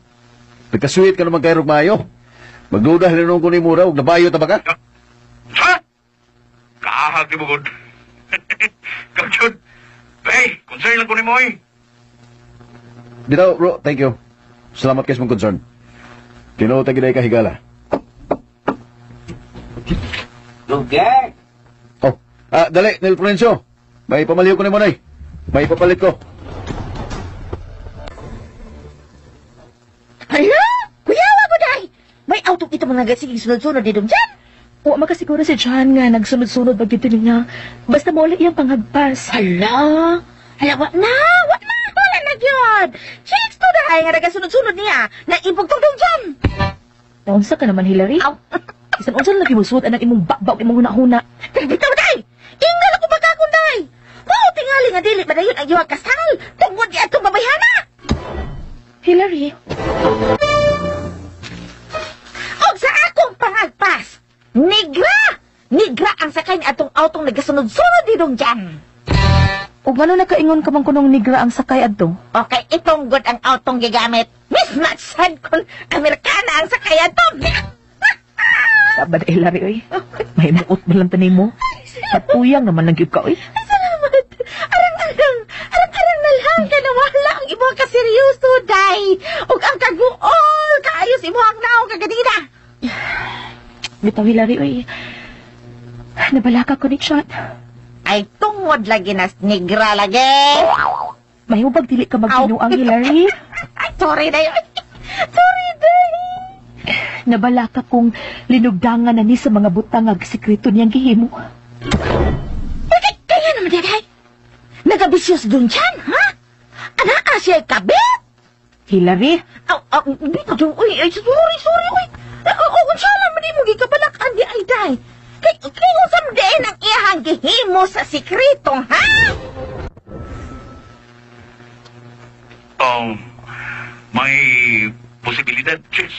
Nagkasweet ka naman kayo mayo. Magduda hinanong kunin mo raw. Nabayo ta ba ka? Sa? Kaahag ni Bugod. Kapchod. Hey, concern lang kunin mo eh. Di daw, bro. Thank you. Salamat kayo sa mong concern. Tinuot ang giday ka higala. Okay. Oh, dali, Nel Florencio. May pamaliw ko ni mo, Nay. May papalit ko. Hala? Kuyawa ko, day! May auto ito mga nagasiging sunod-sunod dito dyan. Wa makasiguro si John nga nagsunod-sunod pag dito niya. Basta mo ulit iyang panghagpas. Hala? Hala, wala na! Wala na yun! Chicks to, day! Nga nagasunod-sunod niya. Naibugtong dyan! Naunsa ka naman, Hillary? Aw! Isan unsa lang gimusuot ang imong bakbaw imong huna-huna. Bitaw, day! Inggal ako magkakon, day! Oo, tingali nga dili ba na yun ang iyong kasal? Tungkol di atong babayhana! Hillary, Og sa akong pangagpas, Nigra! Nigra ang sakay ni atong autong nagasunod-sunod didong dyan. ug ngano nakaingon ka man kunong nigra ang sakay adto? Okay, itong good ang autong gigamit. Mismatch sad kung Amerikana ang sakay atong. Sabad, Hillary, oy. May muot mo lang tanin mo. Patuyang naman lang gyud ka, oy. Salamat. Arang na lang ka na wala ang imong kaseryoso, day. Ug ang kaguol, kaayos imong naong kagadina. Bitaw, Hillary, oy. Nabalaka ko ni Chat. Ay, tungod lagi na nigra lagi. Mahibag dili ka magkinuang, Hillary. Sorry, day. Sorry, day. Nabalaka kong linugdangan na ni sa mga butang ag sekreto niyang gihimo. Kaya naman day? Nagabisyos dun siyan, ha? Ana siya kabit? Hillary? Dito dun, uy, sorry, uy. Kung siya lang man mo gikabalakan di ay day. Kaya usam din ang iyahang gihimo sa sikretong, ha? May posibilidad, Jess.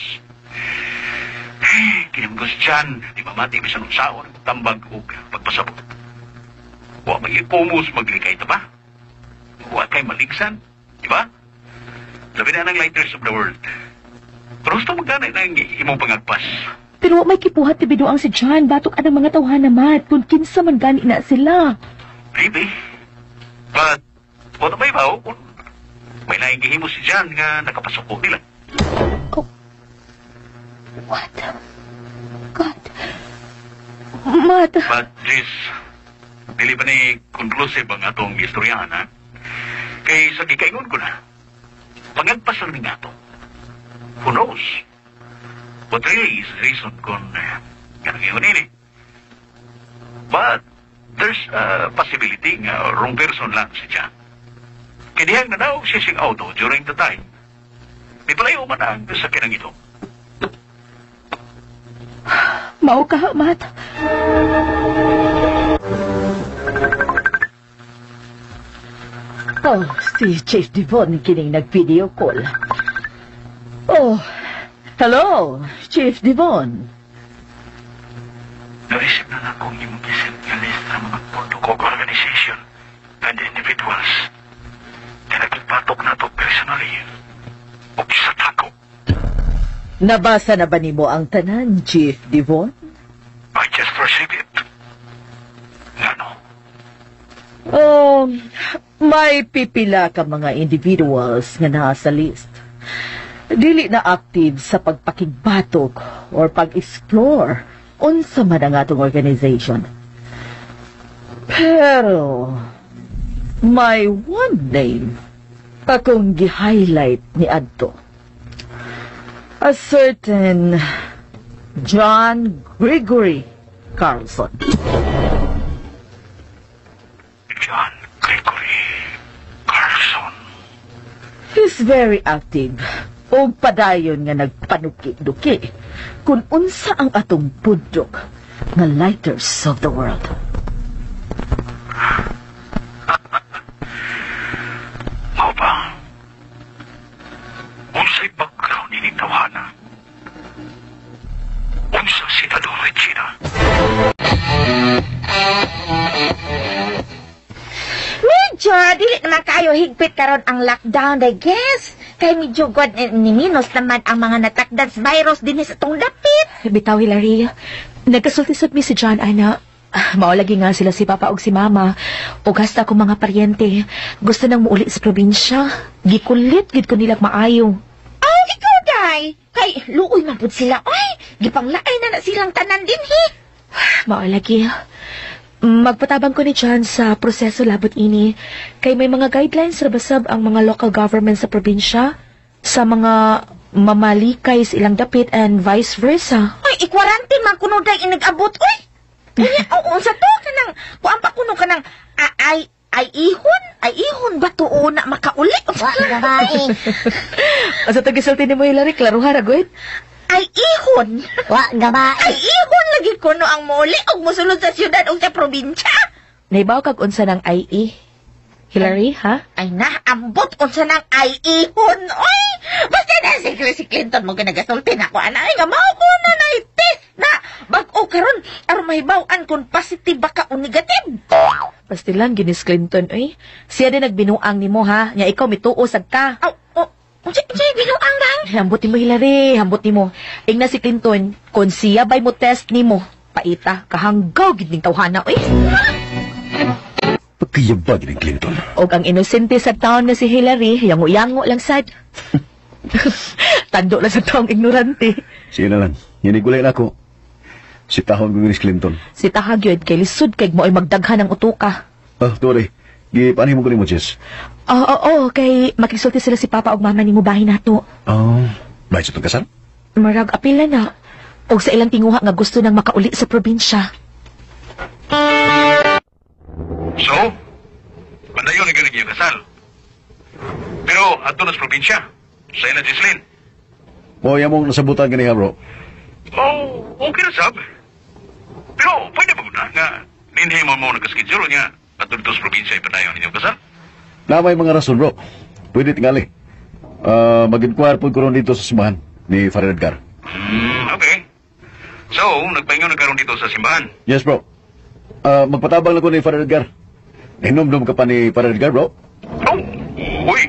Kinamgos dyan, di mamati bisan ng saon, tambag o pagpasabot. Wa may ipumos maglikay ta ba? Wa kay maligsan, di ba? Labi na ng lighters of the world. Pero gusto magkanay na imong pangagpas. Pero may kipuhat ti biduang si John, batok anang mga tawhan naman, kung kinsa man gani na sila. Maybe. But, wala may ba kung may naingihimo si John nga nakapasok ko nila. Oh. What? God. Matt. But, Jess, dili ba ni conclusive ang atong istoryahan, ha? Kay sa gikaingon ko na, pangagpas lang ni nga to. Who knows? What really is the reason kung ganang yun ini? But, there's a possibility nga wrong person lang si John. Kinihang na daw siya siyang auto during the time. May palayo man ang sakinang ito. Mao ka, Matt. Oh, si Chief Devon kining nag-video call. Oh, hello, Chief Devon. Naisip na lang kung yung gisip nga list ng mga pundok organization and individuals na nagpatok na to personally o sa tako. Nabasa na ba nimo ang tanan, Chief Devon? I just received it. Ano? May pipila ka mga individuals nga nasa list. Dili na active sa pagpakigbatok or pag-explore unsa man ang atong organization. Pero may one name akong gi-highlight ni adto. A certain John Gregory Carlson. John Gregory Carlson. He's very active. O padayon nga nagpanuki-duki kung unsa ang atong pundok nga lighters of the world. Mao ba? Unsa'y background ni Tawana? Unsa si Tado Regina? Medyo, dili naman kayo higpit karon ang lockdown, I guess. Kay medyo god ni Minos naman ang mga natakdan sa virus din sa tong dapit. Bitaw, Hilary. Nagkasulti-sut mi si John, ana. Maulagi nga sila si Papa og si Mama. O hasta ko mga paryente. Gusto nang muuli sa probinsya. Gikulit, gid ko nilag maayo. Oh, ikaw, day. Kay, luoy man pud sila. Ay, gipanglaay na silang tanan din, he. Maulagi. Magpatabang ko ni John sa proseso labot ini. Kay may mga guidelines sa basab ang mga local government sa probinsya sa mga mamalikay sa ilang dapit and vice versa. Ay, i-quarantine man kuno day inag-abot, oy. Kaya, sa to, kanang, kuang pa kuno kanang, ay ihon ba to na makauli? Wah, gabae. Asa tagisulti ni mo, Hilary, klaro haragoy? Ay ihon. Wa, gabae. Ay ihon lagi kuno ang muli og mosulod sa syudad o sa probinsya. Naibaw kag unsa ng IE? Hilary, ha? Ay naambot unsa nang ay ihon. Oy, basta na si Clinton mo ginagasulti na ko ana nga mao ko na test na bag-o karon aron mahibaw-an kung positive ba ka o negative. Pastilan ginis Clinton, oy. Siya din nagbinuang nimo, ha? Nya ikaw mituo sad ka. Sige, binuang lang. Hambot mo, Hilary. Hambot mo. Ingna si Clinton, kung siya ba'y mo test ni mo, paita, kahanggaw gidning tawhana, oy. Pagkiyabag ni Clinton. Og ang inosente sa taon na si Hilary, yango-yango lang sad. Tando lang sa taong ignorante. Sige na lang. Yanigulay na ako. Si Tahon ko ni Clinton. Si Tahag yun, kay lisod kay mo ay magdaghan ng utuka. Tore. Gipanin mo ko ni mo, Jess. Oo, kay makisulti sila si Papa og Mama ni mo bahin nato. Bahay sa itong kasal? Marag apila na. Og sa ilang tinguha nga gusto nang makauli sa probinsya. So, padayon na ganun yung kasal. Pero, ato na sa probinsya. Sa ina Gislin. Mo mong nasabutan ganiha, bro. Oh, okay na sab. Pero, pwede ba na nga ninhay mo nagkaschedule niya at dito sa probinsya ipadayon ninyong kasal? Na may mga rason, bro. Pwede tingali. Mag-inquire po ko ron dito sa simbahan ni Father Edgar. Okay. So, nagpahingo na karon dito sa simbahan? Yes, bro. Magpatabang lang ko ni Father Edgar. Inom-nom ka pa ni Father Edgar, bro? Oh, uy.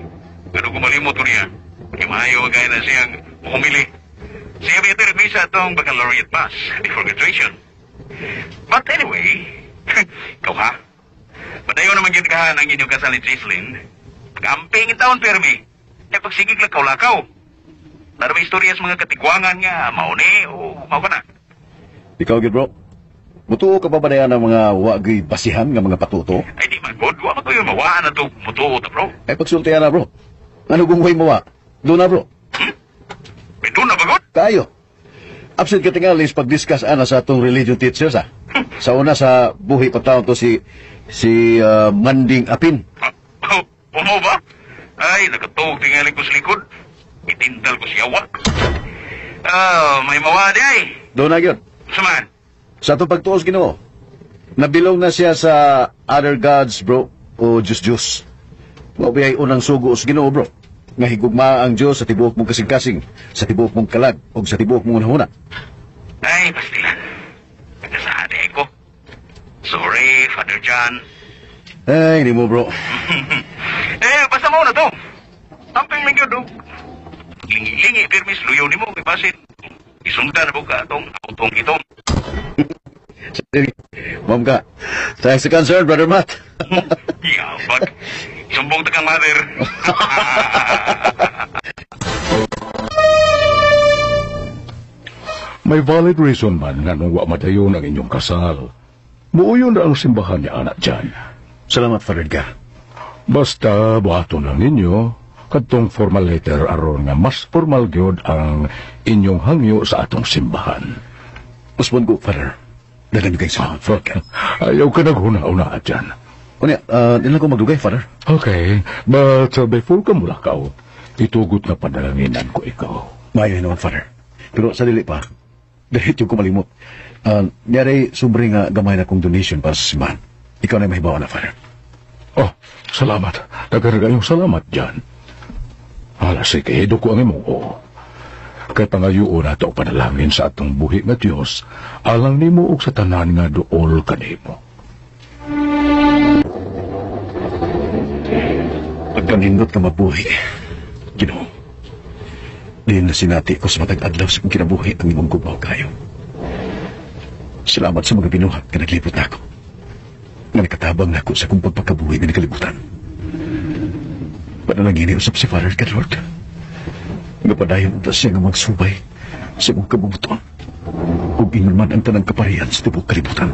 Pero kumalimot ko niya. Kimahayo gaya na siyang humili. Siya may misa itong baccalaureate pass before graduation. But anyway, ikaw ha? Padayon naman yun ka ng inyong kasal ni Gislin. Pag-amping taon, Permi. Eh, pagsigig lang kaw-lakaw. Naramay istorya sa mga katigwangan nga, mauni o mau ka na. Ikaw, gid bro. Mutuo ka pa ba na ng mga wagay basihan nga mga patuto? Ay, di man, God. Wala ko yung mawaan na ito. Mutuo ta, bro. Ay, pagsultihan na, bro. Ano kung huway mawa? Doon na, bro. May doon na ba, God? Kayo. Absent ka tingalis pag-discuss ana sa atong religion teachers, ha? Sa una sa buhi pagtaon to si Manding Apin. Mo ba? Ay, nakatuog tingali ko sa likod. Itindal ko siya, wak. May mawadi ay. Doon na yun. Saman? Sa itong pagtuos, Ginoo, nabilong na siya sa other gods, bro, o Diyos. Mabiyay unang sugo sa Ginoo, bro. Nga higugma ang Diyos sa tibuok mong kasing-kasing, sa tibuok mong kalag, o sa tibuok mong unahuna. Ay, pastilan. Nagkasade ko. Sorry, Father John. Ay, hindi mo, bro. Basta mo na to. Amping lang yun, dog. Lingi-lingi, Permis, luyaw ni mo, ipasin. Isungta na po ka itong autong itong. Ma'am ka. Thanks to concern, Brother Matt. Yabag. Sumbong takang mother. May valid reason man nga nung wa madayon ang inyong kasal. Muuyon na ang simbahan ni anak dyan. Salamat, Father Edgar. Basta buhato lang ninyo kadtong formal letter aron nga mas formal gyud ang inyong hangyo sa atong simbahan. Usbon ko, Father. Dagan kay salamat, Father. Ayaw ka naghuna-una dyan. Kunya, nilang ko magdugay, Father. Okay, but before ka mulakaw, itugot na padalanginan ko ikaw. Mayo naman, Father. Pero sa dili pa, dahil yung kumalimot, niyari sobre nga gamay na kong donation para sa simbahan. Ikaw na mahibawa na, Father. Oh, salamat. Nagaragayong salamat dyan. Sige, edo ko ang imong oo. Kay pangayuon na ito panalangin sa atong buhi nga Diyos, alang nimo og sa tanan nga duol kanimo. Pagkanindot ka mabuhi, Ginoo. Diyan na sinati ko sa matag adlaw sa kong kinabuhi ang imong gubaw kayo. Salamat sa mga binuhat na naglibot na ako. Nga nakatabang na ako sa kong pagpakabuhi na nakalibutan. Panalangin usap si Father ka, Lord. Nga padayon na siya nga magsubay sa mong kabubuton. Kung ingon man ang tanang kaparihan sa tibok kalibutan.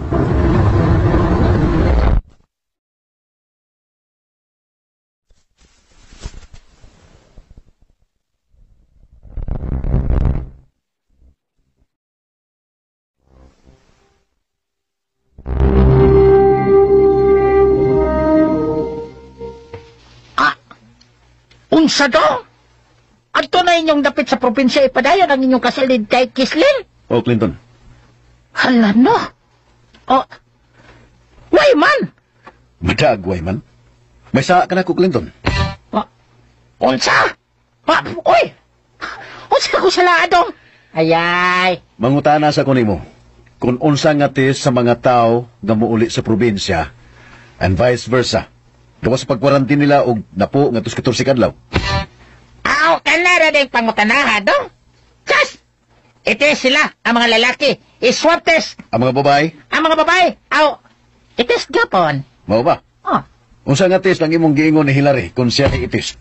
Unsa do? Adto na inyong dapit sa probinsya ipadayon ang inyong kasalid kay Gislin? O, Clinton. Hala no. Oh, way man. Madag, way man. May saa ka na ko, Clinton. Unsa? Uy! Unsa ko sa laadong? Ayay. Mangutana sa kunimo. Kung unsa nga tis sa mga tao nga muuli sa probinsya and vice versa. Gawas sa pagwarantin nila og napo nga tus 14 kadlaw. Aw, kanara din pangutanaha do. Just! Itis sila, ang mga lalaki. I-swab test. Ang mga babae? Ang mga babae. Aw, itis gapon. Mao ba? Oh. Unsa nga tis lang imong giingon ni Hilary kung siya ni itis?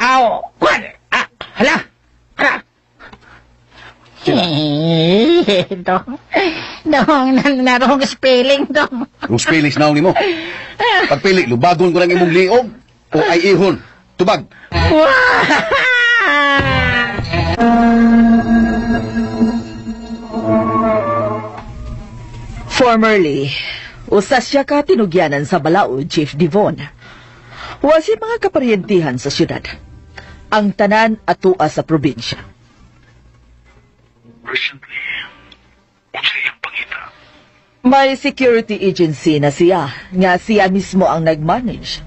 Aw, kwan. Hala. Dong, narong spelling, dong. Kung spelling na ni mo. Pagpili, lubagon ko lang imong liog o ay ihon. Tubag. Formerly, Usa siya ka tinugyanan sa balaod, Chief Devon. Wa siya mga kaparyentihan sa syudad. Ang tanan atua sa probinsya. Recently, unsa iyang pangita? May security agency na siya, nga siya mismo ang nag-manage.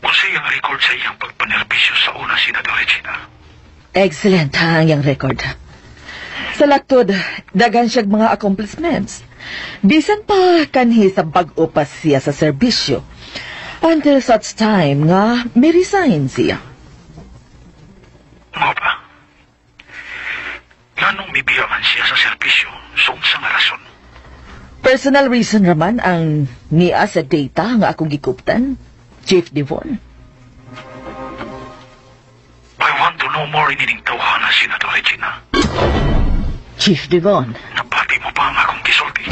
Unsa iyang record sa iyang pagpanerbisyo sa una, Senador Regina? Excellent ang iyang record. Sa laktod, dagan siyang mga accomplishments. Bisan pa kanhi sa pag-upas siya sa serbisyo. Until such time nga may resign siya. Mga ba? Ganong mibiya man siya sa serbisyo sa unsang rason? Personal reason raman ang niya sa data nga akong gikuptan, Chief Devon. I want to know more inining tawhana, Senador Regina. Chief Devon. Napati mo pa ang akong gisulti.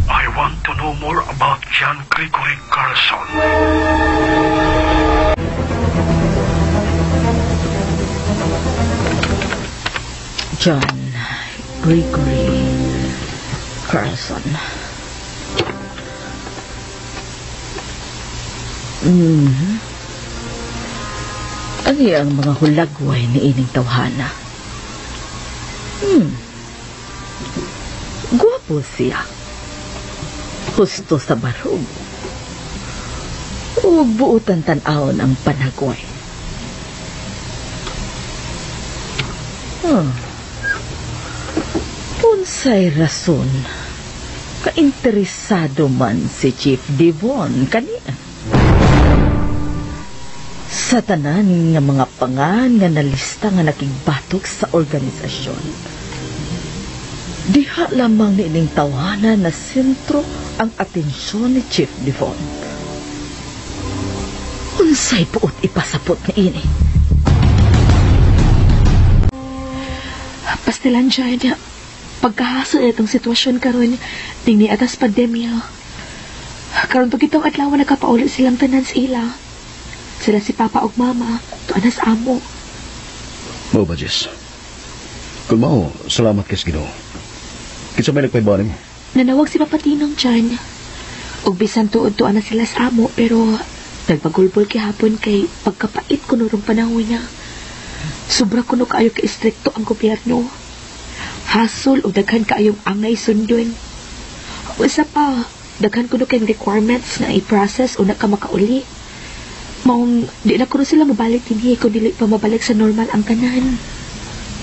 I want to know more about John Gregory Carlson. John Gregory Carlson. Ano ang mga hulagway ni ining tawhana? Guwapo siya. Husto sa barog. Ug buutan tan-awon ang panagway. Unsay rason kainteresado man si Chief Devon kaniya? Sa tanan nga mga pangan nga nalista nga nakigbatok sa organisasyon, diha lamang ni ining tawhana na sentro ang atensyon ni Chief Devon. Unsay puot ipasapot na ini? Pastilan siya, pagkahaso itong sitwasyon karon tingni atas pandemya. Karon pag itong adlaw nakapauli silang tanan sa ila. Sila si Papa ug Mama, tuanas amo. Mao ba, Jess? Kung mao, salamat kay Ginoo. Kinsa may nagpaybanim? Nanawag si Papa Tinong dyan. Ug bisan tuod-tuan na sila sa amo, pero nagpagulbol kihapon kay pagkapait ko nurong panahon niya. Sobra kuno kaayo ka-istrikto ang gobyerno. Hasol o daghan kaayong angay sundon. Usa pa, daghan kuno kayong requirements na i-process o na ka makauli. Maong di na kuno sila mabalik dinhi kung dili pa mabalik sa normal ang tanan.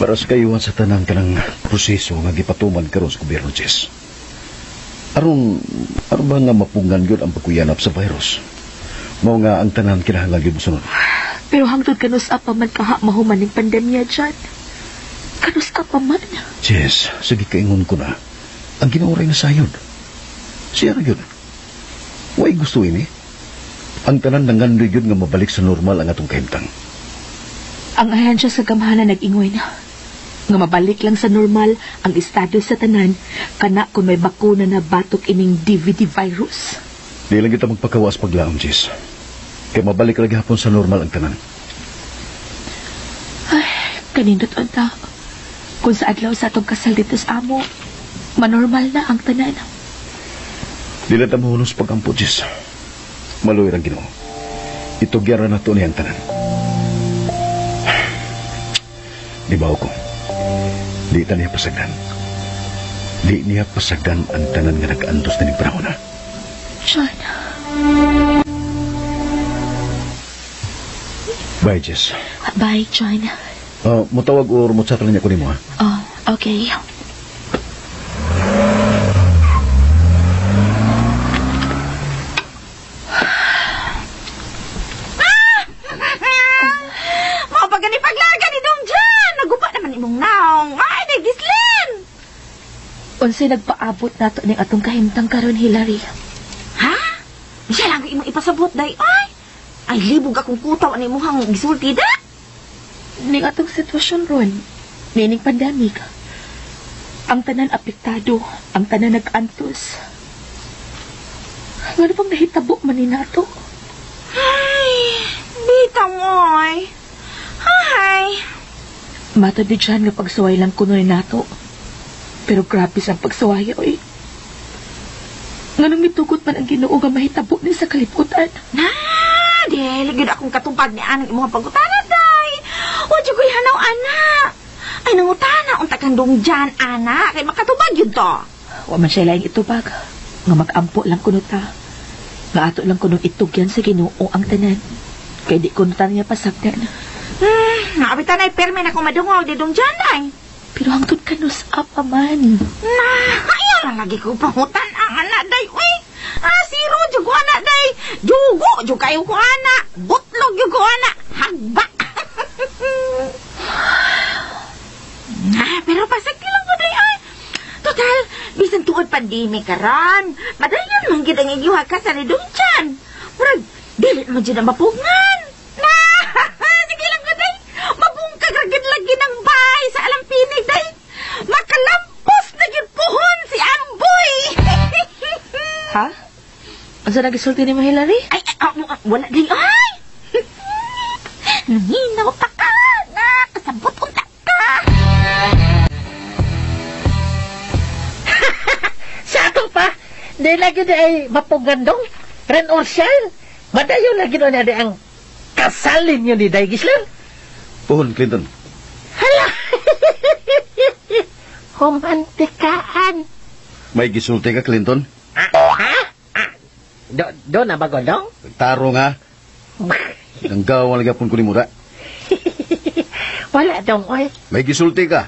Para sa kayuhan sa tanan kanang proseso nga gipatuman karon sa gobyerno, Jess. Aron ba nga mapungan yun ang pagkuyanap sa virus? Mao nga ang tanan kinahanglan gyud mosunod. Pero hangtod kanus pa man kaha mahuman ning pandemya dyan. Kanus pa man. Jess, sige kaingon ko na. Ang ginauray na sayod. Siya na yun. Way gusto ini. Ang tanan nangandoy yun nga mabalik sa normal ang atong kahimtang. Ang ahensya sa gamhanan nag-ingoy na. Nga mabalik lang sa normal ang estado sa tanan kana kung may bakuna na batok ining DVD virus. Di lang kita magpakawas paglaom, Jess. Kaya mabalik lagi hapon sa normal ang tanan. Ay, kanindot unta. Kung sa adlaw sa atong kasal dito sa amo, manormal na ang tanan. Di lang tamuhunos pag-ampo, Jess. Maluwir ang Ginoo. Itugyara na ito niyang tanan. Di ba ako? Di ta niya pasagdan. Di niya pasagdan ang tanan nga nag-antos na ning panahon na. John. Bye, Jess. Bye, John. Mutawag o mutsat lang niya ko ni mo, ha? Oh, okay. Unsay nagpaabot nato ning atong kahimtang karon, Hilary? Ha? Siya lang imong ipasabot day. Ay libog akong kutaw ani imong gisulti da. Ning atong sitwasyon ron, nining pandemic. Ang tanan apektado, ang tanan nag-antos. Ngano pang nahitabo man ni nato? Ay, bitaw moy. Hi. Matod di dyan nga pagsuway lang kuno ni nato. Pero grabe siyang pagsuwaya, oy. Nganong mitugot man ang Ginoo nga mahitabo ni sa kalibutan. Dili gid akong katupad ni anang imong pagutana, day. O di ko'y hanaw, anak. Ay, nangutana, unta kang dungjan, anak. Kay makatubag yun to. Wa man siya laing itubag. Nga mag-ampo lang kuno ta. Nga ato lang kuno itugyan sa Ginoo ang tanan. Kay di kuno ta niya pasagdan. Nakabitan ay perme na kung madungog di dungjan, day. Pero hangtod kanus apa man. Ayaw na lagi ko pangutan ang anak, day. Uy, siro, dyan ko anak, day. Jugo, dyan kayo ko anak. Butlog, dyan ko anak. Hagba. Pero pasagti lang ko, day, ay. Total, bisan tuod pandemic karan. Madayon man gid ang igiwa ka sa nidong dyan. Murag, dili mo dyan ang mapugnan. Sige lang ko, day. Mabungkag ragid lagi ng bahay sa alampinig, day. Makalampos na yun puhon si Amboy. Ha? Ang sa nagisulti ni mo, Hillary? Ay, wala day, ay. Nanginaw pa ka, na. Kasabot unta ka. Sa ato pa, di lagi di ay mapugandong. Ren or shell. Madayo lagi na di ang kasalin yun ni Day Gislan. Puhon, Clinton. Hala! Humantikaan. May gisulti ka, Clinton? Do na ba, Godong? Taro nga. Ang gawang lagapon ko ni Mura. Wala dong, oy. May gisulti ka.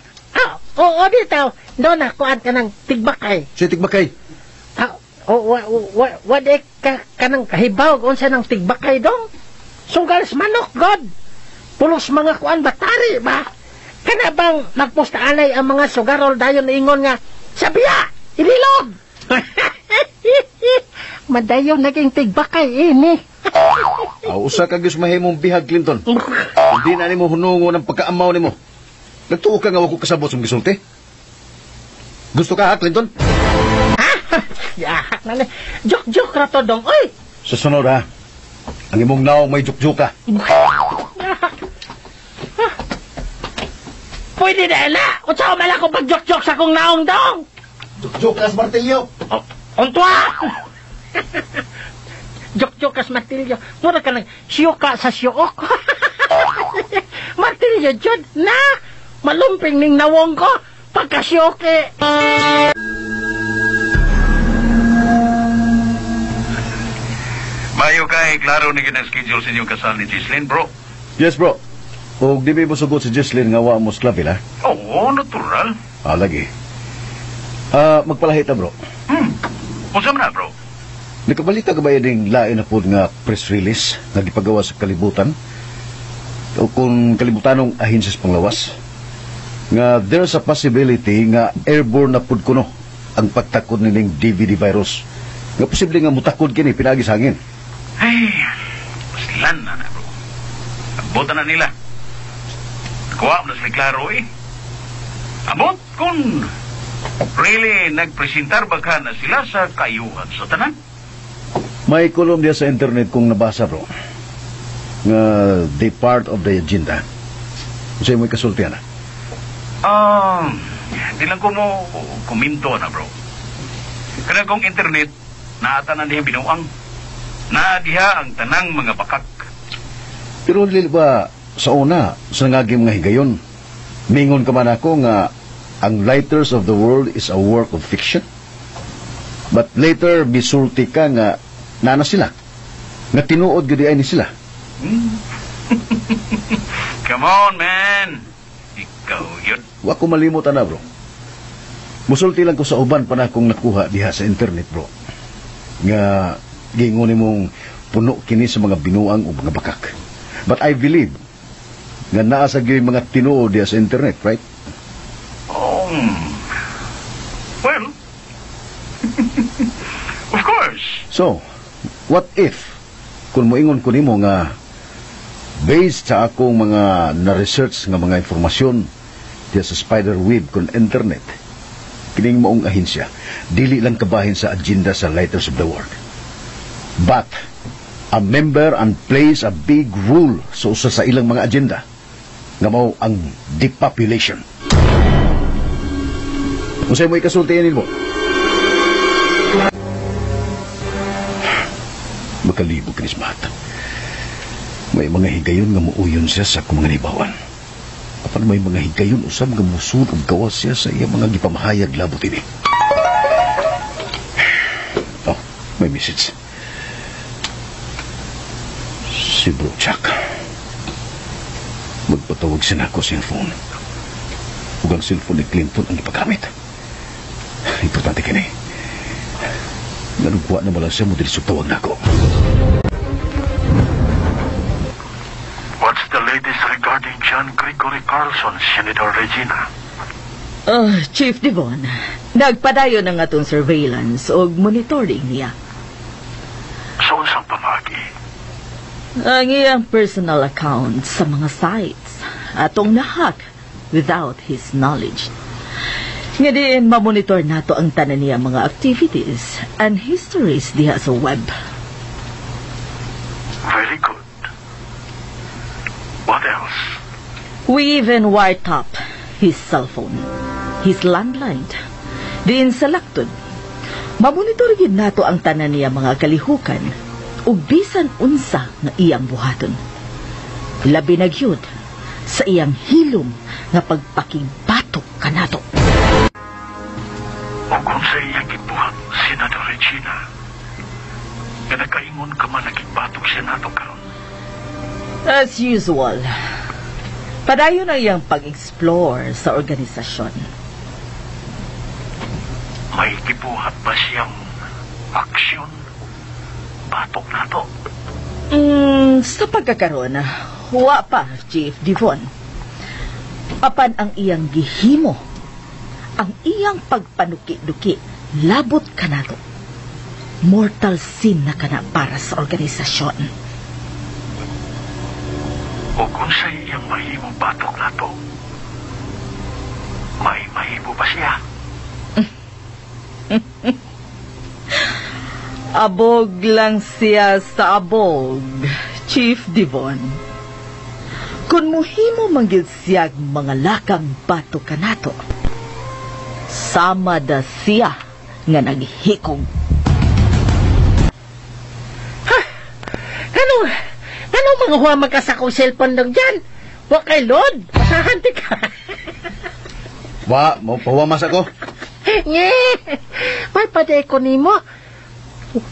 Oo, dito. Do na, kuan ka ng tigbakay. Si Tigbakay. Wade ka ng kahibaw kung sa ng tigbakay dong. Sugalas manok, God. Pulos mga kuan batari ba? Kana bang nagpustaalay ang mga sugarol dayon na ingon nga, sabiya, ililog! Madayon naging tigbakay ini. Usa ka gis mahimong bihag, Clinton. Hindi na nimo hunungo ng pagkaamaw nimo. Nagtuo ka nga wako kasabot sa gisulti. Gusto ka ha, Clinton? Yahak na ni. Jok-jok ra to dong, oy! Sa sunod ha, ang imong naong may juk-juk ka. Pwede na ela! Kung saan mala ko pag-jok-jok sa kong naong dong! Juk-juk kas martilyo! Untwa! Jok-jok kas martilyo. Mura ka nang siyuka sa siyok. Martilyo, Jod! Na! Malumping ning nawong ko! Pagka-syoke! Mayo kay, klaro na ginang schedule sa inyong kasal ni Gislyn, bro. Yes, bro. O di ba mo sugot si Jesslyn nga wa mo sklabe na? Oo, natural. Lagi. Magpalahita, bro. Kung saan na, bro? Nakabalita ka ba yung lain na po nga press release na gipagawa sa kalibutan? O kung kalibutanong ahinsas panglawas? Nga there's a possibility nga airborne na pud kuno ang pagtakod niling DVD virus. Nga posible nga mutakod kini pinagi sa hangin. Ay, pasilan na bro. Abutan na nila. Kuha mo na sila klaro eh. Abot kung really nagpresentar baka na sila sa kayuhan sa tanan. May kolom diya sa internet kung nabasa, bro. Nga they part of the agenda. Kasi mo'y kasultihan na. Di lang ko mo kuminto na, bro. Kaya kung internet, naata na diha binuang. Naadiha ang tanang mga bakak. Pero lili ba sa una, sa nangagi mga higayon, mingon ka man ako nga ang Lighters of the World is a work of fiction? But later, bisulti ka nga nana sila. Nga tinuod gudi ay ni sila. Come on, man. Ikaw yun. Wa ko malimot na, bro. Musulti lang ko sa uban pa na akong nakuha diha sa internet, bro. Nga gingon mong puno kini sa mga binuang o mga bakak. But I believe nga naa sa gyud mga tinuod diha sa internet, right? Well, of course. So, what if kung moingon ko nimo nga based sa akong mga na-research nga mga informasyon diya sa spiderweb kung internet, kining maong ahinsya dili lang kabahin sa agenda sa Lighters of the World, but a member and plays a big role sa usa sa ilang mga agenda nga mao ang depopulation. Usay mo ikasultiyanin mo. Makalibog ka ni Smat. May mga higayon nga muuyon siya sa akong mga libawan. Apan may mga higayon usab nga musun ug gawas siya sa iya mga gipamahayag labot ini. Oh, may message. Si Bro Chuck. Magpatawag siya na ako sa phone. Ug ang cellphone ni Clinton ang ipagamit. Importante kini. Nanugwa na malang siya mo dilisog tawag na ako. What's the latest regarding John Gregory Carlson, Senator Regina? Chief Devon, nagpadayon ang atong surveillance o monitoring niya. Sa unsang pamagi? Ang iyang personal account sa mga sites atong nahack without his knowledge. Nga din, mamonitor nato ang tanan niya mga activities and histories diha sa web. Very good. What else? We even wiretap his cell phone, his landline, diin sa laktod. Mamonitor gid nato ang tanan niya mga kalihukan ug bisan unsa nga iyang buhaton. Labi na gyud sa iyang hilom nga pagpakigbatok kanato. O kung sa iyang gibuhat, Senator Regina, nga nakaingon ka man nagigbatok siya nato karon. As usual, padayon ang iyang pag-explore sa organisasyon. May gibuhat ba siyang aksyon? Batok nato? Sa pagkakaroon, huwa pa, Chief Devon. Apan ang iyang gihimo, ang iyang pagpanuki-duki, labot ka nato. Mortal sin na ka na para sa organisasyon. O kung sa iyang mahimo batok nato, may mahimo ba siya? Abog lang siya sa abog, Chief Devon. Kung muhimo manggil siyag mga lakang bato kanato, sama da siya nga naghikog. Ganong mga huwamag ka sa akong cellphone dong dyan? Wa kay Lord, masahanti ka. Wa, mo pawamas ako. Nye, may paday ko ni mo.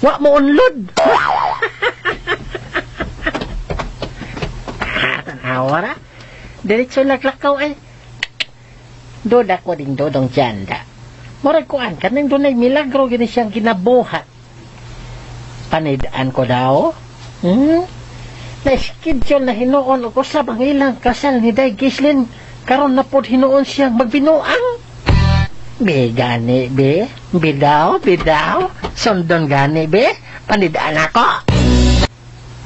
Wa mo unlod. Tanawara, diretso laglakaw ay. Doda ko ding dodong janda. Murag kuan ka nang dunay milagro gini siyang ginabuhat. Panidaan ko daw? Na-schedule na hinuon ako sa ilang kasal ni Day Gislin. Karon na pod hinuon siyang magbinuang. Be, gani, be? Bidaw? Sundon gani, be? Panidaan ako?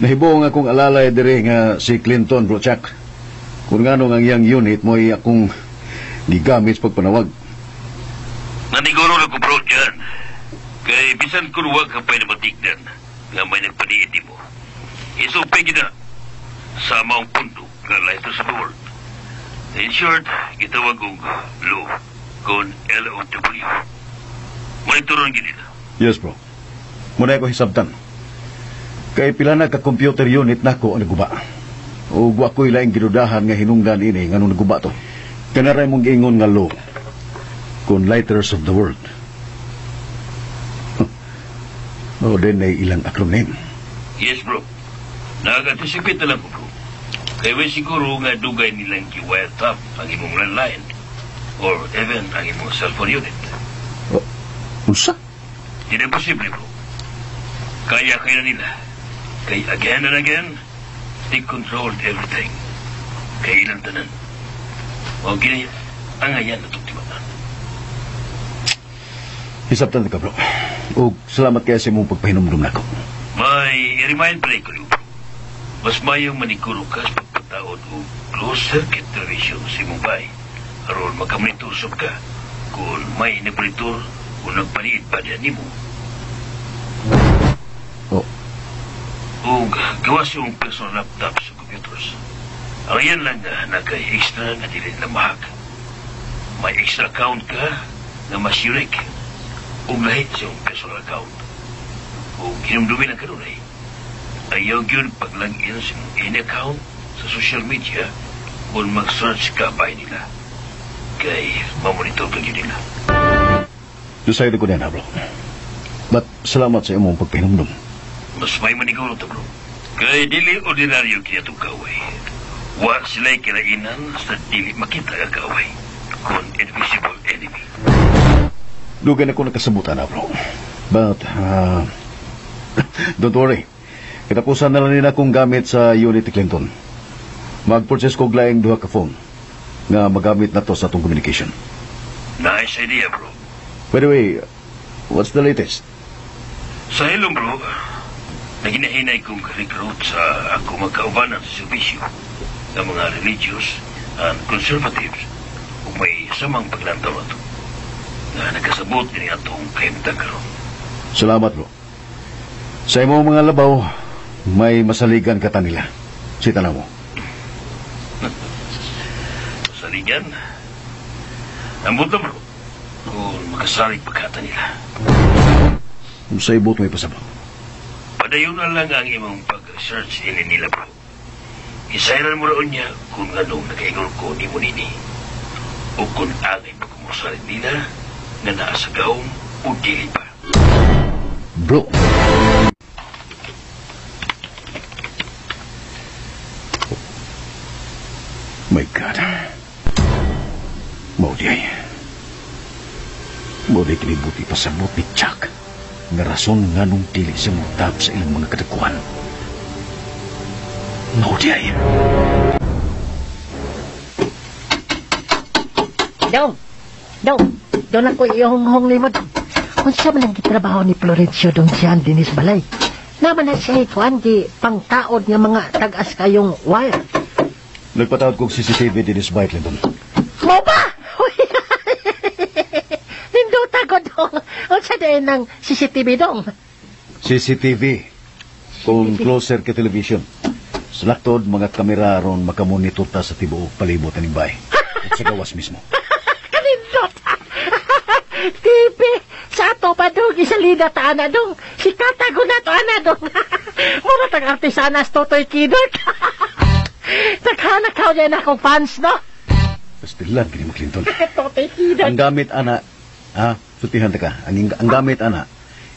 Nahibo nga akong alalay dire nga si Clinton, Bro Chuck. Kung nga ang iyang unit mo ay akong gigamit sa pagpanawag. Naniguro na ko, bro, dyan. Kay bisan kuruwag ka pa'y namatignan nga may nagpaniiti mo. Isupay gina sa maong pundo nga Lighters of the World. In short, gitawag kong LOW kon LOW. Monitoron gina. Yes, bro. Muna ko hisabtan. Kay pila na ka-computer unit nako ang naguba. O wa ko'y laing ginudahan nga hinungdan ini nga nung naguba to. Kanaray mong giingon nga LOW kon Lighters of the World. O din ay ilang acronym. Yes, bro. Nag-anticipate na lang ko, bro. Kaya siguro nga dugay nilang gi-wiretap ang imong landline or even ang imong cellphone unit. Unsa? Hindi posible, bro. Kaya na nila. Kay again and again, they controlled everything. Kaya ilang tanan. O ginaya, ang ayan na tuktimanan. Hisabtan ka, bro. O salamat kaya sa imong pagpahinumdum nako. May i-remind pala ko, bro. Mas mayong maniguro ka sa pagpataod o closed circuit television sa imong bahay. Aron makamonitor ka kung may nabritor o nagpaniid pa diyan nimo. Oh. O gawas yung personal laptop sa computers. Ang yan lang na nagka-extra na dili na mahag. May extra account ka na masirik o lahit sa iyong personal account. O kinumdumin ang kanunay, ayaw yun paglagin sa iyong account sa social media kung mag-search ka ba nila. Kaya mamonitor ka yun nila. Decided ko din, bro. But salamat sa imong pagpahinumdum. Mas may maniguro to, bro. Kaya dili ordinaryo kaya itong kaaway. Wa sila'y kilainan sa dili makita ang kaaway. Kung invisible enemy. Dugan ako nakasabutan na, bro. But, don't worry. Kitapusan na lang nila akong gamit sa Unity Clinton. Mag-purchase ko glaing duha ka phone nga magamit na to sa atong communication. Nice idea, bro. By the way, what's the latest? Sa hilong, bro, naginahinay kong recruit sa ako magkaubanan sa servisyo ng mga religious and conservatives kung may samang paglantaw na ito na nagkasabot din atong kaimtang karon. Salamat, bro. Sa imong mga labaw, may masaligan ka nila. Sita na mo. Masaligan? Ang buto, bro. Kung makasalig pagkata nila. Sa ibot may pasabang. Padayon na lang ang imong pag-search nila, bro. Isairan mo roon niya kung anong nakaingon ko ni Munini. O kung angay pagkumusalit nila na nasa gaong o dili pa. Bro. My God. Mauday kinibuti pasabot ni Chuck. Nga rason nga nung dili siya mutab sa ilang mga kadakuan. Mauday. Dong ako iyong limod. Kung siya man ang gitrabaho ni Florencio dong siyan dinis balay. Naman na siya ikuan di pangtaod nga mga tagas kayong wire. Nagpatawad kong CCTV dinis bite Linton. Mo ba? Hinduta ko dong. O siya din ng CCTV dong. CCTV. Kung closer ka television. Sa laktod, mga kamera ron makamonitor ta sa tibuok palibot ng bay. At sa gawas mismo. Kanindot. TV. Sa ato pa dong isalida ta ana dong. Si Katago na to ana dong. Muna tang artisanas Totoy Kidot. Naghana ka dyan akong fans, no? Pastilan, kini mo, Clinton. Totoy Kidot. Ang gamit, ana, sutihan ta ka, ang gamit, ana,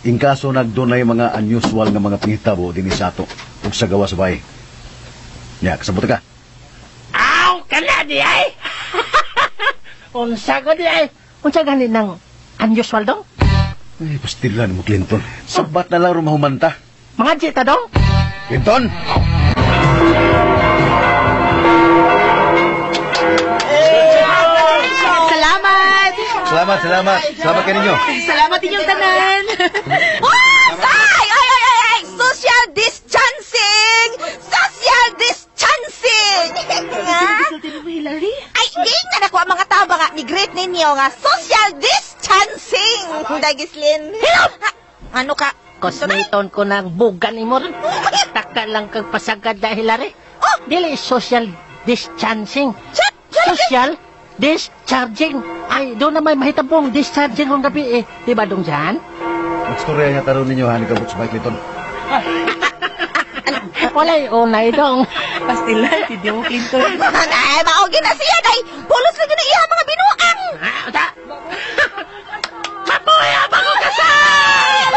in kaso nagdunay mga unusual nga mga pangitabo din sa ato ug sa gawas bay. Nya, kasabot ka. Aw, kala di ay. Unsa ko di ay. Unsa gani ng unusual dong? Ay, pastilan mo, Clinton. Sabat na lang rumahumanta. Mga jita dong? Clinton! Salamat kaninyo. Salamat inyong tanan. Say! Ay! Social distancing! Social distancing! Hillary? Ay, hindi nga nakuha mga tao nga migrate ninyo nga social distancing. Dagislin. Hello! Ano ka? Kosmeton ko ng bugan ni mo rin. Taka lang kang pasagad dahil Hillary. Dili social distancing. Social discharging. Ay, doon na may mahitabong discharging ng gabi eh. Diba dong dyan? Magstorya niya taro ninyo, hanig kabot sa Clinton. Walay unay dong. Pastilan, hindi mo Clinton. Ay, maugin na siya, day. Pulos lang yun na iya mga binuang. Mabuhay ang mga kasal!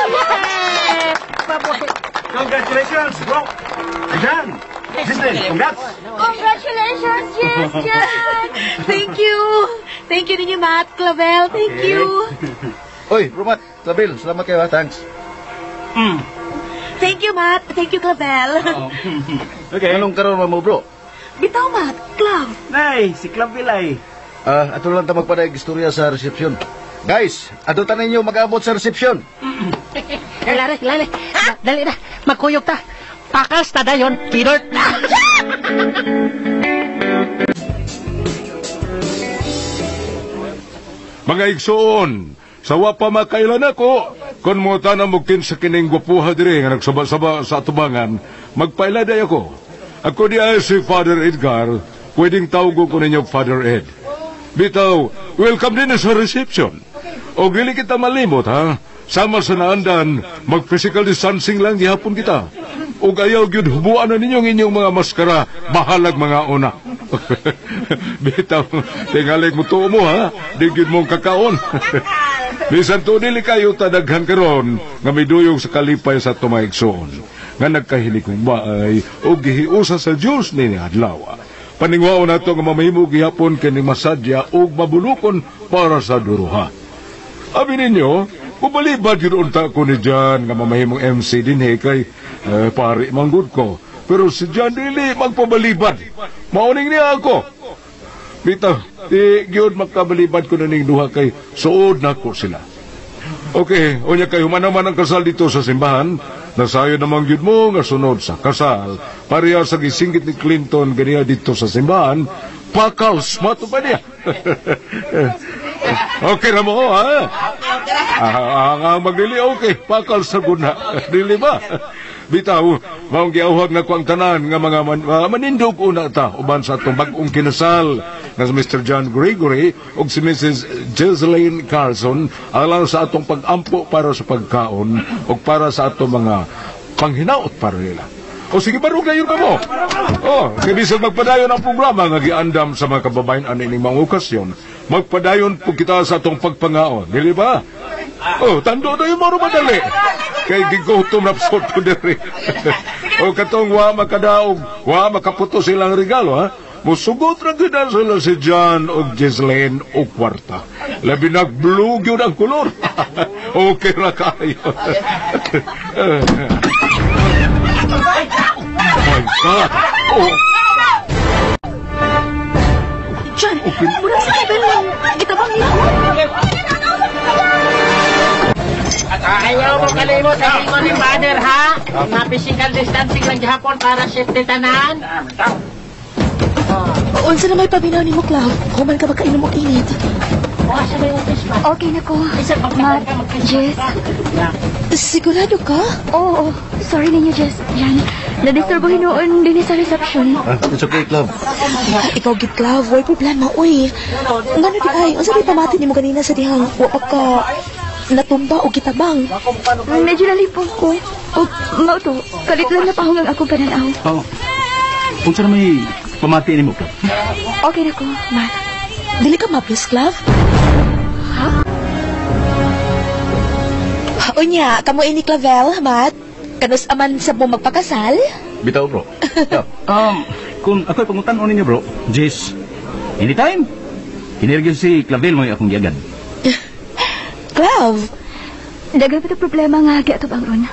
Mabuhay. Congratulations, bro! Jan! Sister, congrats! Congratulations, yes, Jan! Thank you! Thank you ninyo, Matt, Clavel. Thank you! Oy, Rumat, Clavel, salamat kayo, thanks. Thank you, Matt. Thank you, Clavel. Okay. Anong karoon mo, bro? Bitaw, Matt. Clav. Nay, si Clavel ay. Ato lang ta magpadayag istorya sa resepsyon. Guys, ato ta ninyo mag-abot sa resepsyon. Lari. Dali na. Magkuyog ta. Pakas ta dayon. Kidort na. Mga igsoon, sawa pa makailan ako. Kung mo tanang mugtin sa kining gwapuha diri nga nagsaba-saba sa atubangan, magpailaday ako. Ako di ay si Father Edgar, pwedeng tawgo ko ninyo Father Ed. Bitaw, welcome din sa reception. O dili kita malimot, ha? Sama sa naandan, mag-physical distancing lang gihapon kita. O ayaw gyud hubuan na ninyong inyong mga maskara, bahalag mga una. Bitaw, tingalig mo tuo mo, ha? Di gyud mong kakaon. Bisan to dili kayo tadaghan karon nga miduyong sa kalipay sa tumaigsoon. Nga nagkahilikong baay o gihiusa sa Diyos ni adlaw. Paningwao na ito nga mamahimo gihapon kini masadya o mabulukon para sa duruha. Abi ninyo, kubalibad yun unta ko ni John nga mamahimong MC din kay pari manggod ko. Pero si John dili magpabalibad. Mauning niya ako. Bitaw, di gyud magkabalibad ko na ning duha kay suod na ko sila. Okay, unya kayo manaman ang kasal dito sa simbahan. Nasayo namang gyud mo nga sunod sa kasal. Pareha sa gisinggit ni Clinton ganiya dito sa simbahan. Pakals, mato ba niya? Okay na mo, ha? Ang magdili, okay. Pakals sa guna. Dili ba? Bitaw, maong giawhag na ko ang tanan nga mga manindog una ta uban sa atong bag-ong kinasal nga si Mr. John Gregory ug si Mrs. Jocelyn Carlson alang sa atong pag-ampo para sa pagkaon ug para sa atong mga panghinaot para nila. O sige, barog na yun ka mo. O, kibisag magpadayon ang programa nga giandam sa mga kababayan ani ning mga okasyon. Magpadayon po kita sa atong pagpangaon. Dili ba? O, tando na yung maro madali. Kay gigutom na psot ko diri. O katong wa makadaog, wa makaputo silang regalo, ha? Musugot na gina sila si John o Giselle o kwarta. Labi nag-blue yun ang kulor. Okay na kayo. My God! Oh! John, mula sa kabel lang. Itabang niya ako. At ayaw mo kalimot sa imo ni Father, ha? Mga physical distancing lang gihapon para safety tanan. Unsa na may pabinaw ni mo, Cloud? Human ka magkainom og init. Okay na ko. Matt, Jess. Sigurado ka? Oo. Sorry ninyo, Jess. Yan. Na-disturbohin noon din sa reception. It's okay, Club. Ikaw gid, Cloud. Way problema, uy. Ngano di ay? Unsa may pamati nimo kanina sa dihang wa pa ka natumba o kitabang? Medyo nalipong ko. O, mauto. Kalit lang na pahungang akong pananaw. Oo. Kung saan may pamati ni mo, Club? Okay na ko, Matt. Dili ka mapis, Cloud? Ha? Unya, kamo ini Clavel, Matt? Kanus aman sa mo magpakasal? Bitaw, bro. Yeah. Kung ako'y pangutan-o ninyo, bro, Jess, anytime. Kinirgyo si Clavel mo yung akong giagad. Clav? Dagan pa ito problema nga agi ato bang ron.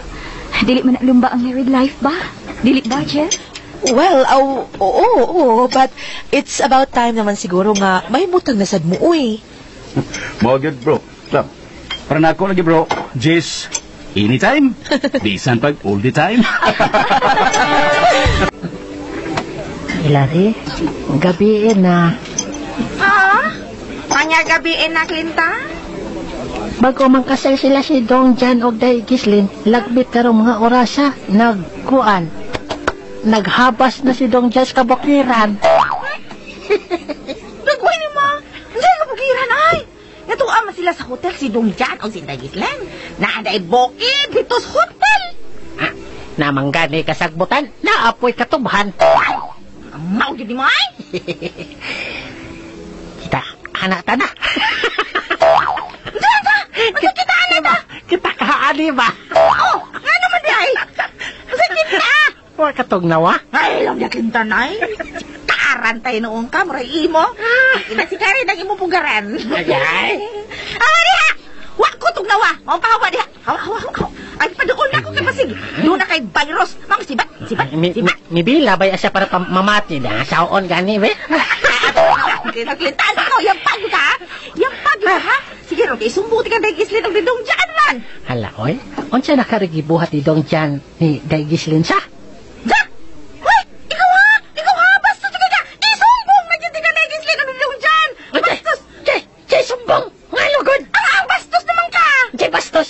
Dili man lumba ang married life ba? Dili ba, Jess? Well, oo, but it's about time naman siguro nga may mutang nasad mo, uy. Mga good, bro. Club. Para na ako lagi, bro. Jess, anytime. Bisan pag all the time. Hilary, gabiin na. Kanya gabiin na, Clinton? Bago man kasal sila si Dong Jan o Day Gislin, lagbit karong mga orasa, nagkuan. Naghabas na si Dong Jan sa kabukiran. Nagway ni mo. Hindi ka bukiran, ay. Natuwa man sila sa hotel si Dong Jan o si Day Gislin. Nahaday bokid dito sa hotel. Namang gani kasagbutan, naapoy katubhan. Maugid ni mo, ay. Kita, anak na. Kita anak na. Kita kaani ba? Oh, nga naman di ay. Sakit na. Huwag katong nawa. Ay, alam niya Clinton, ay. Tarantay noong ka, maray imo. Inasikari ng imo pugaran. Ay. Diha! Wak ko itong nawa. Mampahawa diha. Hawa. Ay, padoon na ako kay Pasig. Doon na kay virus. Mga sibat. Mibila ba siya para mamati na? Saon gani, be? Clinton, ikaw, yung pag ka, ha? Yung pag ka, ha? Sige, ron, isumbuti ka Daigislin ang didong dyan man. Hala, oy. Unsa nakarigibuhat ni Dong Jan ni Daigislin siya? Ja! Hoy! Ikaw ha! Bastos ka ka! Isumbong na dyan ka Daigislin ang didong dyan! Bastos! Jay, sumbong! Nga lugod! Ang bastos naman ka! Jay, bastos!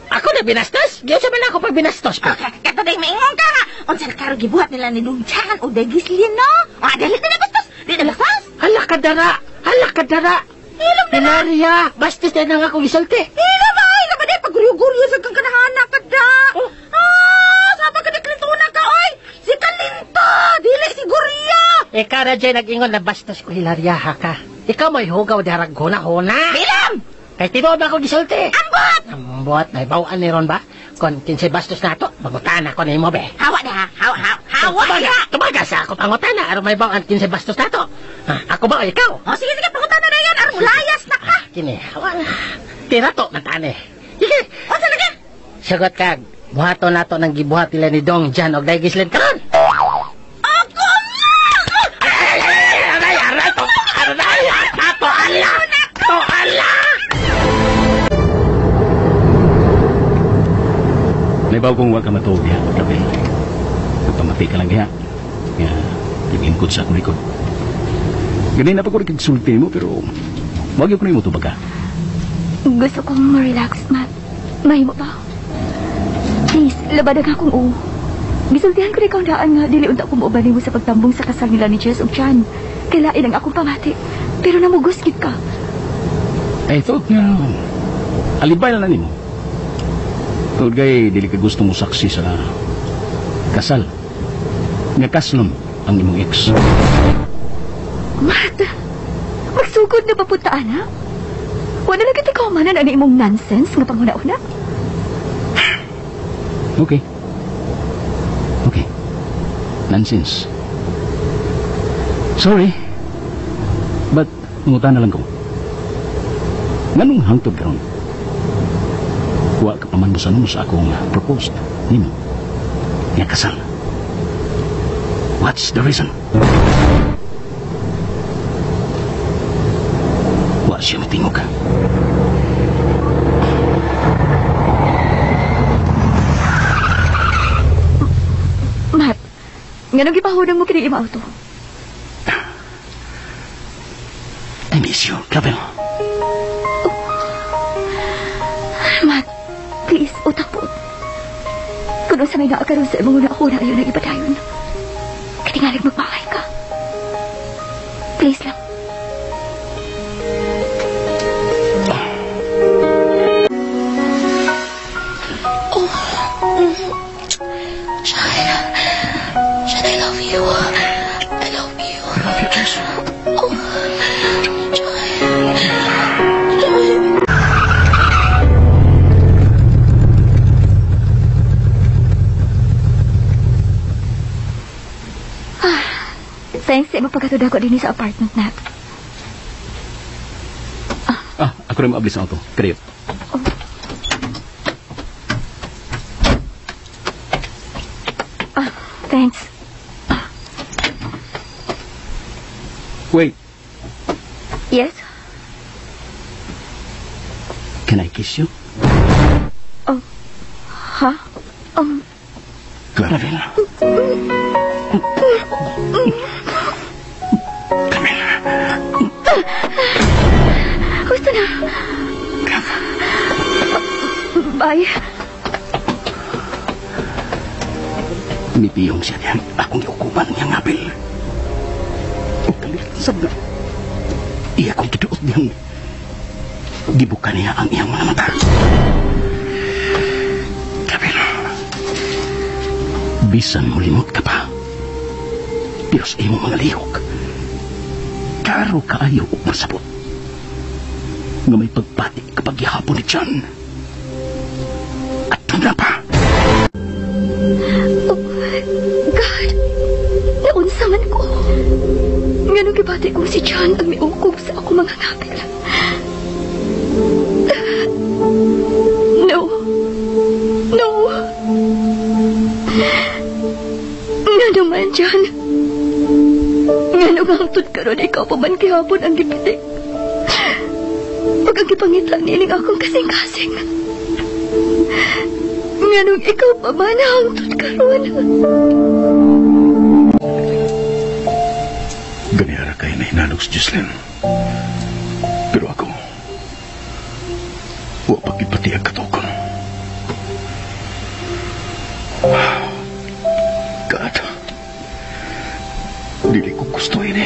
Ako na binastos? Diyo sa man ako pa binastos pa. Kato day maingon ka ha! Unsa nakarigibuhat nila ni Dong Jan o Daigislin, no? Dali na bastos! Di na bastos! Hala ka dara! Hilaria, bastos na nga akong isulti. Hila ba? Paguryo-guryo sa kang kanahana ka da. Saba ka naklintuna ka, oy. Si Kalinto, dili si Gurya. Ikaw na dyan nag-ingon na bastos ko, Hilaria, ha ka. Ikaw mo'y hugaw di harag huna-huna. Bilam! Kay tinuod na akong isulti. Ambot! Ambot, may bawaan ni ron ba? Kung kinsi bastos na to, magutan ako na mo, be. Hawa na, hawa na. Tumaga sa ako pangutana, aron may bawaan kinsi bastos na to. Ako ba o ikaw? Sige, pangutan na yan. Aron layas na ka. Kini, hawa na. Tira to, matane. Sige. Talaga? Sagot kag, buhato na to ng gibuhat nila ni Dong Jan o Day Gislin karon. Ako na! Aray, to ala! Naibaw kong huwag ka matuog niya, Clavel. Pagpamati ka lang niya. Nga, nag-ingkod sa akong likod. Ganyan na pa ko rin kagsulti mo, pero wag yung mo ito baga. Gusto kong ma-relax, Matt. Mahimo ba? Please, labadag akong oo. Gisultihan ko rin kang daan nga, dili unta ko maubanin mo sa pagtambong sa kasal nila ni Jess ug Chan. Kailain ang akong pamati. Pero namugos gid ka. I thought nga, alibay na mo. Tungod kay, dili ka gusto mo saksi sa kasal. Nga kaslon ang imong ex. Matt, magsugod na papuntaan, ha? Wala lang kita kaumanan ang imong nonsense nga panguna-una. Okay. Nonsense. Sorry. But, mungutan na lang ko. Nganong hangtod ka ron? Wa ka paman mo sa akong proposed nimo. Nga kasal. What's the reason? Wa siya matingog ka. Matt, nganong gipahudang mo kini ima auto? I miss you, Clavel. Matt, please, utakpot. Kung sa may naakaroon sa imong una-una ayaw na ibadayon. Katingalig magpakay ka. Please lang. Shad, I love you. I love you. I love you, Jess. Oh, Thanks sa imong pagkatuda ko din sa apartment na. Ako rin maablis ang auto. Kadayot. Thanks. Wait, Yes? can I kiss you? Ha? Clavel. Gusto na. Bye. Nipiyong siya diyan. Akong iukupan niyang apel. O kalilasab na. Iya kong kiduot niyang gibuka niya ang iyang mga mata. Clavel. Bisan mo limot ka pa. Pero sa iyong mga lihok, karo kaayo o masabot. Nga may pagpati kapag ihapon ni John. At doon na pa. God, naunsa man ko. Nganong gibati kong si John ang miukog sa ako mga ngapil. No. Nga naman, John. Nganong hangtod karon ikaw pa man gihapon ang gipitik. Pag ang gipangita nining akong kasing-kasing. Nganong ikaw pa man hangtod karon. Ganihara kayo na hinanok si Jocelyn. Pero ako, wa pagipati ang katukon. God, dili ko gusto ini.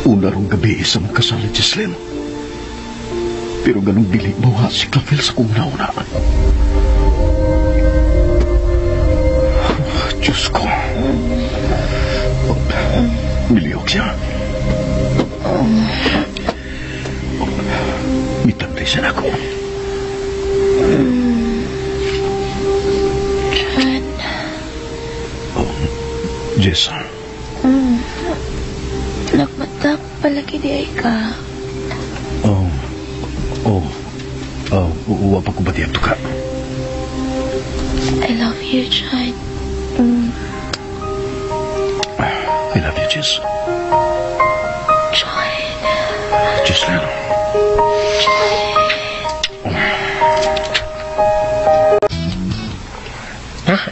Una rong gabi sa mga kasal ni Gislen. Pero ganong dili mawa si Clavel sa kong naunaan. Diyos ko. Miliyok siya. Mitantay siya na ako. John. Jess. Nagmata palagi di ay ka. Uwa pa ko ba diyan to ka? I love you, John. I love you, Jess. John. Gislen.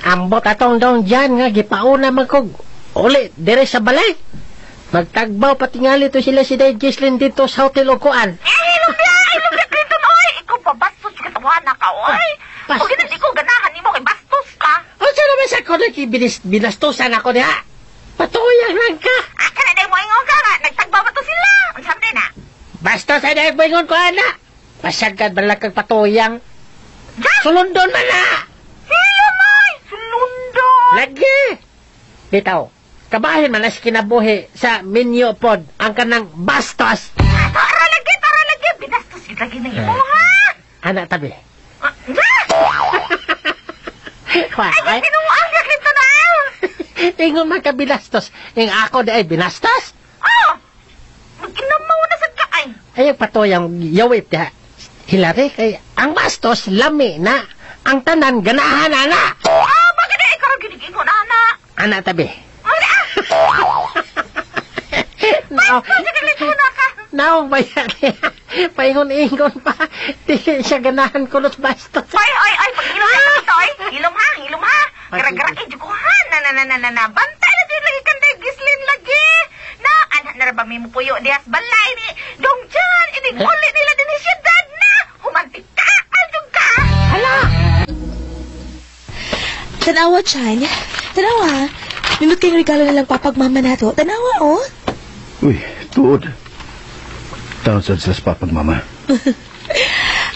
Ambot atong dong dyan nga, gipauna magkog. Uli, dire sa balay. Magtagbaw patingali to sila si Day Gislen dito sa hotel o kuan. Ilog na, Clinton, oy! Ikaw pa bastos ka tawahan na ka, oy! O hindi ko ganahan ni mo kay bastos ka. O saan naman sa ko binastusan ako niya? Patuyang lang ka. Kana day mo ingon ka nga, nagtagbaw ba to sila? Unsam din na? Basta sa day bingon ko, ana. Pasagad balak kag patuyang. Sulundon man na! Hila, may! Sulundon! Lagi! Bitaw, kabahin man as kinabuhi sa menu pod ang kanang bastos. Tara lagi! Binastos yun lagi na imo, ha? Anak tabi. Ay, tinuang ka, Clinton, na! Tingon man ka binastos. Yung ako di ay binastos? Oh! Magkinamaw na sa kaay. Ay, patuyang yawit ya. Hilari kay ang bastos lami na. Ang tanan ganahan ana. Bakit na ikaw ginigingon, anak? Anak tabi. Naong bayan niya. Paingon-ingon pa. Dili siya ganahan ko los bastos. Ay, pag-ilom na ito, ay. Hilom ha. Gara-gara, ko ha. Na. Bantay na din lagi kanday, Gislen lagi. Na, anak na ba may mupuyo diyas balay ni Dong John. Inig-ulit nila din ni siyudad na. Humantik ka, aldong ka. Hala! Tanawa, Chan. Tanawa. Nindot kayong regalo nalang papagmama na to. Tanawa, oh. Uy, tuod. Taon sa papagmama.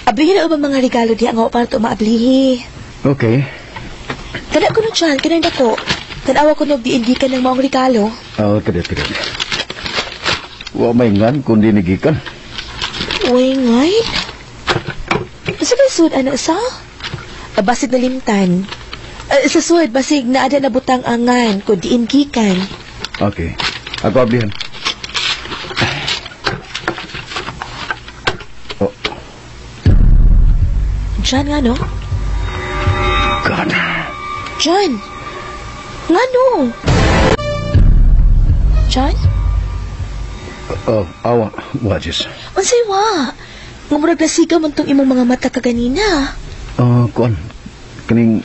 Ablihin na ba mga regalo di ang para ito maablihi? Okay. Kada ko no, Chan. Kanang dako. Tanawa ko nung diindikan ng mga regalo. Kada. Wa may ngan kung dinigikan. Uy, ngay. Sa kasud, ano sa? Basit na limtan. Sa suwad, basig na ada na butang angan kung diin gikan. Okay. Ako ablihan. John, nga no? God. John! Nga no? John? Awa, Wajis. Unsay wa? Ngumurag nasigaw man tong imong mga mata kaganina. Kuan. Kaning,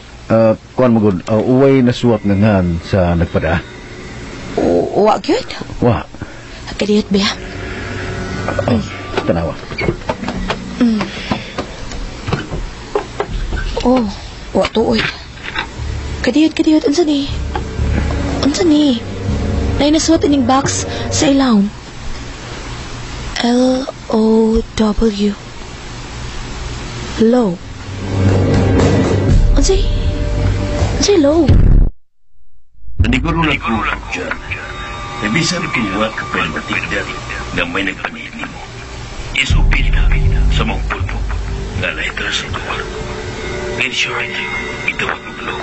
kuan magod, uway na suwat nga ngan sa nagpada. Wa, good? Wa. Kadiyot ba? Tanawa. Wa tuoy. Kadiyot, unsa ni? Nay nasuot ining box sa ilaw. L-O-W. Low. Unsay low? Naniguro lang ko dyan. Nabisan kinuha ka pa yung matigdan na may nagpamili mo. Isupin na sa mga pulpo na letter sa doon. In short, itawag mo blow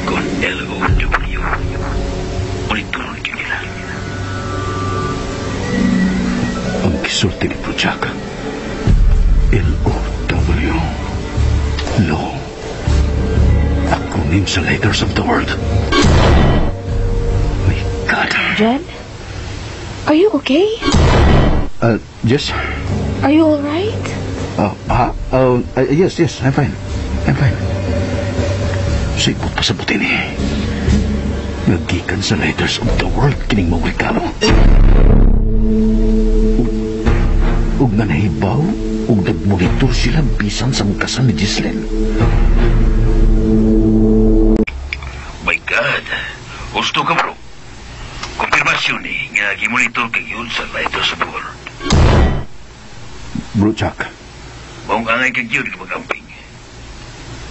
kung L-O-W. Ulit-tulog yun nila. Ang kisulti ni Projak. L-O-W. Low. Acronym sa letters of the world. My God. Jen? Are you okay? Yes. Are you alright? Yes, I'm fine. Sipot pa sa butin eh. Nagikan sa letters of the world kining mga regalo. Ug nga nahibaw, ug nagmonitor sila bisan sa mungkasan ni Gislen. My God. Gusto ka bro. Konfirmasyon nga Nagimonitor kay yun sa Lighters of the World. Bro Chuck, Maong angay kay yun ka mag-amping.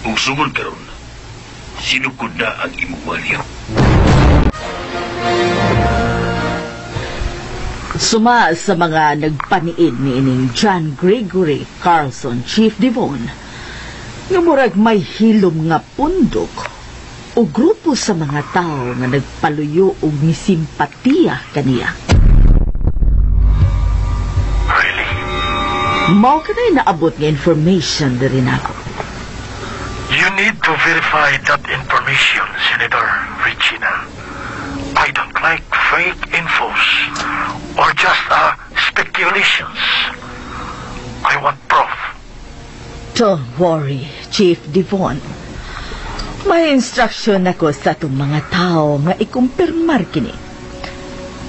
Kung sugod ka ron, sinukod na ang imong waliw. Suma sa mga nagpaniid ni ining John Gregory Carlson, Chief Devon, nga murag may hilom nga pundok o grupo sa mga tao nga nagpaluyo og misimpatiya kaniya. Really? Mao kanay naabot nga information diri nako. You need to verify that information, Senator Regina. I don't like fake infos or just speculations. I want proof. Don't worry, Chief Devon. May instruction ako sa itong mga tao nga ikumpirmar kini.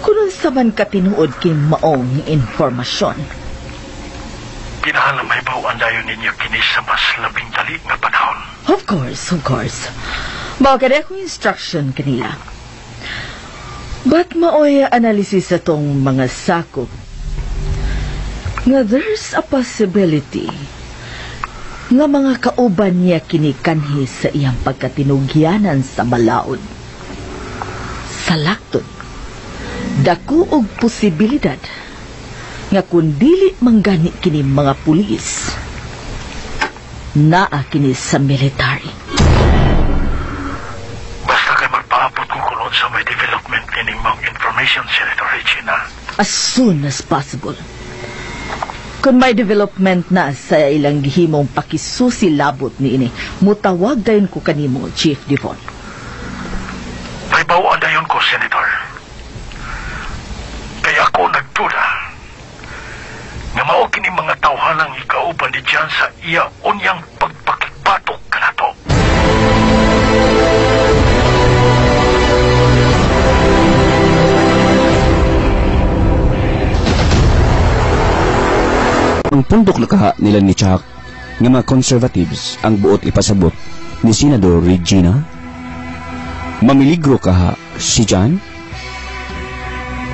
Kung sa man katinuod kin maong informasyon. Kinahanglan may bawaan ninyo kini sa mas labing dali nga panahon. Of course. Mao kada akong instruction kanila. But maoy analysis sa tong mga sakop nga there's a possibility nga mga kauban niya kinikanhi sa iyang pagkatinugyanan sa malaod. Sa laktod, dako og posibilidad nga kung dili manggani kini mga pulis, naa kini sa military. Basta kay magpaabot ko kulon sa may development kining mga information, Senator Regina. As soon as possible. Kung may development na sa ilang gihimong pakisusilabot ni ini, mutawag dayon ko kanimo, Chief Devon. May bawaan dayon ko, Senator. Kaya ako nagduda nga mao kini mga tawhanang ikauban ni Jan sa iya unyang pagpakigbatok kanato. Ang pundok lakaha nila ni Chuck nga mga conservatives ang buot ipasabot ni Senador Regina. Mamiligro kaha si John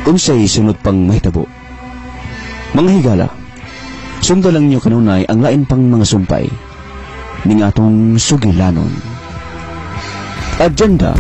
unsay sunod pang mahitabo. Mga higala, sundan lang niyo kanunay ang lain pang mga sumpay ning atong sugilanon. Agenda